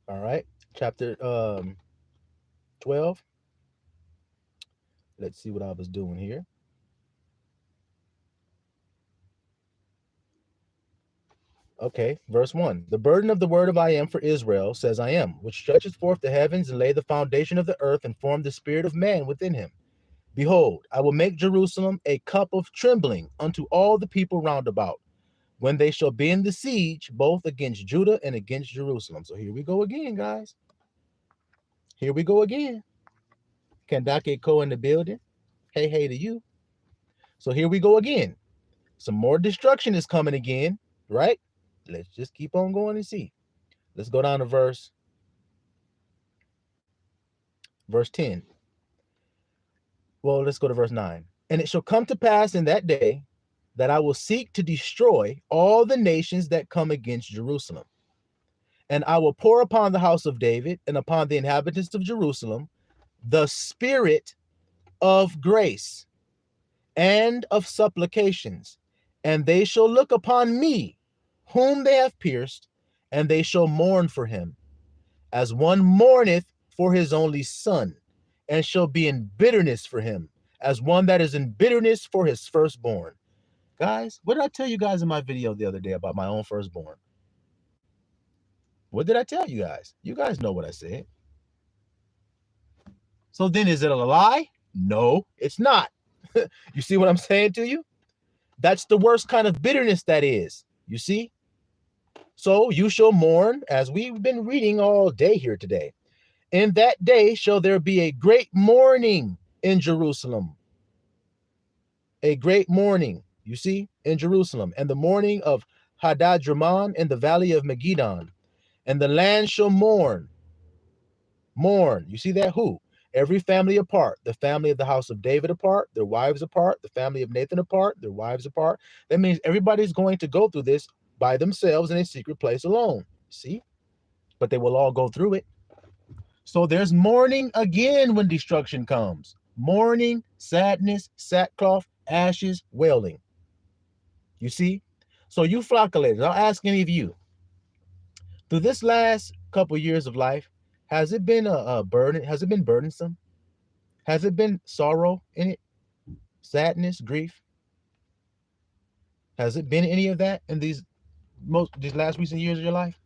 All right. Chapter 12. Let's see what I was doing here. Okay, verse 1. The burden of the word of I am for Israel, says I am, which stretches forth the heavens and lay the foundation of the earth and formed the spirit of man within him. Behold, I will make Jerusalem a cup of trembling unto all the people round about, when they shall be in the siege, both against Judah and against Jerusalem. So here we go again, guys. Here we go again. Kandake Ko in the building. Hey, hey to you. So here we go again. Some more destruction is coming again, right? Let's just keep on going and see. Let's go down to verse 10. Well, let's go to verse 9. And it shall come to pass in that day that I will seek to destroy all the nations that come against Jerusalem. And I will pour upon the house of David and upon the inhabitants of Jerusalem the spirit of grace and of supplications, and they shall look upon me, whom they have pierced, and they shall mourn for him, as one mourneth for his only son, and shall be in bitterness for him, as one that is in bitterness for his firstborn. Guys, what did I tell you guys in my video the other day about my own firstborn? What did I tell you guys? You guys know what I said. So then is it a lie? No, it's not. You see what I'm saying to you? That's the worst kind of bitterness that is. You see? So you shall mourn, as we've been reading all day here today. In that day shall there be a great mourning in Jerusalem. A great mourning, you see, in Jerusalem. And the mourning of Hadad-Draman in the valley of Megiddon. And the land shall mourn. Mourn. You see that? Who? Every family apart. The family of the house of David apart, their wives apart. The family of Nathan apart, their wives apart. That means everybody's going to go through this by themselves in a secret place alone. See? But they will all go through it. So there's mourning again when destruction comes. Mourning, sadness, sackcloth, ashes, wailing. You see? So you flockulators, I'll ask any of you, through this last couple years of life, has it been a burden? Has it been burdensome? Has it been sorrow in it? Sadness, grief? Has it been any of that in these last recent years of your life?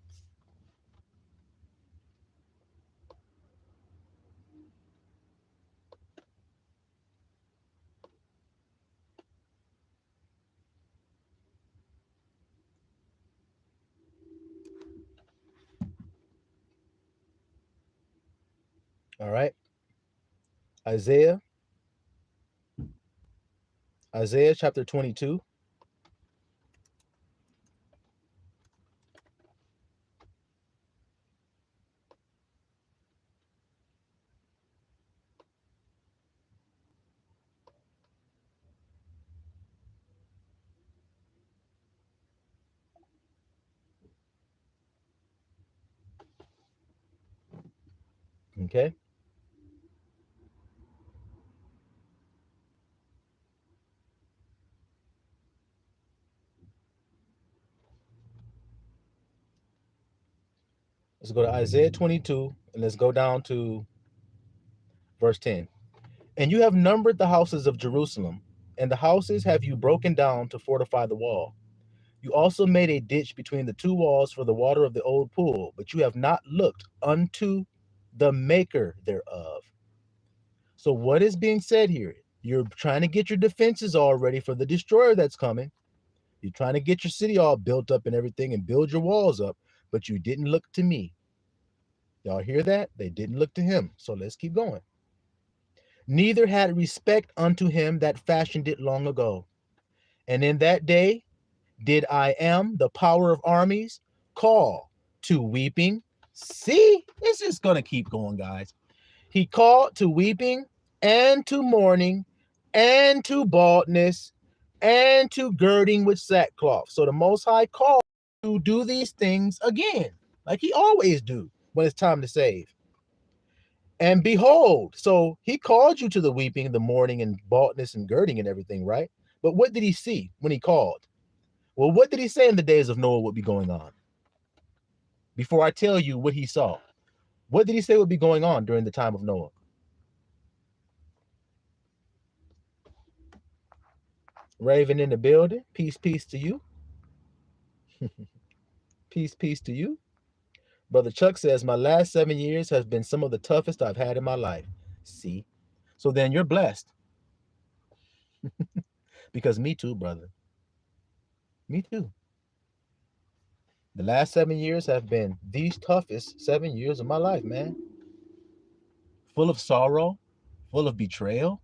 All right. Isaiah chapter 22. Okay. Let's go to Isaiah 22 and let's go down to verse 10. And you have numbered the houses of Jerusalem, and the houses have you broken down to fortify the wall. You also made a ditch between the two walls for the water of the old pool, but you have not looked unto the maker thereof. So, what is being said here? You're trying to get your defenses all ready for the destroyer that's coming. You're trying to get your city all built up and everything and build your walls up, but you didn't look to me. Y'all hear that? They didn't look to him. So, let's keep going. Neither had respect unto him that fashioned it long ago. And in that day did I am the power of armies call to weeping. See, it's just going to keep going, guys. He called to weeping and to mourning and to baldness and to girding with sackcloth. So the Most High called to do these things again, like he always do when it's time to save. And behold, so he called you to the weeping, the mourning, and baldness and girding and everything, right? But what did he see when he called? Well, what did he say in the days of Noah would be going on? Before I tell you what he saw, what did he say would be going on during the time of Noah? Raven in the building. Peace, peace to you. Peace, peace to you. Brother Chuck says, my last 7 years has been some of the toughest I've had in my life. See? So then you're blessed. Because me too, brother. Me too. The last 7 years have been the toughest 7 years of my life, man. Full of sorrow, full of betrayal,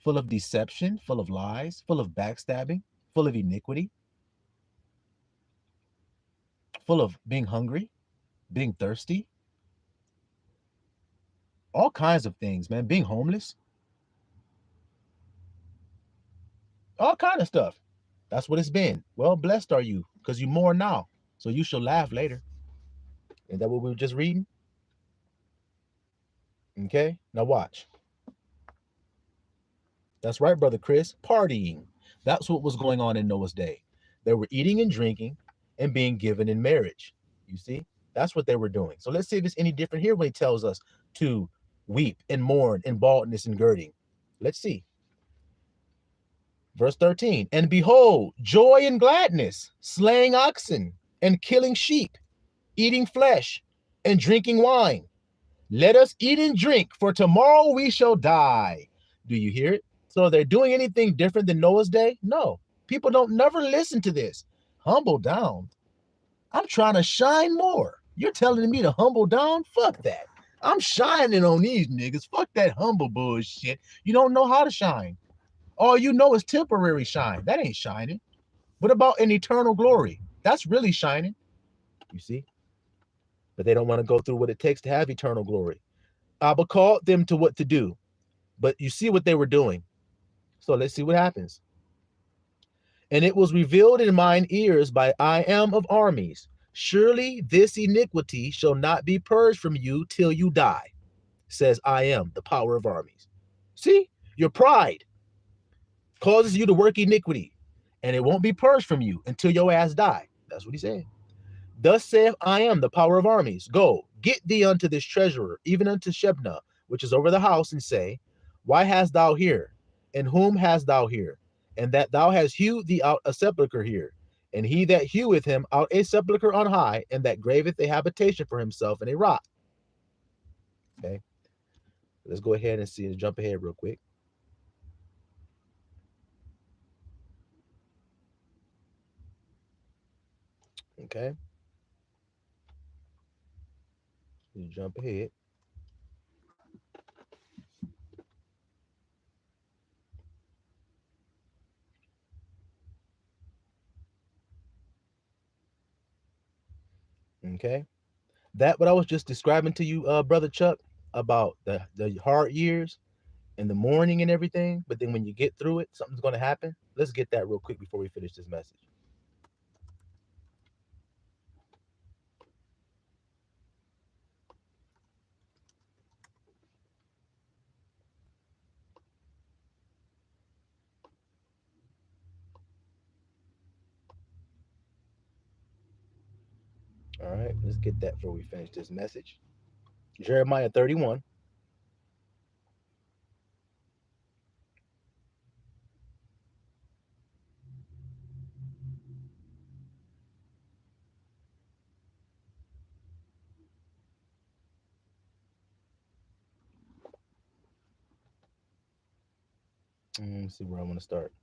full of deception, full of lies, full of backstabbing, full of iniquity, full of being hungry, being thirsty, all kinds of things, man. Being homeless, all kind of stuff. That's what it's been. Well, blessed are you, because you mourn now, so you shall laugh later. Is that what we were just reading? Okay, now watch. That's right, brother Chris. Partying. That's what was going on in Noah's day. They were eating and drinking and being given in marriage. You see, that's what they were doing. So let's see if it's any different here when he tells us to weep and mourn in baldness and girding. Let's see. Verse 13, and behold, joy and gladness, slaying oxen and killing sheep, eating flesh and drinking wine. Let us eat and drink, for tomorrow we shall die. Do you hear it? So they're doing anything different than Noah's day? No. People don't never listen to this. Humble down. I'm trying to shine more. You're telling me to humble down? Fuck that. I'm shining on these niggas. Fuck that humble bullshit. You don't know how to shine. All you know is temporary shine. That ain't shining. What about an eternal glory? That's really shining. You see? But they don't want to go through what it takes to have eternal glory. Abba called them to what to do. But you see what they were doing. So let's see what happens. And it was revealed in mine ears by I am of armies. Surely this iniquity shall not be purged from you till you die, says I am, the power of armies. See, your pride causes you to work iniquity, and it won't be purged from you until your ass die. That's what he said. Thus saith I am, the power of armies. Go, get thee unto this treasurer, even unto Shebna, which is over the house, and say, why hast thou here? And whom hast thou here? And that thou hast hewed thee out a sepulchre here. And he that heweth him out a sepulchre on high, and that graveth a habitation for himself in a rock. Okay, let's go ahead and see, jump ahead real quick. Okay, let's jump ahead. Okay, that what I was just describing to you, brother Chuck, about the hard years and the mourning and everything. But then when you get through it, something's going to happen. Let's get that real quick before we finish this message. All right, let's get that before we finish this message. Jeremiah 31. Let's see where I want to start.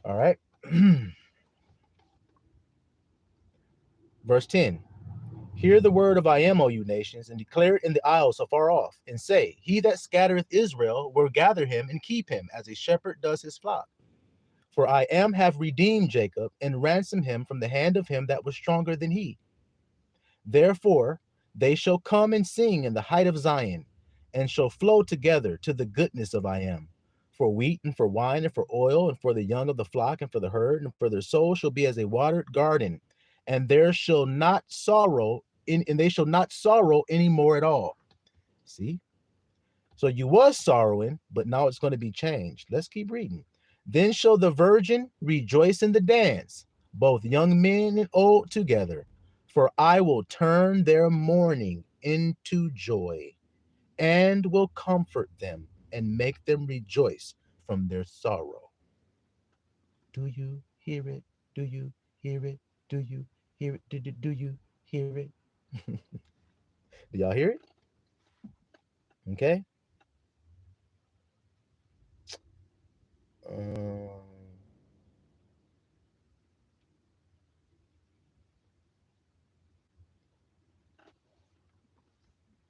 All right. Verse 10. Hear the word of I am, O you nations, and declare it in the isles afar off, and say, He that scattereth Israel will gather him and keep him, as a shepherd does his flock. For I am have redeemed Jacob, and ransomed him from the hand of him that was stronger than he. Therefore they shall come and sing in the height of Zion, and shall flow together to the goodness of I am. For wheat and for wine and for oil and for the young of the flock and for the herd, and for their soul shall be as a watered garden, and there shall not sorrow and they shall not sorrow any more at all. See? So you was sorrowing, but now it's going to be changed. Let's keep reading. Then shall the virgin rejoice in the dance, both young men and old together. For I will turn their mourning into joy, and will comfort them and make them rejoice from their sorrow. Do you hear it? Do you hear it? Do you hear it? Do you hear it? Do y'all hear it? Okay. Um,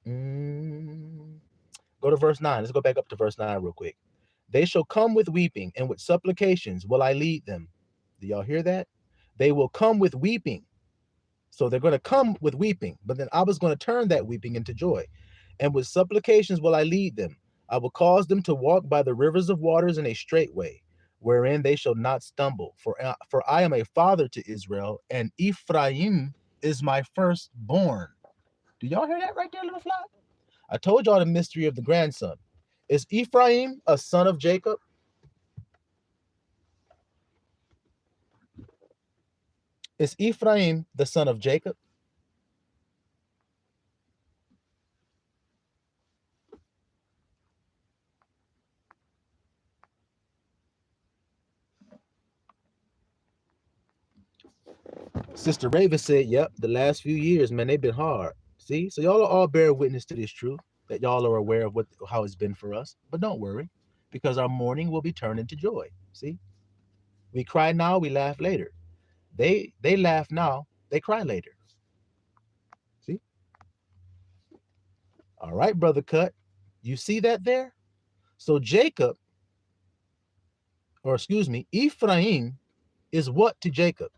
mm, Go to verse 9. Let's go back up to verse 9 real quick. They shall come with weeping, and with supplications will I lead them. Do y'all hear that? They will come with weeping. So they're going to come with weeping, but then I was going to turn that weeping into joy. And with supplications will I lead them. I will cause them to walk by the rivers of waters in a straight way, wherein they shall not stumble. For I am a father to Israel, and Ephraim is my firstborn. Do y'all hear that right there, little flock? I told y'all the mystery of the grandson. Is Ephraim a son of Jacob? Is Ephraim the son of Jacob? Sister Raven said, Yep, the last few years, man, they've been hard. See? So y'all are all bear witness to this truth, that y'all are aware of how it's been for us. But don't worry, because our mourning will be turned into joy. See? We cry now, we laugh later. They laugh now, they cry later. See? All right, brother Cut. You see that there? So Jacob, or excuse me, Ephraim is what to Jacob?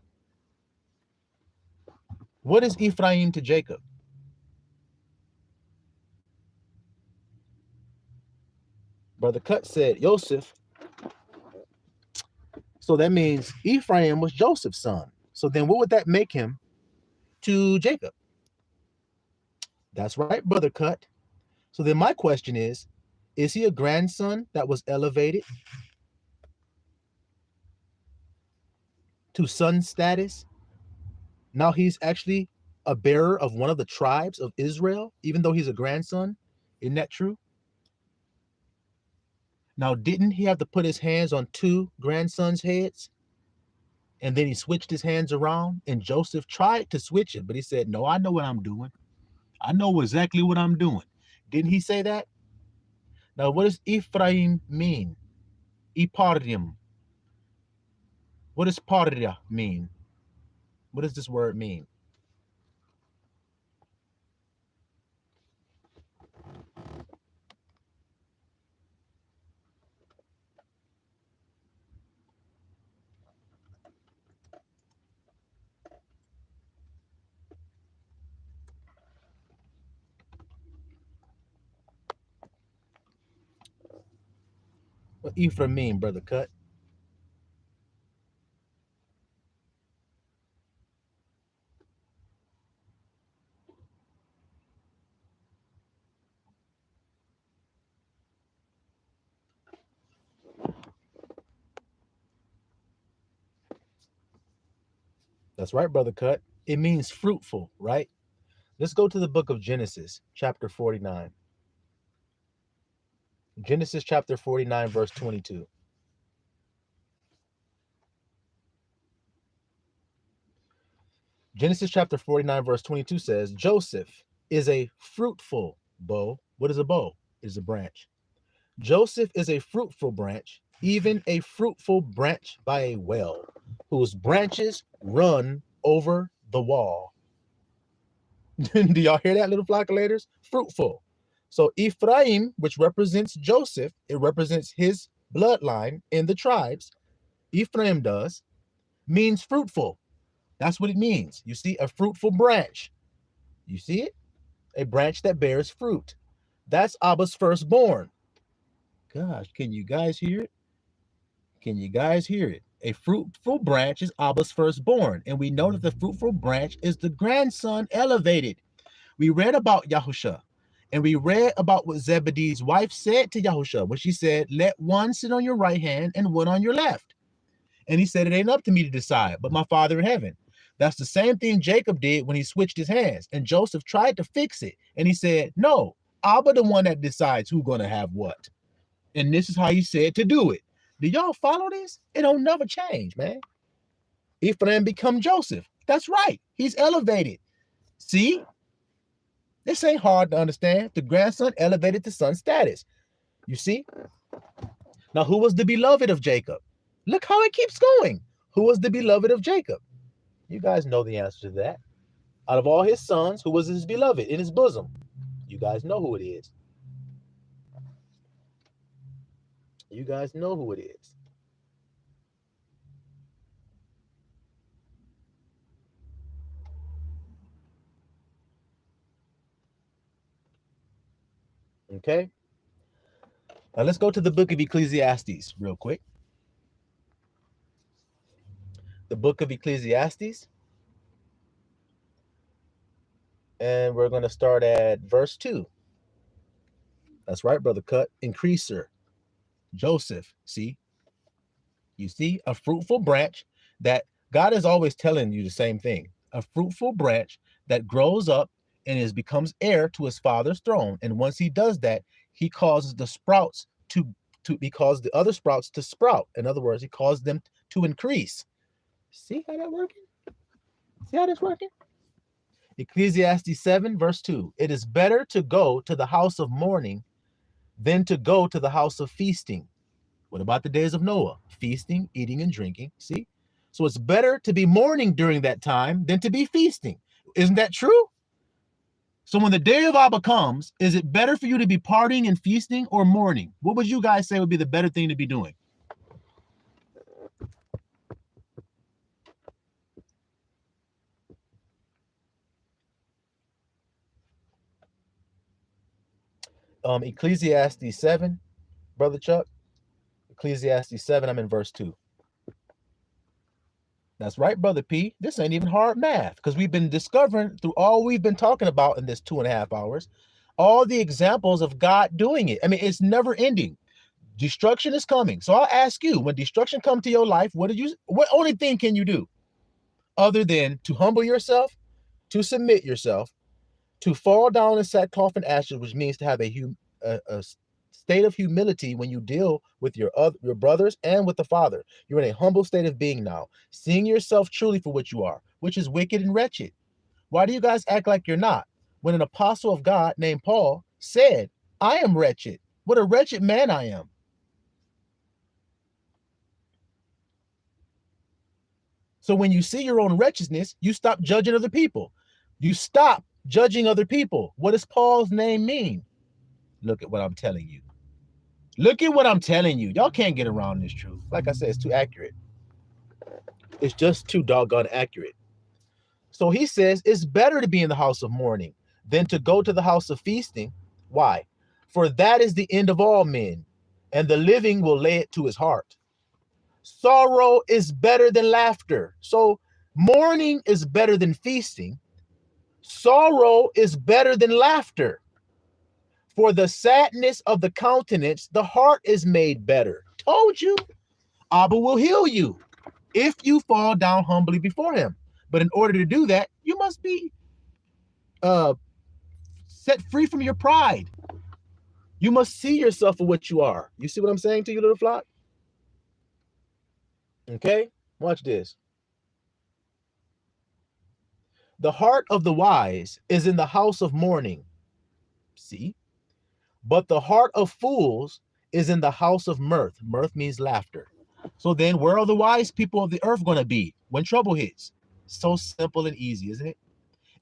What is Ephraim to Jacob? Brother Cut said Joseph. So that means Ephraim was Joseph's son. So then what would that make him to Jacob? That's right, brother Cut. So then my question is he a grandson that was elevated to son status? Now he's actually a bearer of one of the tribes of Israel, even though he's a grandson. Isn't that true? Now, didn't he have to put his hands on two grandsons' heads? And then he switched his hands around, and Joseph tried to switch it, but he said, No, I know what I'm doing. I know exactly what I'm doing. Didn't he say that? Now, what does Ephraim mean? Ephraim. What does paria mean? What does this word mean? What Ephraim mean, brother Cut? That's right, Brother Cut. It means fruitful, right? Let's go to the book of Genesis, chapter 49. Genesis chapter 49, verse 22. Genesis chapter 49, verse 22 says, Joseph is a fruitful bow. What is a bow? It is a branch. Joseph is a fruitful branch, even a fruitful branch by a well, whose branches run over the wall. Do y'all hear that, little flockulators? Fruitful. So Ephraim, which represents Joseph, it represents his bloodline in the tribes. Ephraim does, means fruitful. That's what it means. You see, a fruitful branch. You see it? A branch that bears fruit. That's Abba's firstborn. Gosh, can you guys hear it? Can you guys hear it? A fruitful branch is Abba's firstborn. And we know that the fruitful branch is the grandson elevated. We read about Yahusha. And we read about what Zebedee's wife said to Yahusha when she said, let one sit on your right hand and one on your left. And he said, it ain't up to me to decide, but my Father in heaven. That's the same thing Jacob did when he switched his hands. And Joseph tried to fix it. And he said, no, Abba the one that decides who's going to have what. And this is how he said to do it. Do y'all follow this? It don't never change, man. Ephraim become Joseph. That's right. He's elevated. See? This ain't hard to understand. The grandson elevated the son's status. You see? Now, who was the beloved of Jacob? Look how it keeps going. Who was the beloved of Jacob? You guys know the answer to that. Out of all his sons, who was his beloved in his bosom? You guys know who it is. You guys know who it is. Okay. Now let's go to the book of Ecclesiastes real quick. The book of Ecclesiastes. And we're going to start at verse 2. That's right, Brother Cut. Increaser. Joseph. See? You see? A fruitful branch that God is always telling you the same thing. A fruitful branch that grows up and becomes heir to his father's throne. And once he does that, he causes the sprouts he causes the other sprouts to sprout. In other words, he causes them to increase. See how that's working? See how that's working? Ecclesiastes 7, verse 2. It is better to go to the house of mourning than to go to the house of feasting. What about the days of Noah? Feasting, eating, and drinking. See? So it's better to be mourning during that time than to be feasting. Isn't that true? So when the day of Abba comes, is it better for you to be partying and feasting or mourning? What would you guys say would be the better thing to be doing? Ecclesiastes 7, Brother Chuck. Ecclesiastes 7, I'm in verse 2. That's right, Brother P. This ain't even hard math because we've been discovering through all we've been talking about in this 2.5 hours, all the examples of God doing it. I mean, it's never ending. Destruction is coming. So I'll ask you, when destruction comes to your life, what only thing can you do other than to humble yourself, to submit yourself, to fall down in sackcloth and ashes, which means to have a state of humility when you deal with your brothers and with the Father. You're in a humble state of being now, seeing yourself truly for what you are, which is wicked and wretched. Why do you guys act like you're not? When an apostle of God named Paul said, I am wretched. What a wretched man I am. So when you see your own wretchedness, you stop judging other people. You stop judging other people. What does Paul's name mean? Look at what I'm telling you. Look at what I'm telling you. Y'all can't get around this truth. Like I said, it's too accurate. It's just too doggone accurate. So he says it's better to be in the house of mourning than to go to the house of feasting. Why? For that is the end of all men, and the living will lay it to his heart. Sorrow is better than laughter. So mourning is better than feasting. Sorrow is better than laughter. For the sadness of the countenance, the heart is made better. Told you. Abba will heal you if you fall down humbly before him. But in order to do that, you must be set free from your pride. You must see yourself for what you are. You see what I'm saying to you, little flock? Okay, watch this. The heart of the wise is in the house of mourning. See? But the heart of fools is in the house of mirth. Mirth means laughter. So then where are the wise people of the earth going to be when trouble hits? So simple and easy, isn't it?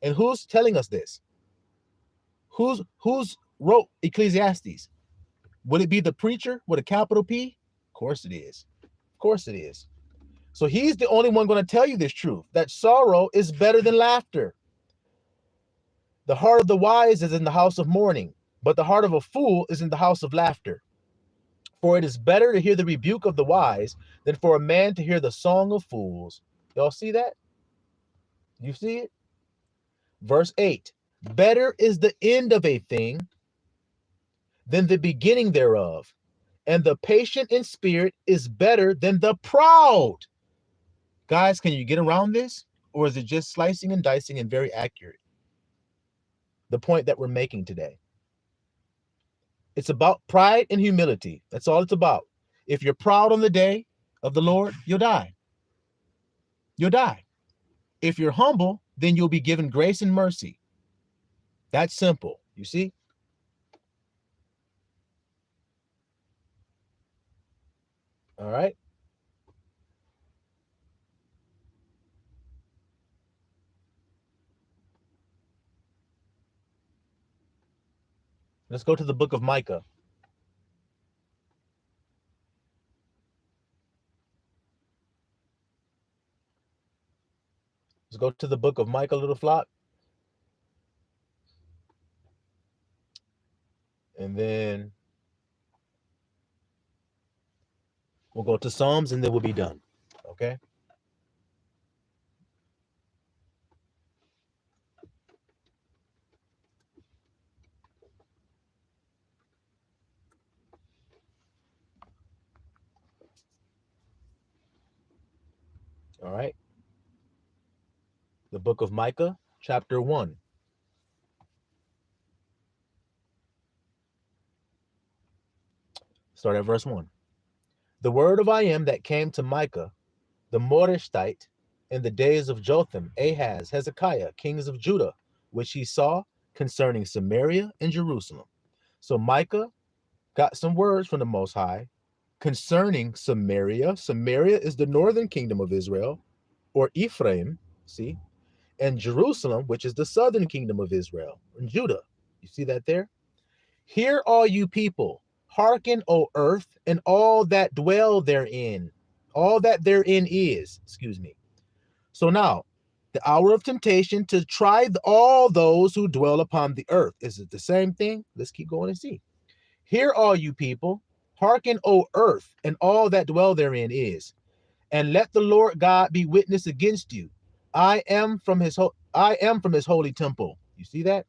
And who's telling us this? Who's wrote Ecclesiastes? Would it be the preacher with a capital P? Of course it is. Of course it is. So he's the only one going to tell you this truth, that sorrow is better than laughter. The heart of the wise is in the house of mourning, but the heart of a fool is in the house of laughter. For it is better to hear the rebuke of the wise than for a man to hear the song of fools. Y'all see that? You see it? Verse 8. Better is the end of a thing than the beginning thereof, and the patient in spirit is better than the proud. Guys, can you get around this? Or is it just slicing and dicing and very accurate? The point that we're making today. It's about pride and humility. That's all it's about. If you're proud on the day of the Lord, you'll die. You'll die. If you're humble, then you'll be given grace and mercy. That's simple. You see? All right. Let's go to the book of Micah. Let's go to the book of Micah, little flock. And then we'll go to Psalms and then we'll be done. Okay? All right. The book of Micah, chapter 1. Start at verse 1. The word of I am that came to Micah, the Moreshite, in the days of Jotham, Ahaz, Hezekiah, kings of Judah, which he saw concerning Samaria and Jerusalem. So Micah got some words from the Most High concerning Samaria. Samaria is the northern kingdom of Israel, or Ephraim, see? And Jerusalem, which is the southern kingdom of Israel, and Judah. You see that there? Hear all you people, hearken, O earth, and all that dwell therein. All that therein is, excuse me. So now, the hour of temptation to try all those who dwell upon the earth. Is it the same thing? Let's keep going and see. Hear all you people, hearken, O earth, and all that dwell therein is. And let the Lord God be witness against you. I am from his holy temple. You see that?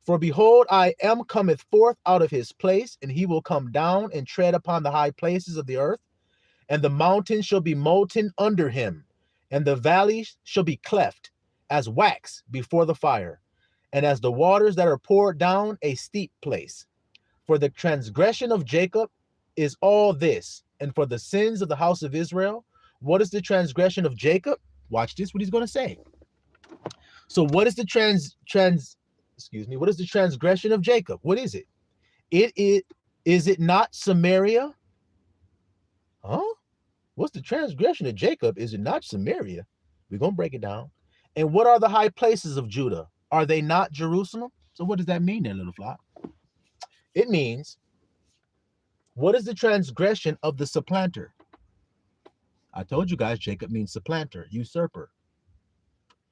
For behold, I am cometh forth out of his place, and he will come down and tread upon the high places of the earth, and the mountains shall be molten under him, and the valleys shall be cleft as wax before the fire, and as the waters that are poured down a steep place. For the transgression of Jacob is all this, and for the sins of the house of Israel. What is the transgression of Jacob? Watch this, what he's going to say. So what is the what is the transgression of Jacob? What is it? Is it not Samaria? Huh? What's the transgression of Jacob? Is it not Samaria? We're going to break it down. And what are the high places of Judah? Are they not Jerusalem? So what does that mean then, little flock? It means, what is the transgression of the supplanter? I told you guys Jacob means supplanter, usurper.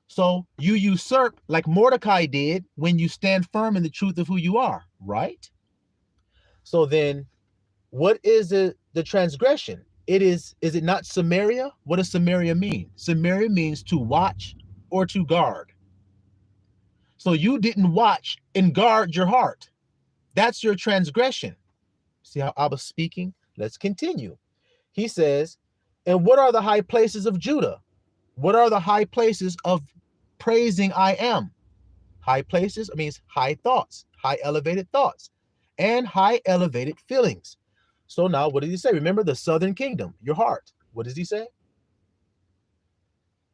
So you usurp like Mordecai did when you stand firm in the truth of who you are, right? So then what is the transgression? Is it not Samaria? What does Samaria mean? Samaria means to watch or to guard. So you didn't watch and guard your heart. That's your transgression. See how I was speaking? Let's continue. He says, and what are the high places of Judah? What are the high places of praising I am. High places means high thoughts, high elevated thoughts, and high elevated feelings. So now what did he say? Remember the southern kingdom, your heart. What does he say?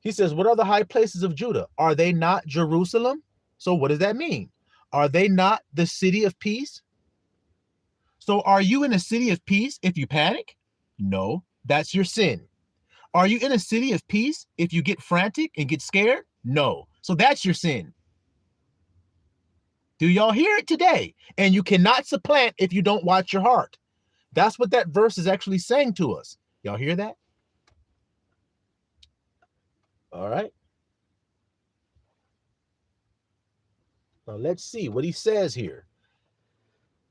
He says, what are the high places of Judah? Are they not Jerusalem? So what does that mean? Are they not the city of peace? So are you in a city of peace if you panic? No, that's your sin. Are you in a city of peace if you get frantic and get scared? No. So that's your sin. Do y'all hear it today? And you cannot supplant if you don't watch your heart. That's what that verse is actually saying to us. Y'all hear that? All right. Now let's see what he says here.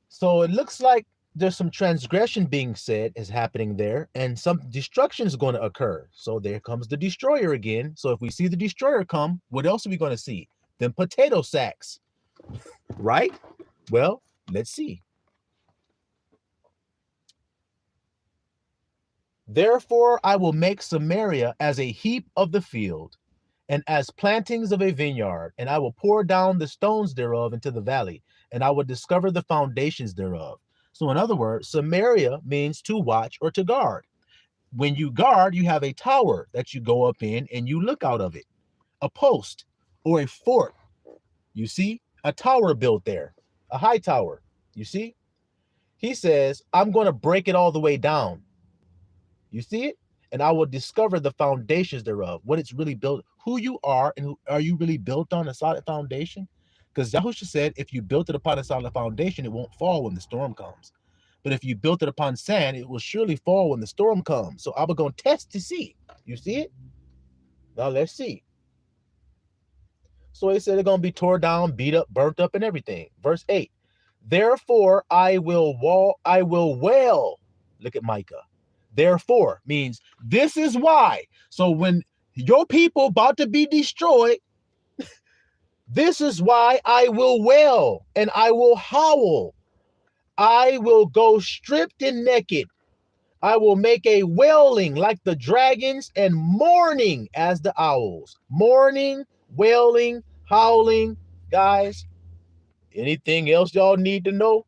So it looks like there's some transgression being said is happening there, and some destruction is going to occur. So there comes the destroyer again. So if we see the destroyer come, what else are we going to see? Then potato sacks, right? Well, let's see. Therefore, I will make Samaria as a heap of the field, and as plantings of a vineyard, and I will pour down the stones thereof into the valley, and I will discover the foundations thereof. So in other words, Samaria means to watch or to guard. When you guard, you have a tower that you go up in and you look out of it, a post or a fort. You see, a tower built there, a high tower. You see, he says, I'm going to break it all the way down. You see it? And I will discover the foundations thereof, what it's really built, who you are, and are you really built on a solid foundation? Because Yahusha said, if you built it upon a solid foundation, it won't fall when the storm comes. But if you built it upon sand, it will surely fall when the storm comes. So I'm going to test to see. You see it? Now let's see. So he said they're going to be torn down, beat up, burnt up, and everything. Verse 8. Therefore I will wail. Look at Micah. Therefore means this is why. So when your people about to be destroyed, this is why I will wail and I will howl. I will go stripped and naked. I will make a wailing like the dragons and mourning as the owls. Mourning, wailing, howling. Guys, anything else y'all need to know?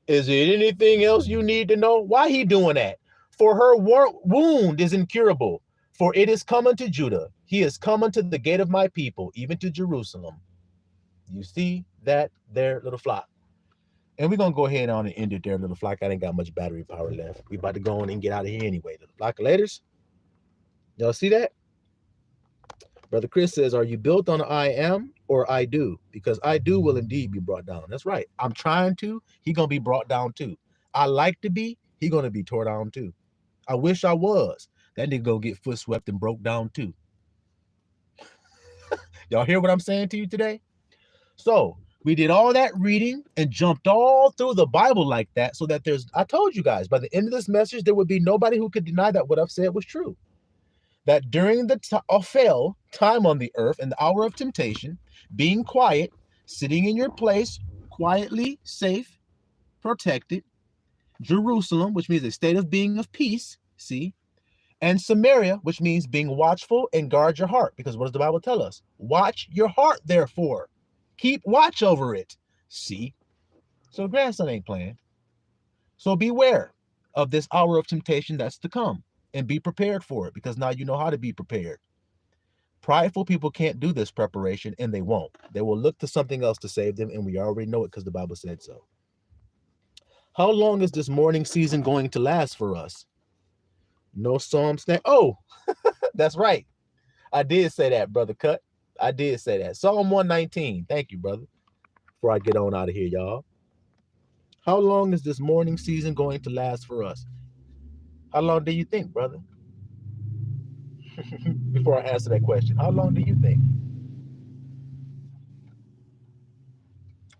Is it anything else you need to know? Why he doing that? For her wound is incurable, for it is come unto Judah. He is come unto the gate of my people, even to Jerusalem. You see that there, little flock. And we're going to go ahead on and end it there, little flock. I ain't got much battery power left. We about to go on and get out of here anyway, little flock. Laters. Y'all see that? Brother Chris says, are you built on I am or I do? Because I do will indeed be brought down. That's right. I'm trying to. He going to be brought down too. I like to be. He going to be tore down too. I wish I was. That nigga go get foot swept and broke down too. Y'all hear what I'm saying to you today? So we did all that reading and jumped all through the Bible like that so that I told you guys, by the end of this message, there would be nobody who could deny that what I've said was true. That during the time on the earth and the hour of temptation, being quiet, sitting in your place, quietly, safe, protected, Jerusalem, which means a state of being of peace, see, and Samaria, which means being watchful and guard your heart. Because what does the Bible tell us? Watch your heart, therefore. Keep watch over it. See? So grandson ain't playing. So beware of this hour of temptation that's to come and be prepared for it, because now you know how to be prepared. Prideful people can't do this preparation, and they won't. They will look to something else to save them, and we already know it because the Bible said so. How long is this mourning season going to last for us? No psalm snap. Oh, that's right. I did say that, brother Cut. I did say that. Psalm 119. Thank you, brother. Before I get on out of here, y'all. How long is this mourning season going to last for us? How long do you think, brother? Before I answer that question, how long do you think?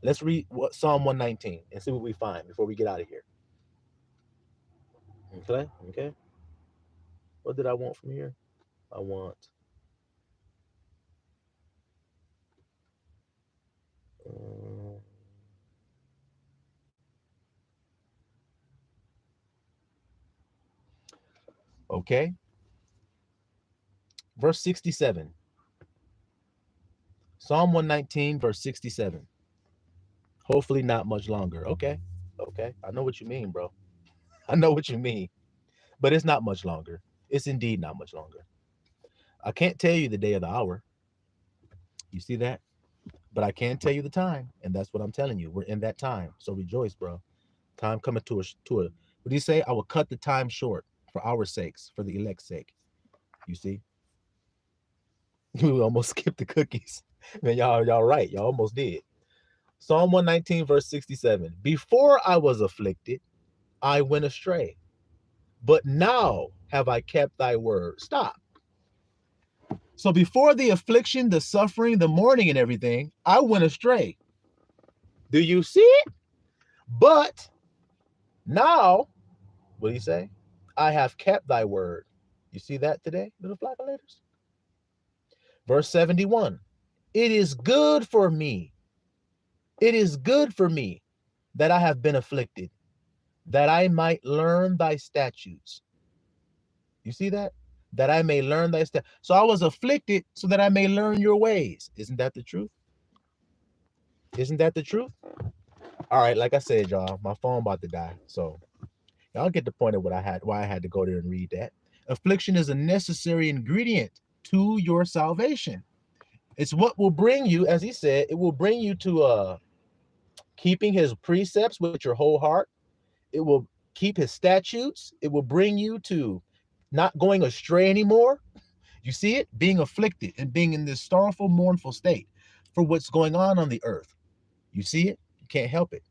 Let's read Psalm 119 and see what we find before we get out of here. Okay. What did I want from here? I want okay. Verse 67. Psalm 119, verse 67. Hopefully not much longer. Okay. Okay. I know what you mean, bro. I know what you mean. But it's not much longer. It's indeed not much longer. I can't tell you the day or the hour. You see that? But I can tell you the time, and that's what I'm telling you. We're in that time. So rejoice, bro. Time coming to a what do you say? I will cut the time short for our sakes, for the elect's sake. You see? We almost skipped the cookies. Man, y'all right. Y'all almost did. Psalm 119, verse 67. Before I was afflicted, I went astray. But now have I kept thy word. Stop. So before the affliction, the suffering, the mourning, and everything, I went astray. Do you see it? But now, what do you say? I have kept thy word. You see that today, little flockulators? Verse 71. It is good for me. It is good for me that I have been afflicted, that I might learn thy statutes. You see that? That I may learn thy statutes. So I was afflicted so that I may learn your ways. Isn't that the truth? Isn't that the truth? All right, like I said, y'all, my phone about to die. So y'all get the point of why I had to go there and read that. Affliction is a necessary ingredient to your salvation. It's what will bring you, as he said, it will bring you to keeping his precepts with your whole heart. It will keep his statutes. It will bring you to not going astray anymore. You see it? Being afflicted and being in this sorrowful, mournful state for what's going on the earth. You see it? You can't help it.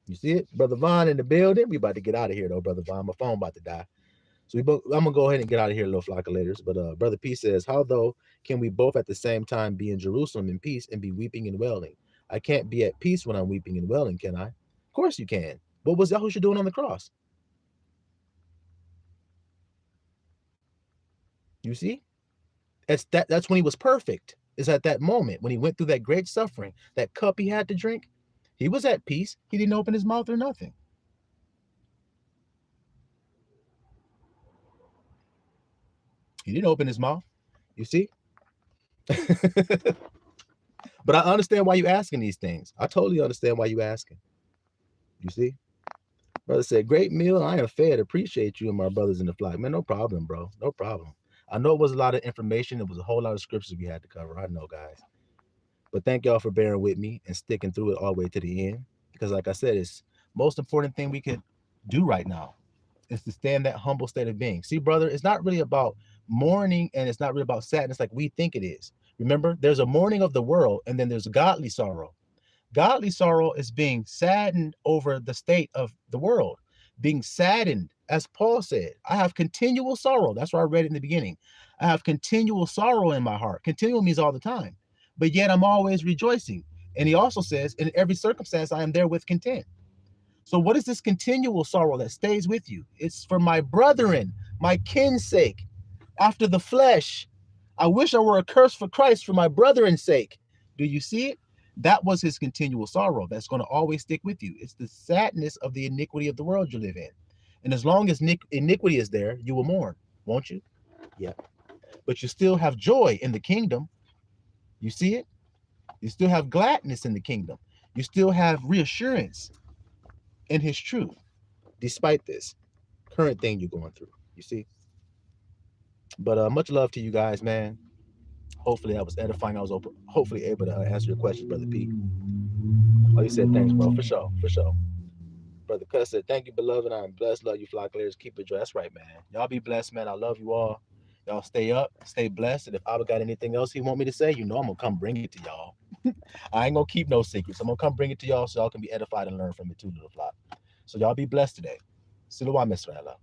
You see it? Brother Vaughn in the building. We about to get out of here, though, Brother Vaughn. My phone about to die. So I'm going to go ahead and get out of here, little flockulators. But Brother P says, how, though, can we both at the same time be in Jerusalem in peace and be weeping and wailing? I can't be at peace when I'm weeping and wailing, can I? Of course you can. What was Yahushua doing on the cross? You see? That's when he was perfect. Is at that moment when he went through that great suffering, that cup he had to drink. He was at peace. He didn't open his mouth or nothing. He didn't open his mouth. You see? But I understand why you're asking these things. I totally understand why you're asking. You see? Brother said, great meal. I am fed. Appreciate you and my brothers in the flock. Man, no problem, bro. No problem. I know it was a lot of information. It was a whole lot of scriptures we had to cover. I know, guys. But thank y'all for bearing with me and sticking through it all the way to the end. Because like I said, it's most important thing we could do right now is to stay in that humble state of being. See, brother, it's not really about mourning and it's not really about sadness like we think it is. Remember, there's a mourning of the world and then there's godly sorrow. Godly sorrow is being saddened over the state of the world, being saddened, as Paul said, I have continual sorrow. That's what I read in the beginning. I have continual sorrow in my heart. Continual means all the time, but yet I'm always rejoicing. And he also says, in every circumstance, I am there with content. So what is this continual sorrow that stays with you? It's for my brethren, my kin's sake, after the flesh. I wish I were accursed for Christ for my brethren's sake. Do you see it? That was his continual sorrow that's going to always stick with you. It's the sadness of the iniquity of the world you live in. And as long as iniquity is there, you will mourn, won't you? Yeah. But you still have joy in the kingdom. You see it? You still have gladness in the kingdom. You still have reassurance in his truth, despite this current thing you're going through. You see? But much love to you guys, man. Hopefully that was edifying. I was hopefully able to answer your question, Brother P. Oh, you said thanks, bro. For sure. For sure. Brother Cuss said, thank you, beloved. I'm blessed. Love you, flockulators. Keep it joy. That's right, man. Y'all be blessed, man. I love you all. Y'all stay up, stay blessed. And if Abba got anything else he want me to say, you know I'm going to come bring it to y'all. I ain't going to keep no secrets. I'm going to come bring it to y'all so y'all can be edified and learn from it too, little flock. So y'all be blessed today. Silawam Israel.